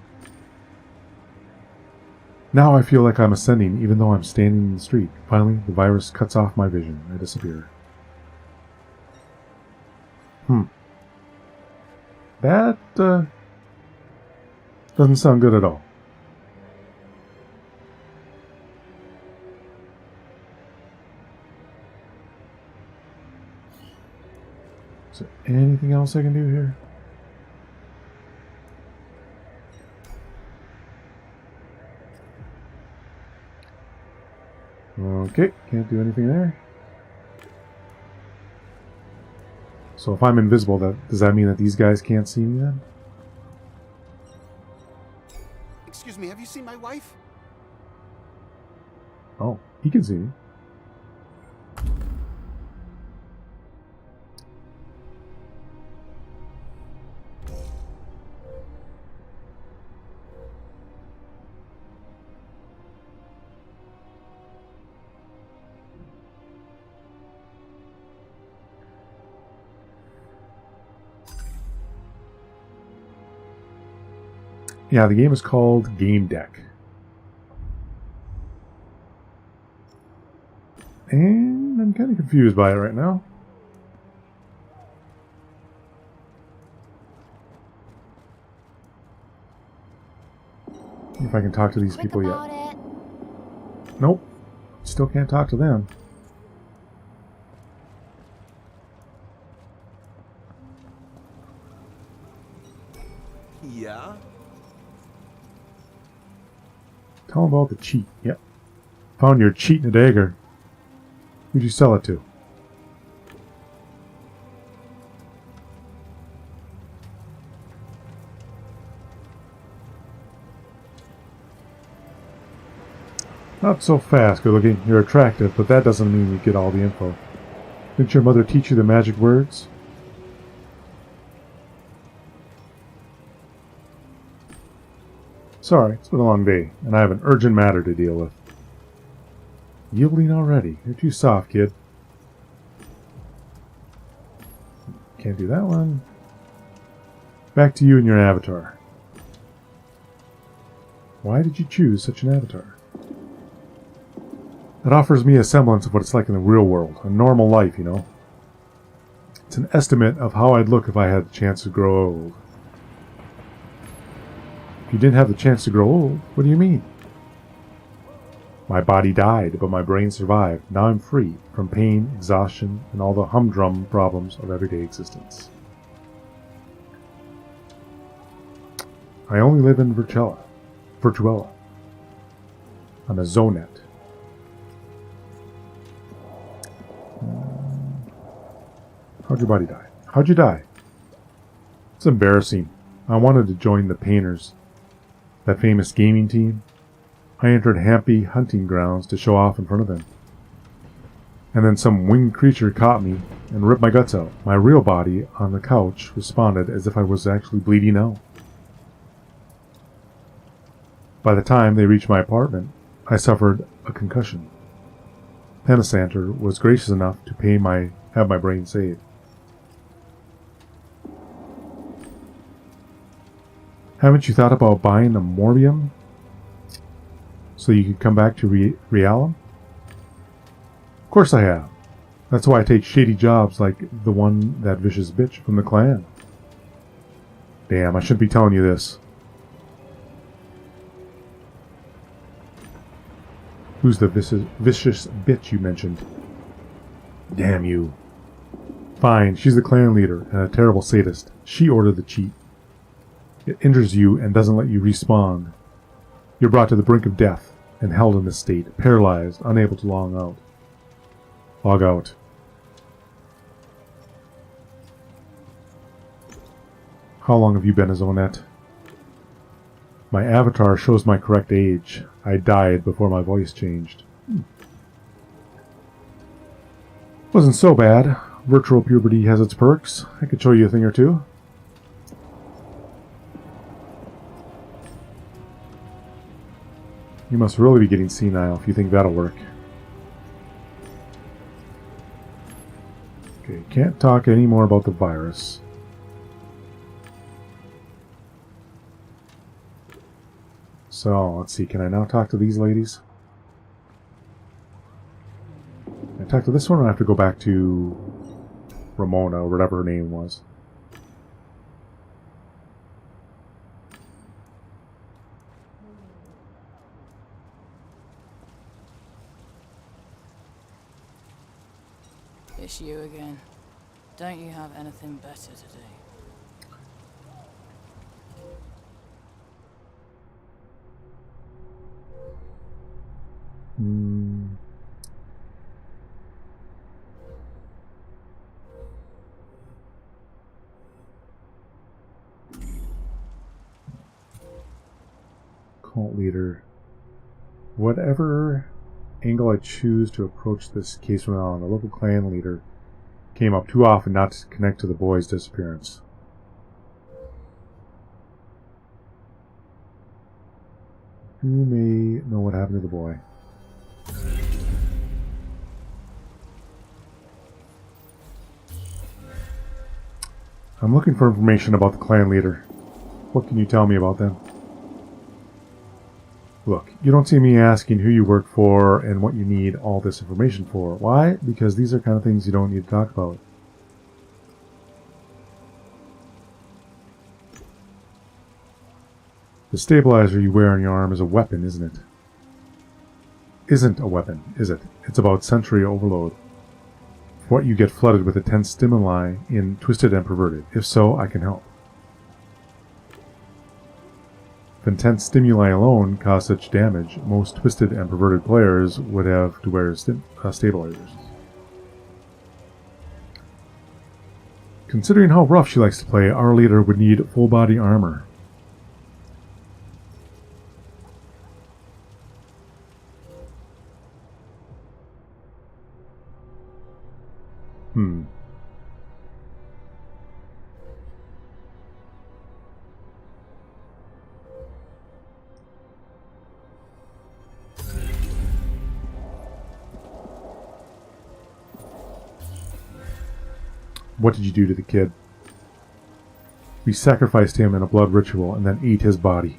Now I feel like I'm ascending, even though I'm standing in the street. Finally, the virus cuts off my vision. I disappear. That, doesn't sound good at all. Is there anything else I can do here? Okay, can't do anything there. So if I'm invisible, does that mean that these guys can't see me then? Excuse me, have you seen my wife? Oh, he can see me. Yeah, the game is called Gamedec. And I'm kind of confused by it right now. See if I can talk to these people yet. Nope. Still can't talk to them. Yeah? Tell them about the cheat. Yep. Found your cheat in a dagger. Who'd you sell it to? Not so fast, good looking. You're attractive, but that doesn't mean you get all the info. Didn't your mother teach you the magic words? Sorry, it's been a long day, and I have an urgent matter to deal with. Yielding already. You're too soft, kid. Can't do that one. Back to you and your avatar. Why did you choose such an avatar? It offers me a semblance of what it's like in the real world, a normal life, you know. It's an estimate of how I'd look if I had the chance to grow old. If you didn't have the chance to grow old, what do you mean? My body died, but my brain survived. Now I'm free from pain, exhaustion, and all the humdrum problems of everyday existence. I only live in Virtuella. on a Zonet. How'd your buddy die? How'd you die? It's embarrassing. I wanted to join the Painters, that famous gaming team. I entered Happy Hunting Grounds to show off in front of them. And then some winged creature caught me and ripped my guts out. My real body on the couch responded as if I was actually bleeding out. By the time they reached my apartment, I suffered a concussion. Penisanter was gracious enough to have my brain saved. Haven't you thought about buying a morbium so you could come back to Realm? Of course I have. That's why I take shady jobs like the one that vicious bitch from the clan. Damn, I shouldn't be telling you this. Who's the vicious bitch you mentioned? Damn you. Fine, she's the clan leader and a terrible sadist. She ordered the cheat. It injures you and doesn't let you respawn. You're brought to the brink of death and held in this state, paralyzed, unable to log out. How long have you been a Zonet? My avatar shows my correct age. I died before my voice changed. Wasn't so bad. Virtual puberty has its perks. I could show you a thing or two. You must really be getting senile if you think that'll work. Okay, can't talk any more about the virus. So, let's see, can I now talk to these ladies? Can I talk to this one, or I have to go back to Ramona, or whatever her name was? It's you again. Don't you have anything better to do? Cult leader. Whatever angle I choose to approach this case from now on, the local clan leader came up too often not to connect to the boy's disappearance. Who may know what happened to the boy? I'm looking for information about the clan leader. What can you tell me about them? Look, you don't see me asking who you work for and what you need all this information for. Why? Because these are kind of things you don't need to talk about. The stabilizer you wear on your arm is a weapon, isn't it? Isn't a weapon, is it? It's about sensory overload. For what you get flooded with intense stimuli in Twisted and Perverted. If so, I can help. If intense stimuli alone cause such damage, most Twisted and Perverted players would have to wear stabilizers. Considering how rough she likes to play, our leader would need full-body armor. What did you do to the kid? We sacrificed him in a blood ritual and then ate his body.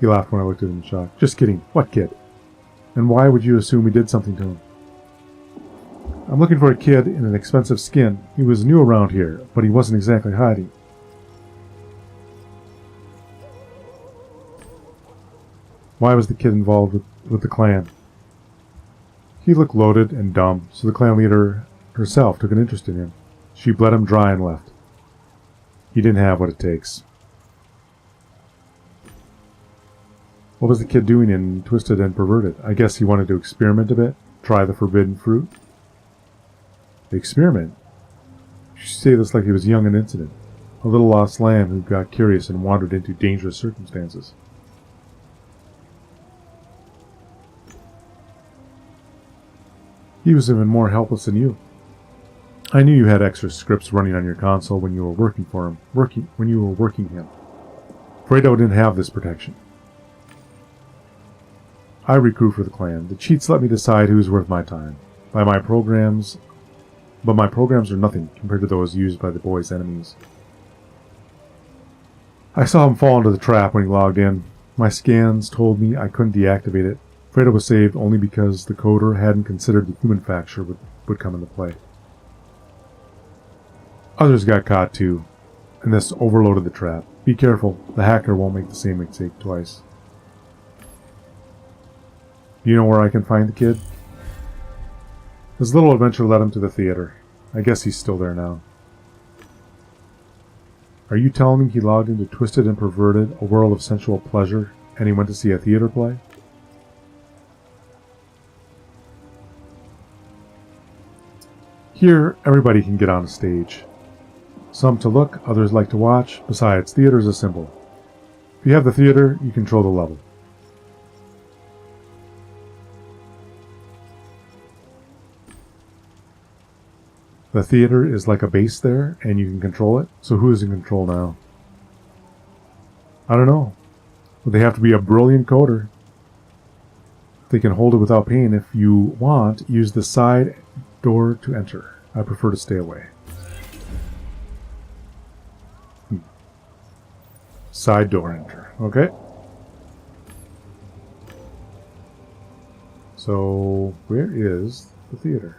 He laughed when I looked at him in shock. Just kidding. What kid? And why would you assume we did something to him? I'm looking for a kid in an expensive skin. He was new around here, but he wasn't exactly hiding. Why was the kid involved with the clan? He looked loaded and dumb, so the clan leader herself took an interest in him. She bled him dry and left. He didn't have what it takes. What was the kid doing in Twisted and Perverted? I guess he wanted to experiment a bit, try the forbidden fruit. The experiment? You should say this like he was young and innocent. A little lost lamb who got curious and wandered into dangerous circumstances. He was even more helpless than you. I knew you had extra scripts running on your console when you were working for him. When you were working him. Fredo didn't have this protection. I recruit for the clan. The cheats let me decide who's worth my time. But my programs are nothing compared to those used by the boy's enemies. I saw him fall into the trap when he logged in. My scans told me I couldn't deactivate it. Fredo was saved only because the coder hadn't considered the human factor would come into play. Others got caught too, and this overloaded the trap. Be careful, the hacker won't make the same mistake twice. Do you know where I can find the kid? His little adventure led him to the theater. I guess he's still there now. Are you telling me he logged into Twisted and Perverted, a world of sensual pleasure, and he went to see a theater play? Here, everybody can get on a stage. Some to look, others like to watch. Besides, theater's a symbol. If you have the theater, you control the level. The theater is like a base there, and you can control it. So who is in control now? I don't know. But they have to be a brilliant coder. They can hold it without pain. If you want, use the side door to enter. I prefer to stay away. Side door enter. Okay. So, where is the theater?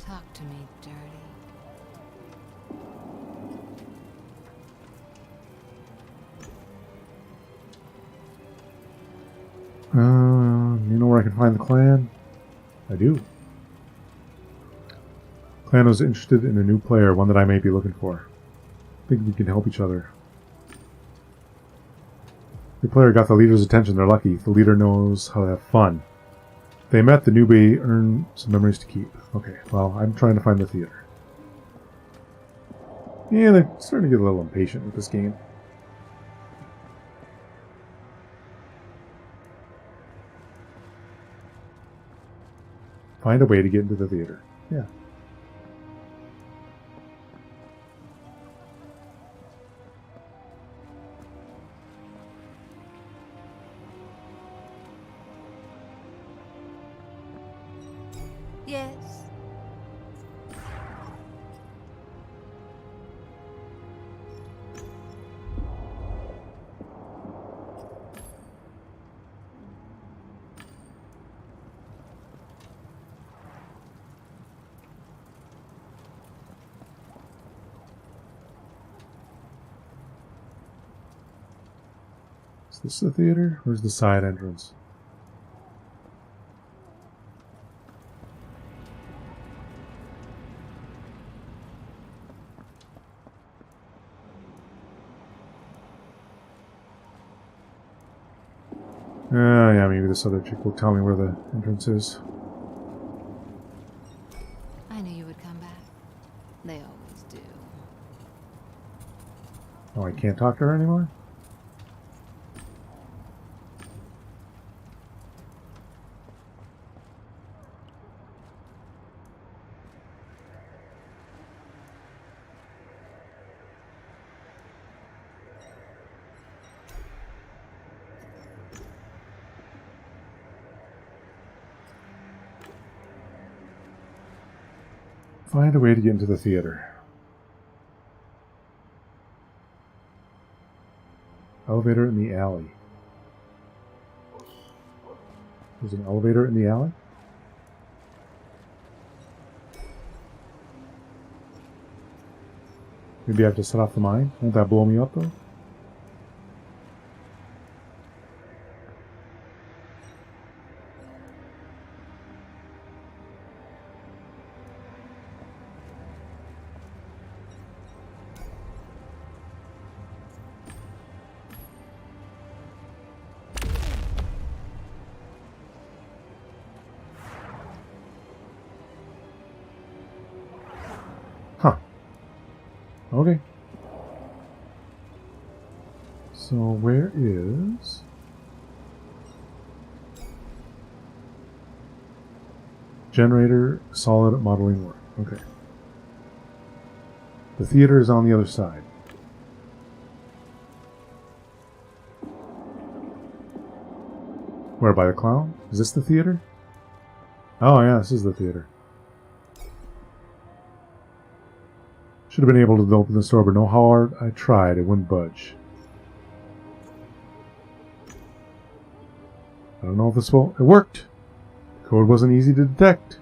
Talk to me, dirty. You know where I can find the clan? I do. Clan was interested in a new player, one that I may be looking for. I think we can help each other. The player got the leader's attention. They're lucky. The leader knows how to have fun. They met. The newbie earned some memories to keep. Okay, well, I'm trying to find the theater. Yeah, they're starting to get a little impatient with this game. Find a way to get into the theater. Yeah. Yes. Is this the theater? Where's the side entrance? Yeah, maybe this other chick will tell me where the entrance is. I knew you would come back. They always do. Oh, I can't talk to her anymore? Find a way to get into the theater. Elevator in the alley. There's an elevator in the alley? Maybe I have to set off the mine? Won't that blow me up though? Okay. So where is... Generator, solid modeling work. Okay. The theater is on the other side. Where, by the clown? Is this the theater? Oh yeah, this is the theater. Should have been able to open the door, but no how hard I tried, it wouldn't budge. I don't know if this will... It worked! The code wasn't easy to detect,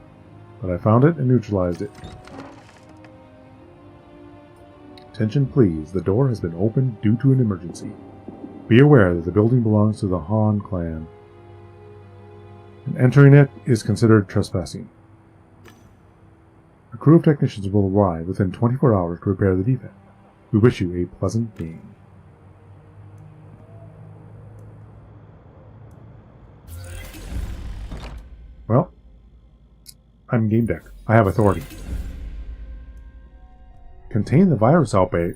but I found it and neutralized it. Attention please, the door has been opened due to an emergency. Be aware that the building belongs to the Han clan, and entering it is considered trespassing. A crew of technicians will arrive within 24 hours to repair the defect. We wish you a pleasant game. Well, I'm Gamedec. I have authority. Contain the virus outbreak.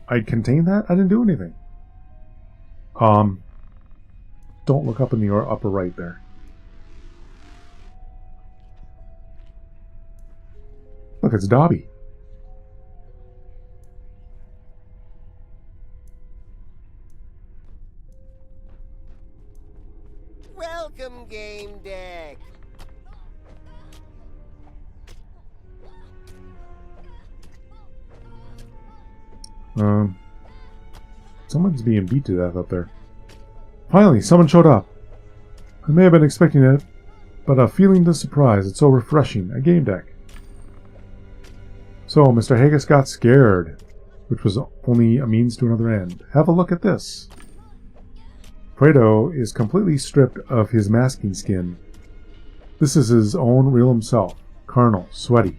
I contained that? I didn't do anything. Don't look up in the upper right there. Look, it's Dobby. Welcome, Gamedec. Someone's being beat to death up there. Finally, someone showed up. I may have been expecting it, but a feeling of surprise, it's so refreshing. A Gamedec. So, Mr. Haggis got scared, which was only a means to another end. Have a look at this. Fredo is completely stripped of his masking skin. This is his own real himself, carnal, sweaty.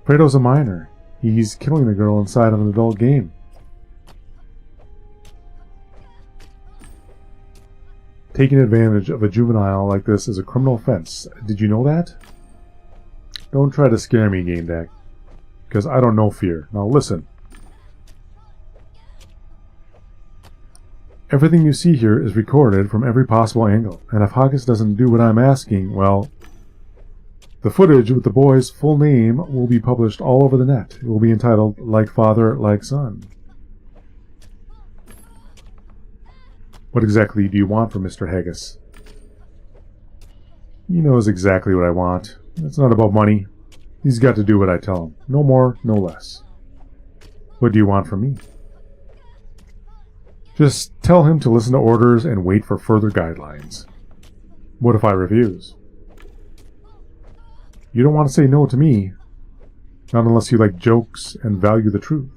Fredo's a minor. He's killing a girl inside of an adult game. Taking advantage of a juvenile like this is a criminal offense. Did you know that? Don't try to scare me, Gamedec, because I don't know fear. Now listen. Everything you see here is recorded from every possible angle, and if Haggis doesn't do what I'm asking, well, the footage with the boy's full name will be published all over the net. It will be entitled, Like Father, Like Son. What exactly do you want from Mr. Haggis? He knows exactly what I want. It's not about money. He's got to do what I tell him. No more, no less. What do you want from me? Just tell him to listen to orders and wait for further guidelines. What if I refuse? You don't want to say no to me. Not unless you like jokes and value the truth.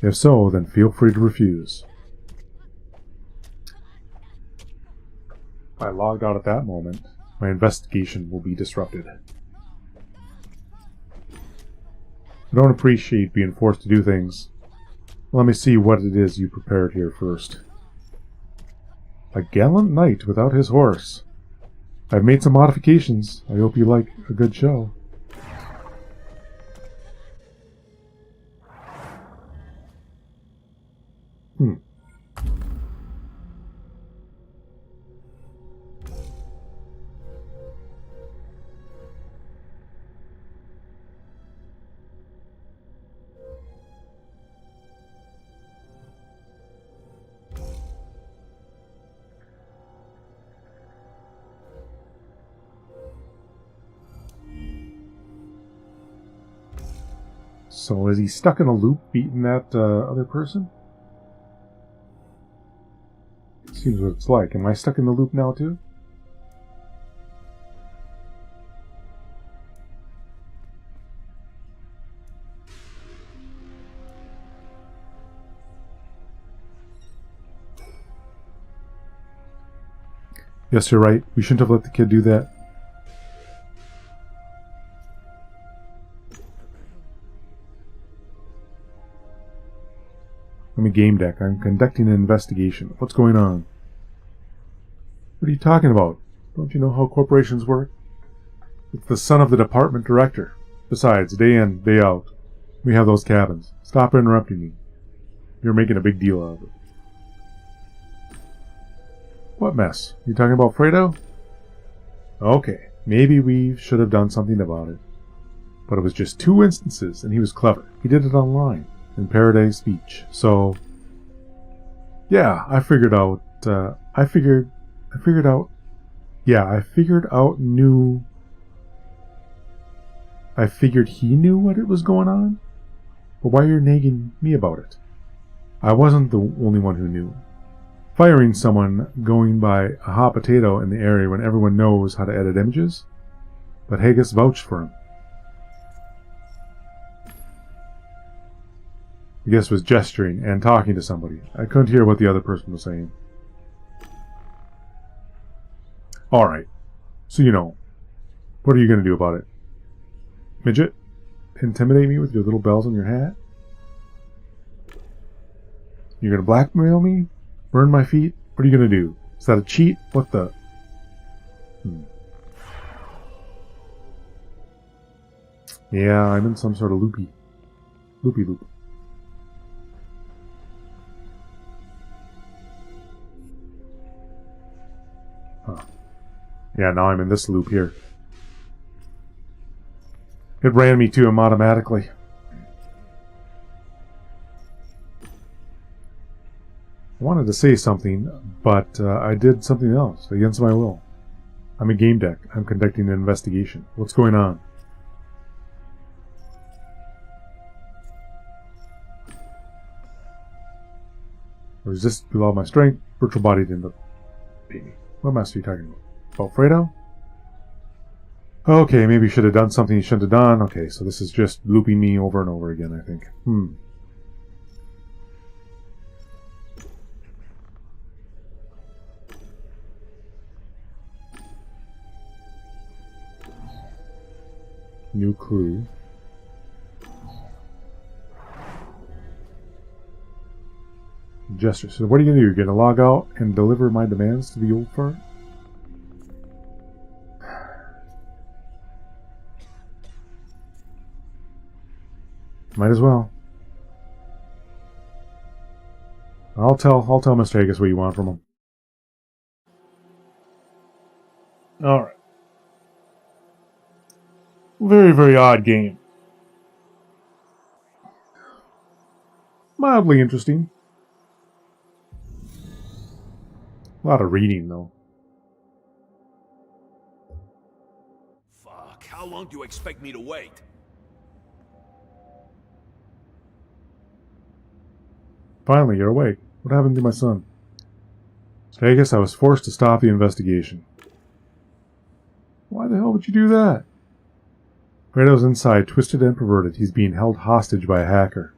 If so, then feel free to refuse. If I logged out at that moment, my investigation will be disrupted. I don't appreciate being forced to do things. Let me see what it is you prepared here first. A gallant knight without his horse. I've made some modifications. I hope you like a good show. So is he stuck in a loop beating that other person? Seems what it's like. Am I stuck in the loop now too? Yes, you're right. We shouldn't have let the kid do that. I'm a Gamedec. I'm conducting an investigation. What's going on? What are you talking about? Don't you know how corporations work? It's the son of the department director. Besides, day in, day out, we have those cabins. Stop interrupting me. You're making a big deal out of it. What mess? You talking about Fredo? Okay, maybe we should have done something about it. But it was just 2 instances, and he was clever. He did it online, in Paradise Beach. So, yeah, I figured out he knew what it was going on. But why are you nagging me about it? I wasn't the only one who knew. Firing someone going by a hot potato in the area when everyone knows how to edit images? But Haggis vouched for him. I guess was gesturing and talking to somebody. I couldn't hear what the other person was saying. Alright, so what are you going to do about it? Midget? Intimidate me with your little bells on your hat? You're going to blackmail me? Burn my feet? What are you going to do? Is that a cheat? What the... Yeah, I'm in some sort of loopy loop. Huh. Yeah, now I'm in this loop here. It ran me to him automatically. I wanted to say something, but I did something else, against my will. I'm at Gamedec. I'm conducting an investigation. What's going on? I resist with all my strength. Virtual body didn't beat me. What mess are you talking about? About Fredo? Okay, maybe you should have done something you shouldn't have done. Okay, so this is just looping me over and over again, I think. New clue. Gesture. So what are you going to do? You're going to log out and deliver my demands to the old fart? Might as well. I'll tell Mr. Haggis what you want from him. Alright. Very, very odd game. Mildly interesting. A lot of reading, though. Fuck, how long do you expect me to wait? Finally, you're awake. What happened to my son? I guess I was forced to stop the investigation. Why the hell would you do that? Fredo's inside, twisted and perverted. He's being held hostage by a hacker.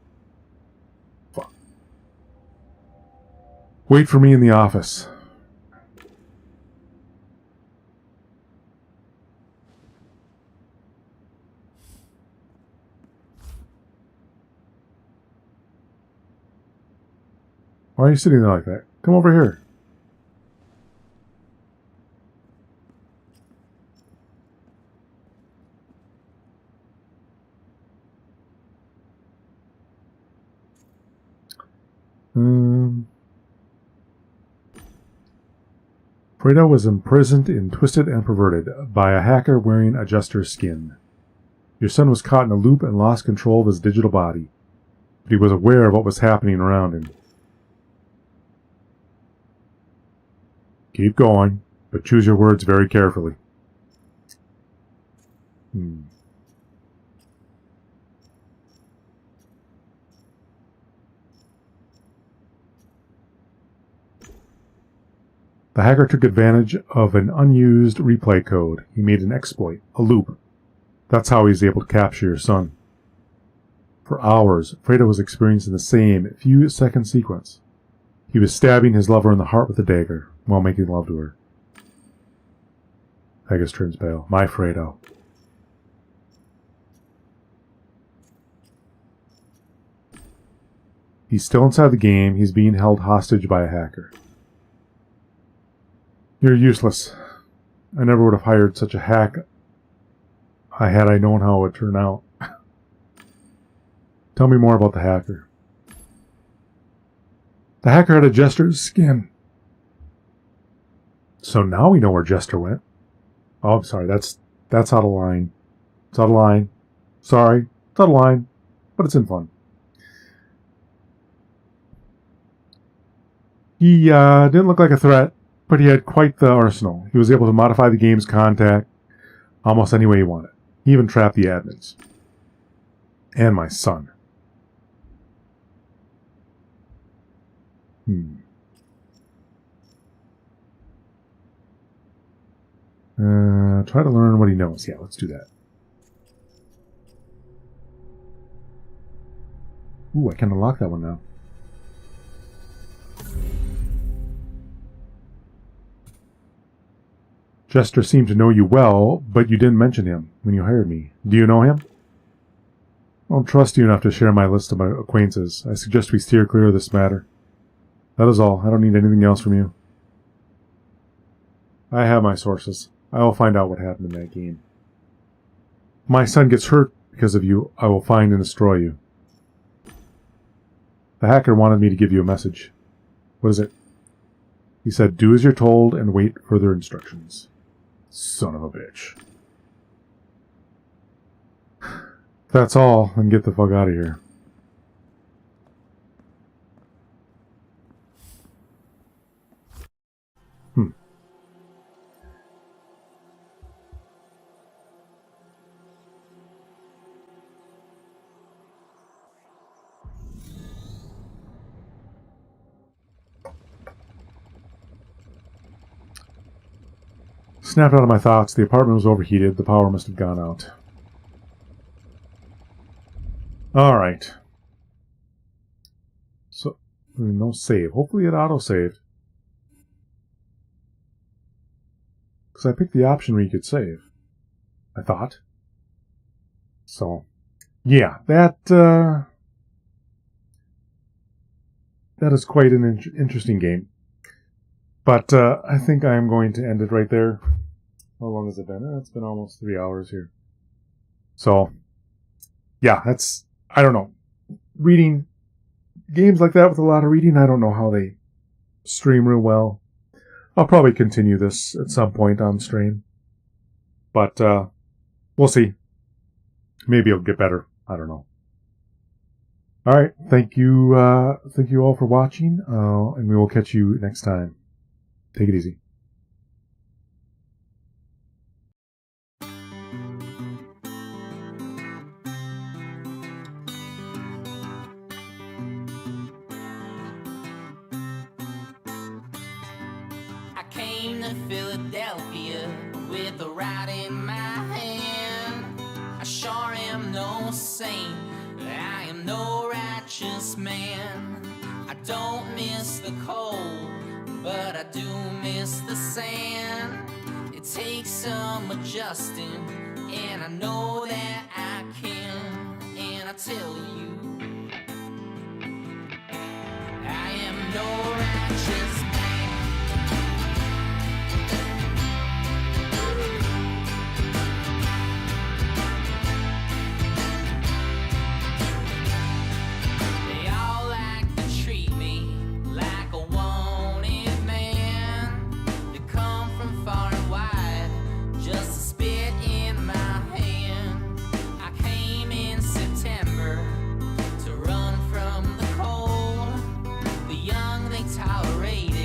Fuck. Wait for me in the office. Why are you sitting there like that? Come over here. Fredo was imprisoned in Twisted and Perverted by a hacker wearing a jester's skin. Your son was caught in a loop and lost control of his digital body, but he was aware of what was happening around him. Keep going, but choose your words very carefully. The hacker took advantage of an unused replay code. He made an exploit, a loop. That's how he was able to capture your son. For hours, Fredo was experiencing the same few-second sequence. He was stabbing his lover in the heart with a dagger while making love to her. Haggis turns pale. My Fredo. He's still inside the game. He's being held hostage by a hacker. You're useless. I never would have hired such a hack had I known how it would turn out. Tell me more about the hacker. The hacker had a Jester's skin. So now we know where Jester went. Oh, I'm sorry. That's out of line. It's out of line. Sorry. It's out of line. But it's in fun. He didn't look like a threat, but he had quite the arsenal. He was able to modify the game's contact almost any way he wanted. He even trapped the admins. And my son. Try to learn what he knows. Yeah, let's do that. Ooh, I can unlock that one now. Jester seemed to know you well, but you didn't mention him when you hired me. Do you know him? I don't trust you enough to share my list of my acquaintances. I suggest we steer clear of this matter. That is all. I don't need anything else from you. I have my sources. I will find out what happened in that game. If my son gets hurt because of you, I will find and destroy you. The hacker wanted me to give you a message. What is it? He said, do as you're told and wait for further instructions. Son of a bitch. If that's all, then get the fuck out of here. Snapped out of my thoughts. The apartment was overheated. The power must have gone out. Alright. So, no save. Hopefully it auto-saved. Because I picked the option where you could save. I thought. So, yeah. That is quite an interesting game. But I think I am going to end it right there. How long has it been? It's been almost 3 hours here. So, yeah, that's, I don't know. Reading games like that with a lot of reading, I don't know how they stream real well. I'll probably continue this at some point on stream. But we'll see. Maybe it'll get better. I don't know. Alright, thank you all for watching, and we will catch you next time. Take it easy. I came to Philadelphia with a rod in my hand. I sure am no saint, I am no righteous man. I don't miss the cold, but I do miss the sand. It takes some adjusting, and I know that I can. And I tell you, I am no righteous man. They all like to treat me like a wanted man. They come from far and wide just to spit in my hand. I came in September to run from the cold. The young they tolerate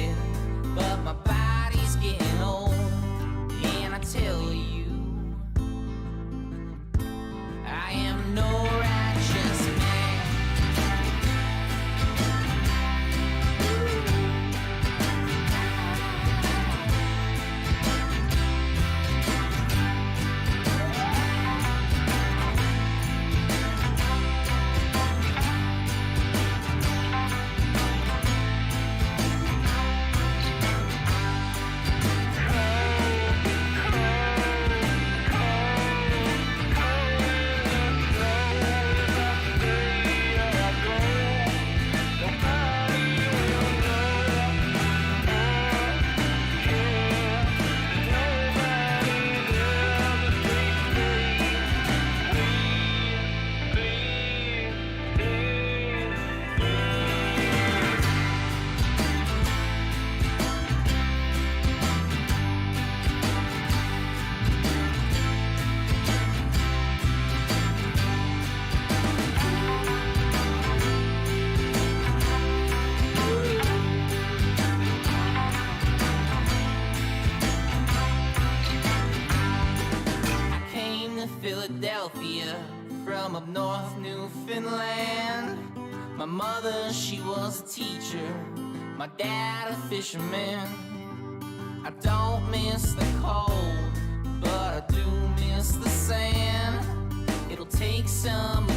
Philadelphia from up north Newfoundland. My mother, she was a teacher, my dad a fisherman. I don't miss the cold, but I do miss the sand. It'll take some